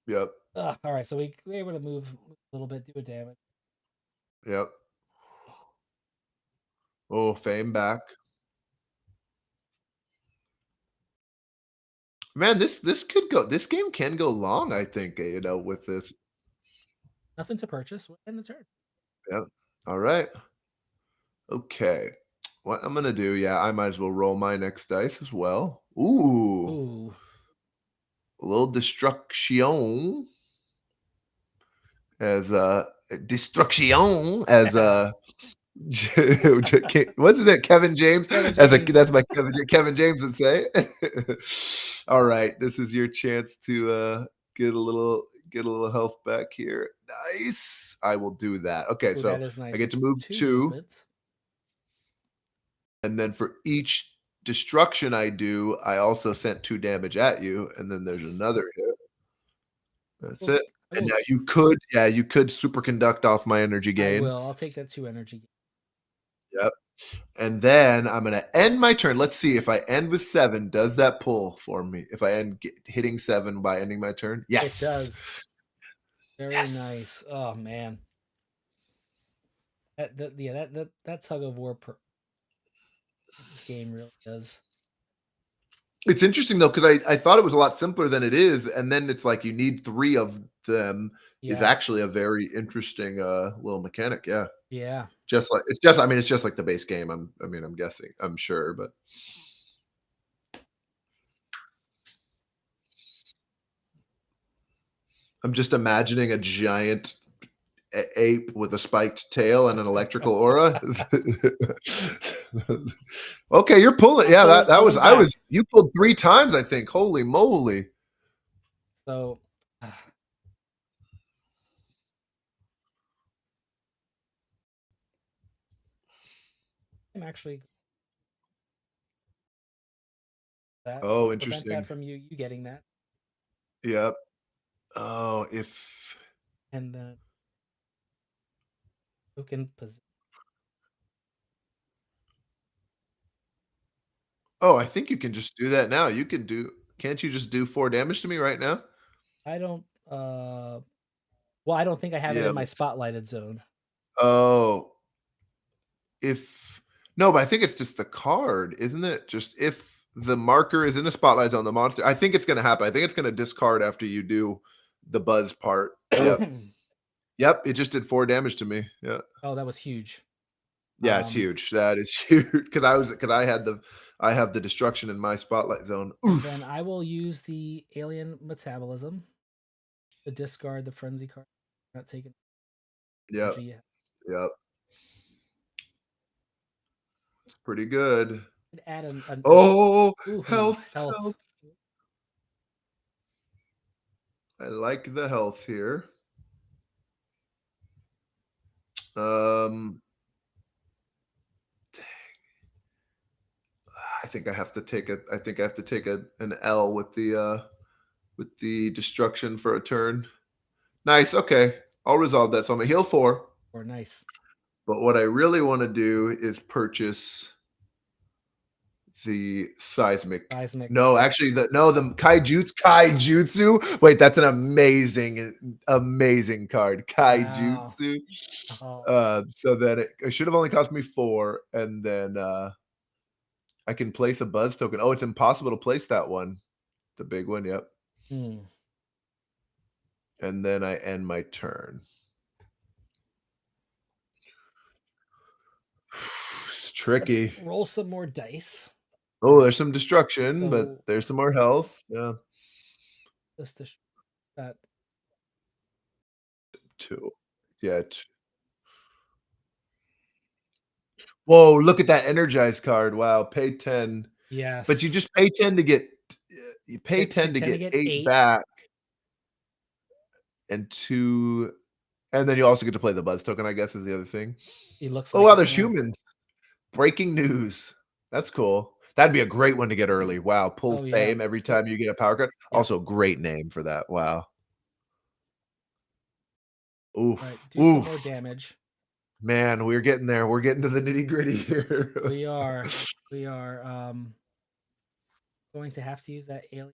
Speaker 1: Yep,
Speaker 2: All right, so we're able to move a little bit, do a damage.
Speaker 1: yep. Oh, fame back. Man, this could go this game can go long, I think, with this.
Speaker 2: Nothing to purchase. We'll end the turn.
Speaker 1: Yep. Alright. Okay. What I'm gonna do, yeah, I might as well roll my next dice as well. Ooh,
Speaker 2: Ooh,
Speaker 1: a little destruction as, destruction as, what's his name? Kevin James?
Speaker 2: Kevin
Speaker 1: As a
Speaker 2: James.
Speaker 1: that's my Kevin James would say. Alright, this is your chance to, get a little health back here. Nice. I will do that. Okay,
Speaker 2: Ooh,
Speaker 1: so
Speaker 2: that is
Speaker 1: I
Speaker 2: nice.
Speaker 1: get to
Speaker 2: It's
Speaker 1: move
Speaker 2: two
Speaker 1: 2,
Speaker 2: movements.
Speaker 1: and then for each destruction I do, I also sent 2 damage at you, and then there's
Speaker 2: Yes.
Speaker 1: another hit. That's
Speaker 2: Oh,
Speaker 1: it. And
Speaker 2: oh,
Speaker 1: now you could yeah, you could superconduct off my energy
Speaker 2: I
Speaker 1: gain.
Speaker 2: will. I'll take that two energy.
Speaker 1: Yep. And then I'm gonna end my turn. Let's see if I end with 7, does that pull for me? If I hitting 7 by ending my turn?
Speaker 2: It
Speaker 1: Yes.
Speaker 2: does. Very
Speaker 1: Yes.
Speaker 2: nice. Oh man, that tug of war this game really does.
Speaker 1: It's interesting though, because I thought it was a lot simpler than it is, and then it's like you need 3 of them is
Speaker 2: Yes.
Speaker 1: actually a very interesting, little mechanic, yeah.
Speaker 2: Yeah.
Speaker 1: Just like it's just I mean, it's just like the base game, I'm guessing, I'm sure, but I'm just imagining a giant ape with a spiked tail and an electrical aura. Okay, you're pulling.
Speaker 2: I'm
Speaker 1: Yeah, that was
Speaker 2: pulling back.
Speaker 1: you pulled 3 times, I think. Holy moly.
Speaker 2: So I'm actually that
Speaker 1: Oh,
Speaker 2: prevent that
Speaker 1: interesting.
Speaker 2: from you getting that,
Speaker 1: Yep. Oh, if
Speaker 2: and then token position.
Speaker 1: oh, I think you can just do that now. You can do can't you just do 4 damage to me right now?
Speaker 2: I don't. Well, I don't think I have it
Speaker 1: Yeah,
Speaker 2: in my
Speaker 1: let's
Speaker 2: spotlighted zone.
Speaker 1: oh, if no, but I think it's just the card, isn't it? Just if the marker is in the spotlight zone, the monster I think it's gonna happen. I think it's gonna discard after you do the buzz part. Yep. Yep, it just did 4 damage to me. Yeah.
Speaker 2: Oh, that was huge.
Speaker 1: Yeah, it's
Speaker 2: Um,
Speaker 1: huge. That is huge because I have the destruction in my spotlight zone.
Speaker 2: and then
Speaker 1: Oof.
Speaker 2: I will use the alien metabolism to discard the frenzy card. Not taking
Speaker 1: Yep.
Speaker 2: energy yet.
Speaker 1: Yep. It's pretty good.
Speaker 2: Could add an
Speaker 1: Oh,
Speaker 2: ooh
Speaker 1: health,
Speaker 2: health.
Speaker 1: health. I like the health here. Um, I think I have to take a I think I have to take an L with the destruction for a turn. Nice, okay. I'll resolve that. So I'm a heal 4,
Speaker 2: Or nice
Speaker 1: but what I really wanna do is purchase the seismic.
Speaker 2: seismics.
Speaker 1: No, actually, the kaijutsu. Wait, that's an amazing, amazing card.
Speaker 2: Wow.
Speaker 1: Kaijutsu.
Speaker 2: Oh,
Speaker 1: So that it should have only cost me 4, and then I can place a buzz token. Oh, it's impossible to place that one. The big one, yep.
Speaker 2: hmm.
Speaker 1: And then I end my turn. It's
Speaker 2: Let's
Speaker 1: tricky.
Speaker 2: roll some more dice. All
Speaker 1: Oh,
Speaker 2: right.
Speaker 1: there's some destruction, but
Speaker 2: So
Speaker 1: there's some more health. Yeah,
Speaker 2: just to that.
Speaker 1: 2. Yeah. Whoa, look at that energized card. Wow, pay 10. But you
Speaker 2: Yes.
Speaker 1: just pay 10 to get you pay
Speaker 2: Pay
Speaker 1: 10 to
Speaker 2: 10 to
Speaker 1: get
Speaker 2: get
Speaker 1: 8
Speaker 2: 8.
Speaker 1: back and 2 and then you also get to play the buzz token, I guess, is the other thing.
Speaker 2: It looks
Speaker 1: Oh,
Speaker 2: like
Speaker 1: wow,
Speaker 2: it.
Speaker 1: there's
Speaker 2: Yeah.
Speaker 1: humans. Breaking news. That's cool. That'd be a great one to get early. Wow, pull
Speaker 2: Oh yeah.
Speaker 1: fame every time you get a power card.
Speaker 2: Yep.
Speaker 1: Also, great name for that. Wow.
Speaker 2: All right.
Speaker 1: Oof,
Speaker 2: Do some more
Speaker 1: oof.
Speaker 2: damage.
Speaker 1: Man, we're getting there. We're getting to the nitty-gritty here.
Speaker 2: We are. We are going to have to use that alien.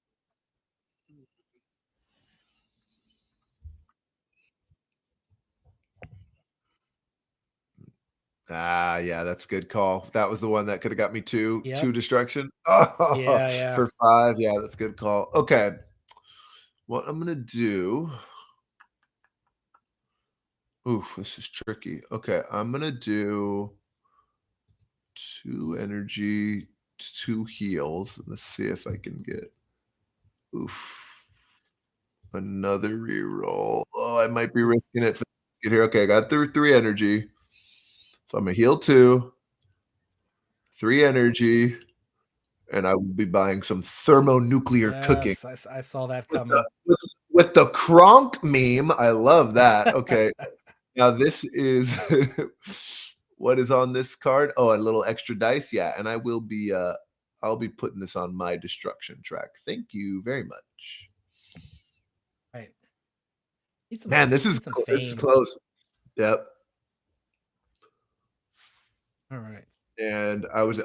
Speaker 1: Ah, yeah, that's a good call. That was the one that coulda got me 2
Speaker 2: Yep.
Speaker 1: destruction. Oh,
Speaker 2: Yeah. Yeah.
Speaker 1: for 5, yeah, that's a good call. Okay, what I'm gonna do oof, this is tricky. Okay, I'm gonna do 2 energy, 2 heals. Let's see if I can get oof, another reroll. Oh, I might be risking it for get here. Okay, I got through 3 energy. So I'm gonna heal 2, 3 energy, and I will be buying some thermonuclear cooking.
Speaker 2: Yes. I saw that
Speaker 1: With the
Speaker 2: coming.
Speaker 1: with the Kronk meme, I love that. Okay, now this is what is on this card? Oh, a little extra dice, yeah, and I'll be putting this on my destruction track. Thank you very much.
Speaker 2: Right. Need some.
Speaker 1: Man,
Speaker 2: Need some
Speaker 1: this is
Speaker 2: fame.
Speaker 1: close. Yep,
Speaker 2: All right.
Speaker 1: and I was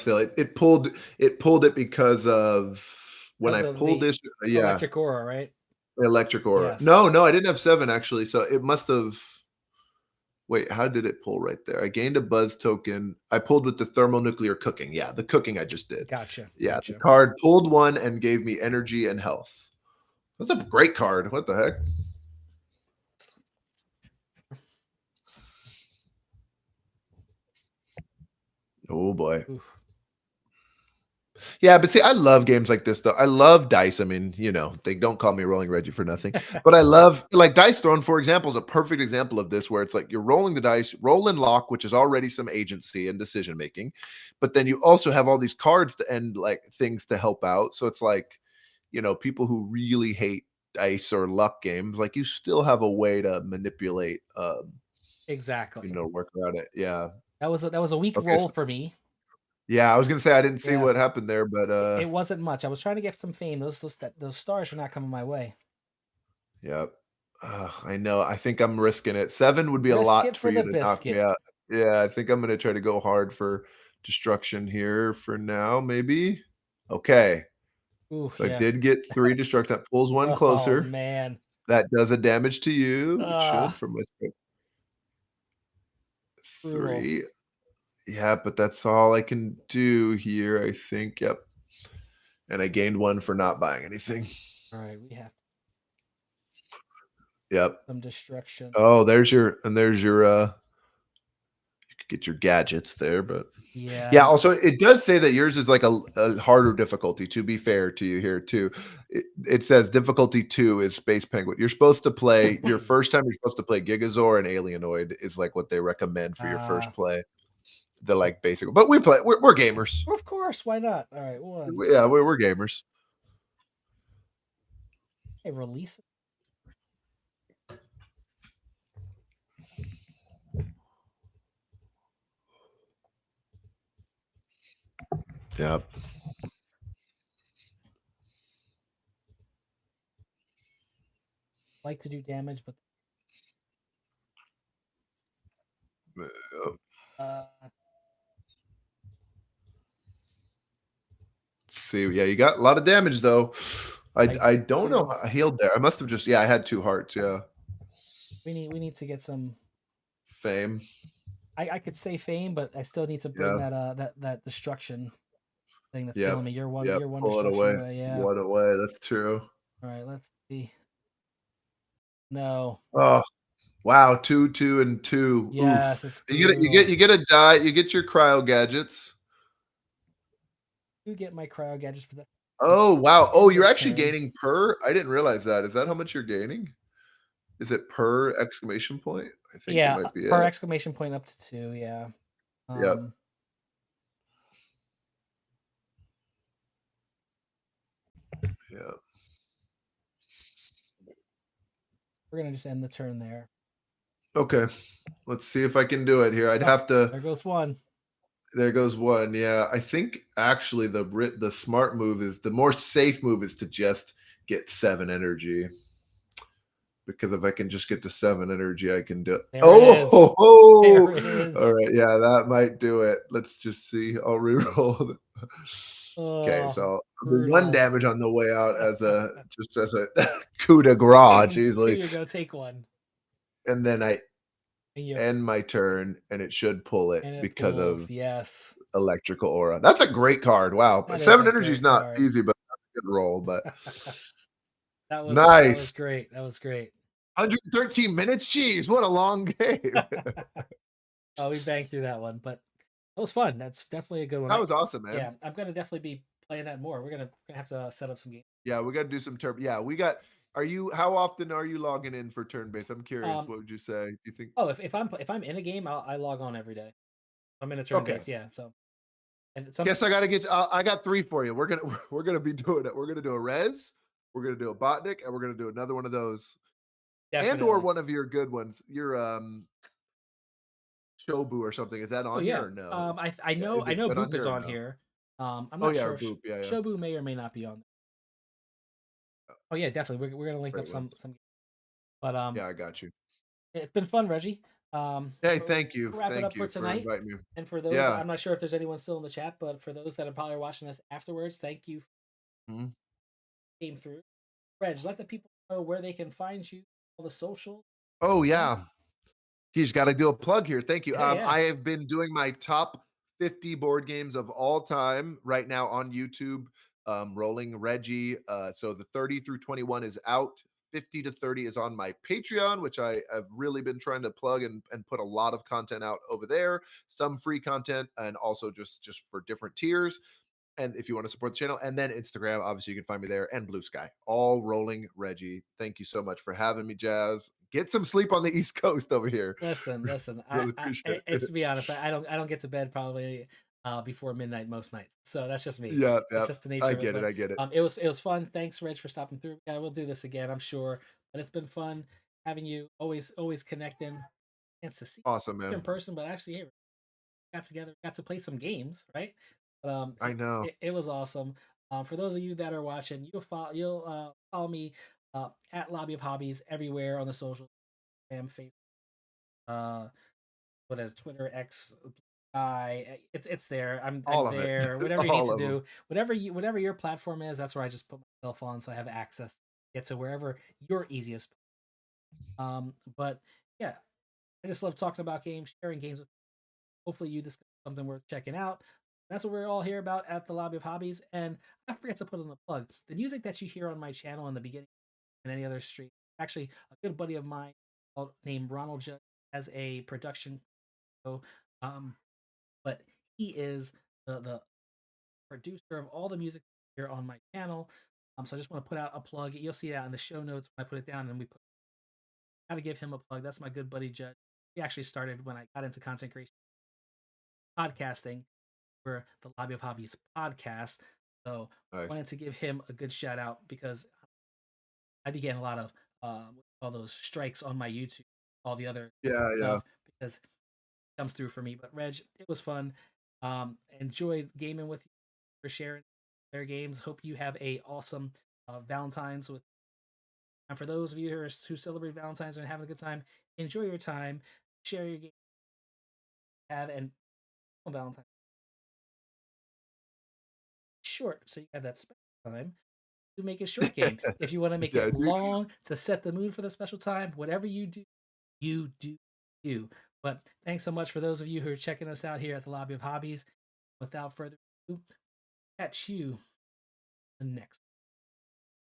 Speaker 1: still it pulled it because of when
Speaker 2: Because
Speaker 1: I
Speaker 2: of
Speaker 1: pulled
Speaker 2: the
Speaker 1: this yeah,
Speaker 2: electric aura, right?
Speaker 1: electric aura.
Speaker 2: Yes.
Speaker 1: No, no, I didn't have 7 actually, so it must have wait, how did it pull right there? I gained a buzz token. I pulled with the thermonuclear cooking. Yeah, the cooking I just did.
Speaker 2: Gotcha.
Speaker 1: Yeah, the
Speaker 2: Gotcha.
Speaker 1: card pulled 1 and gave me energy and health. That's a great card. What the heck? Oh boy.
Speaker 2: Oof.
Speaker 1: Yeah, but see, I love games like this though. I love dice. I mean, you know, they don't call me Rolling Reggie for nothing. But I love like Dice Throne, for example, is a perfect example of this, where it's like you're rolling the dice, roll and lock, which is already some agency and decision making, but then you also have all these cards to end like things to help out. So it's like, you know, people who really hate dice or luck games, like you still have a way to manipulate
Speaker 2: Exactly.
Speaker 1: work around it. Yeah.
Speaker 2: that was a weak
Speaker 1: Okay,
Speaker 2: roll
Speaker 1: so
Speaker 2: for me.
Speaker 1: yeah, I was gonna say I didn't see
Speaker 2: Yeah,
Speaker 1: what happened there, but,
Speaker 2: it wasn't much. I was trying to get some fame. Those stars were not coming my way.
Speaker 1: yep. I know, I think I'm risking it. 7 would be a
Speaker 2: Risk it
Speaker 1: lot for
Speaker 2: for
Speaker 1: you
Speaker 2: the
Speaker 1: to knock me
Speaker 2: biscuit.
Speaker 1: out. Yeah, I think I'm gonna try to go hard for destruction here for now, maybe? Okay,
Speaker 2: Oof,
Speaker 1: so I
Speaker 2: yeah.
Speaker 1: did get 3 destruct that pulls 1
Speaker 2: Oh
Speaker 1: closer.
Speaker 2: man.
Speaker 1: That does a damage to you. It should
Speaker 2: Ugh,
Speaker 1: from my
Speaker 2: brutal.
Speaker 1: 3. Yeah, but that's all I can do here, I think, yep, and I gained 1 for not buying anything.
Speaker 2: All right, we have
Speaker 1: Yep.
Speaker 2: some destruction.
Speaker 1: Oh, there's your, you could get your gadgets there, but
Speaker 2: Yeah,
Speaker 1: yeah, also, it does say that yours is like a harder difficulty, to be fair to you here too. It says difficulty 2 is Space Penguin. You're supposed to play your first time you're supposed to play Gigazor and Alienoid is like what they recommend for your
Speaker 2: uh,
Speaker 1: first play, the, like, basic but we're gamers.
Speaker 2: of course, why not? All right, one,
Speaker 1: Yeah,
Speaker 2: two.
Speaker 1: we're gamers.
Speaker 2: Hey, release it.
Speaker 1: Yep.
Speaker 2: Like to do damage, but uh,
Speaker 1: See, yeah, you got a lot of damage though.
Speaker 2: I
Speaker 1: I don't know
Speaker 2: do.
Speaker 1: how I healed there. I must have just yeah, I had 2 hearts, yeah.
Speaker 2: We need to get some.
Speaker 1: Fame.
Speaker 2: I could say fame, but I still need to bring
Speaker 1: Yeah.
Speaker 2: that destruction thing that's
Speaker 1: Yep.
Speaker 2: killing me.
Speaker 1: Yep.
Speaker 2: You're one
Speaker 1: Pull it
Speaker 2: destruction
Speaker 1: away.
Speaker 2: away. Yeah.
Speaker 1: What away. That's true.
Speaker 2: All right, let's see. No.
Speaker 1: Oh, wow. 2, 2, and 2.
Speaker 2: Yes,
Speaker 1: Oof.
Speaker 2: it's
Speaker 1: You
Speaker 2: brutal.
Speaker 1: get a die, you get your cryo gadgets.
Speaker 2: You get my cryo gadgets, but that's
Speaker 1: Oh, wow. Oh,
Speaker 2: end the
Speaker 1: you're actually
Speaker 2: turn.
Speaker 1: gaining per? I didn't realize that. Is that how much you're gaining? Is it per exclamation point? I think it
Speaker 2: Yeah,
Speaker 1: might be
Speaker 2: per
Speaker 1: it.
Speaker 2: exclamation point up to two. Yeah.
Speaker 1: Yep.
Speaker 2: Um,
Speaker 1: Yeah.
Speaker 2: we're gonna just end the turn there.
Speaker 1: Okay. Let's see if I can do it here. I'd
Speaker 2: Oh,
Speaker 1: have to
Speaker 2: there goes one.
Speaker 1: there goes one. Yeah, I think actually the smart move is the more safe move is to just get 7 energy because if I can just get to 7 energy, I can do it.
Speaker 2: There it
Speaker 1: Oh,
Speaker 2: is.
Speaker 1: ho, ho.
Speaker 2: There it
Speaker 1: All
Speaker 2: is.
Speaker 1: right, yeah, that might do it. Let's just see. I'll reroll. Okay,
Speaker 2: Oh,
Speaker 1: so I'll do 1
Speaker 2: brutal.
Speaker 1: damage on the way out as a just as a coup de grace,
Speaker 2: Here
Speaker 1: easily,
Speaker 2: you go. Take one,
Speaker 1: and then I
Speaker 2: and you
Speaker 1: end my turn, and it should pull it
Speaker 2: and it
Speaker 1: because
Speaker 2: pulls.
Speaker 1: of
Speaker 2: Yes,
Speaker 1: Electrical Aura. That's a great card. Wow.
Speaker 2: that is
Speaker 1: 7
Speaker 2: a
Speaker 1: energy is
Speaker 2: great
Speaker 1: not
Speaker 2: card.
Speaker 1: easy, but that's a good roll. But
Speaker 2: That was
Speaker 1: nice.
Speaker 2: great. That was great.
Speaker 1: 113 minutes. Jeez, what a long game.
Speaker 2: Oh, we banged through that one, but that was fun. That's definitely a good one.
Speaker 1: That was awesome, man.
Speaker 2: Yeah, I'm gonna definitely be playing that more. We're gonna have to set up some games.
Speaker 1: Yeah, we got to do some turn. Yeah, we got. Are you? How often are you logging in for turn based? I'm curious.
Speaker 2: Um,
Speaker 1: What would you say? Do you think?
Speaker 2: oh, if I'm in a game, I log on every day. I'm in a turn
Speaker 1: Okay.
Speaker 2: base, yeah. So and some
Speaker 1: Guess I got to get. I got 3 for you. We're gonna be doing it. We're gonna do a res. We're gonna do a botnik, and we're gonna do another one of those, and or
Speaker 2: definitely.
Speaker 1: one of your good ones. Your Shobu or something. Is that
Speaker 2: Oh
Speaker 1: on here
Speaker 2: yeah.
Speaker 1: or no?
Speaker 2: I
Speaker 1: Yeah,
Speaker 2: know
Speaker 1: is
Speaker 2: I
Speaker 1: it
Speaker 2: know
Speaker 1: good on
Speaker 2: Boop is
Speaker 1: here or
Speaker 2: on
Speaker 1: no?
Speaker 2: here. I'm
Speaker 1: Oh
Speaker 2: not
Speaker 1: yeah,
Speaker 2: sure
Speaker 1: or
Speaker 2: if
Speaker 1: Boop. Yeah, yeah.
Speaker 2: Shobu may or may not be on. Oh yeah, definitely. We're gonna link up
Speaker 1: Great ones.
Speaker 2: some. But
Speaker 1: Yeah, I got you.
Speaker 2: it's been fun, Reggie.
Speaker 1: Hey,
Speaker 2: We'll
Speaker 1: thank you.
Speaker 2: wrap it
Speaker 1: Thank
Speaker 2: up for
Speaker 1: you for
Speaker 2: tonight.
Speaker 1: inviting me.
Speaker 2: And for those,
Speaker 1: Yeah.
Speaker 2: I'm not sure if there's anyone still in the chat, but for those that are probably watching this afterwards, thank you for
Speaker 1: Mhm.
Speaker 2: came through. Reg, let the people know where they can find you, all the social.
Speaker 1: Oh,
Speaker 2: Yeah,
Speaker 1: yeah. He's gotta do a plug here. Thank you.
Speaker 2: yeah, yeah.
Speaker 1: I have been doing my top 50 board games of all time right now on YouTube, rolling Reggie. So the 30 through 21 is out. 50 to 30 is on my Patreon, which I have really been trying to plug and put a lot of content out over there. Some free content and also just for different tiers. And if you want to support the channel, and then Instagram, obviously you can find me there, and Blue Sky, all rolling Reggie. Thank you so much for having me, Jazz. Get some sleep on the East Coast over here.
Speaker 2: Listen.
Speaker 1: Really appreciate
Speaker 2: It's
Speaker 1: it.
Speaker 2: to be honest, I don't get to bed probably before midnight most nights. So that's just me.
Speaker 1: Yeah,
Speaker 2: That's
Speaker 1: yeah.
Speaker 2: just the nature
Speaker 1: I
Speaker 2: of it.
Speaker 1: get it.
Speaker 2: But
Speaker 1: I get it.
Speaker 2: it was fun. Thanks, Reg, for stopping through. Yeah, we'll do this again, I'm sure. But it's been fun having you always connecting. Chance to see
Speaker 1: Awesome,
Speaker 2: you in
Speaker 1: man.
Speaker 2: person, but actually here. got together, got to play some games, right?
Speaker 1: I know.
Speaker 2: It was awesome. For those of you that are watching, you'll follow me at Lobby of Hobbies everywhere on the social, Instagram, Facebook, uh, what is Twitter, X, it's there. I'm
Speaker 1: All of it.
Speaker 2: there. Whatever you need
Speaker 1: All
Speaker 2: to
Speaker 1: of them.
Speaker 2: do, whatever your platform is, that's where I just put myself on, so I have access to get to wherever your easiest. But yeah, I just love talking about games, sharing games with. Hopefully, you discover something worth checking out. That's what we're all here about at the Lobby of Hobbies. And I forget to put in the plug. The music that you hear on my channel in the beginning and any other stream, actually, a good buddy of mine named Ronald Judge has a production. So, um, but he is the producer of all the music here on my channel. So I just want to put out a plug. You'll see that in the show notes when I put it down, and we put got to give him a plug. That's my good buddy Judge. He actually started when I got into content creation podcasting for the Lobby of Hobbies podcast. So
Speaker 1: Nice.
Speaker 2: wanted to give him a good shout out because I began a lot of all those strikes on my YouTube, all the other
Speaker 1: Yeah, yeah.
Speaker 2: stuff because it comes through for me. But Reg, it was fun. Enjoyed gaming with you for sharing their games. Hope you have a awesome Valentine's with. And for those of you who celebrate Valentine's and having a good time, enjoy your time, share your game, have and on Valentine's short, so you have that special time to make a short game. If you want to make
Speaker 1: Yeah,
Speaker 2: it
Speaker 1: do
Speaker 2: long to set the mood for the special time, whatever you do you. But thanks so much for those of you who are checking us out here at the Lobby of Hobbies. Without further ado, catch you the next.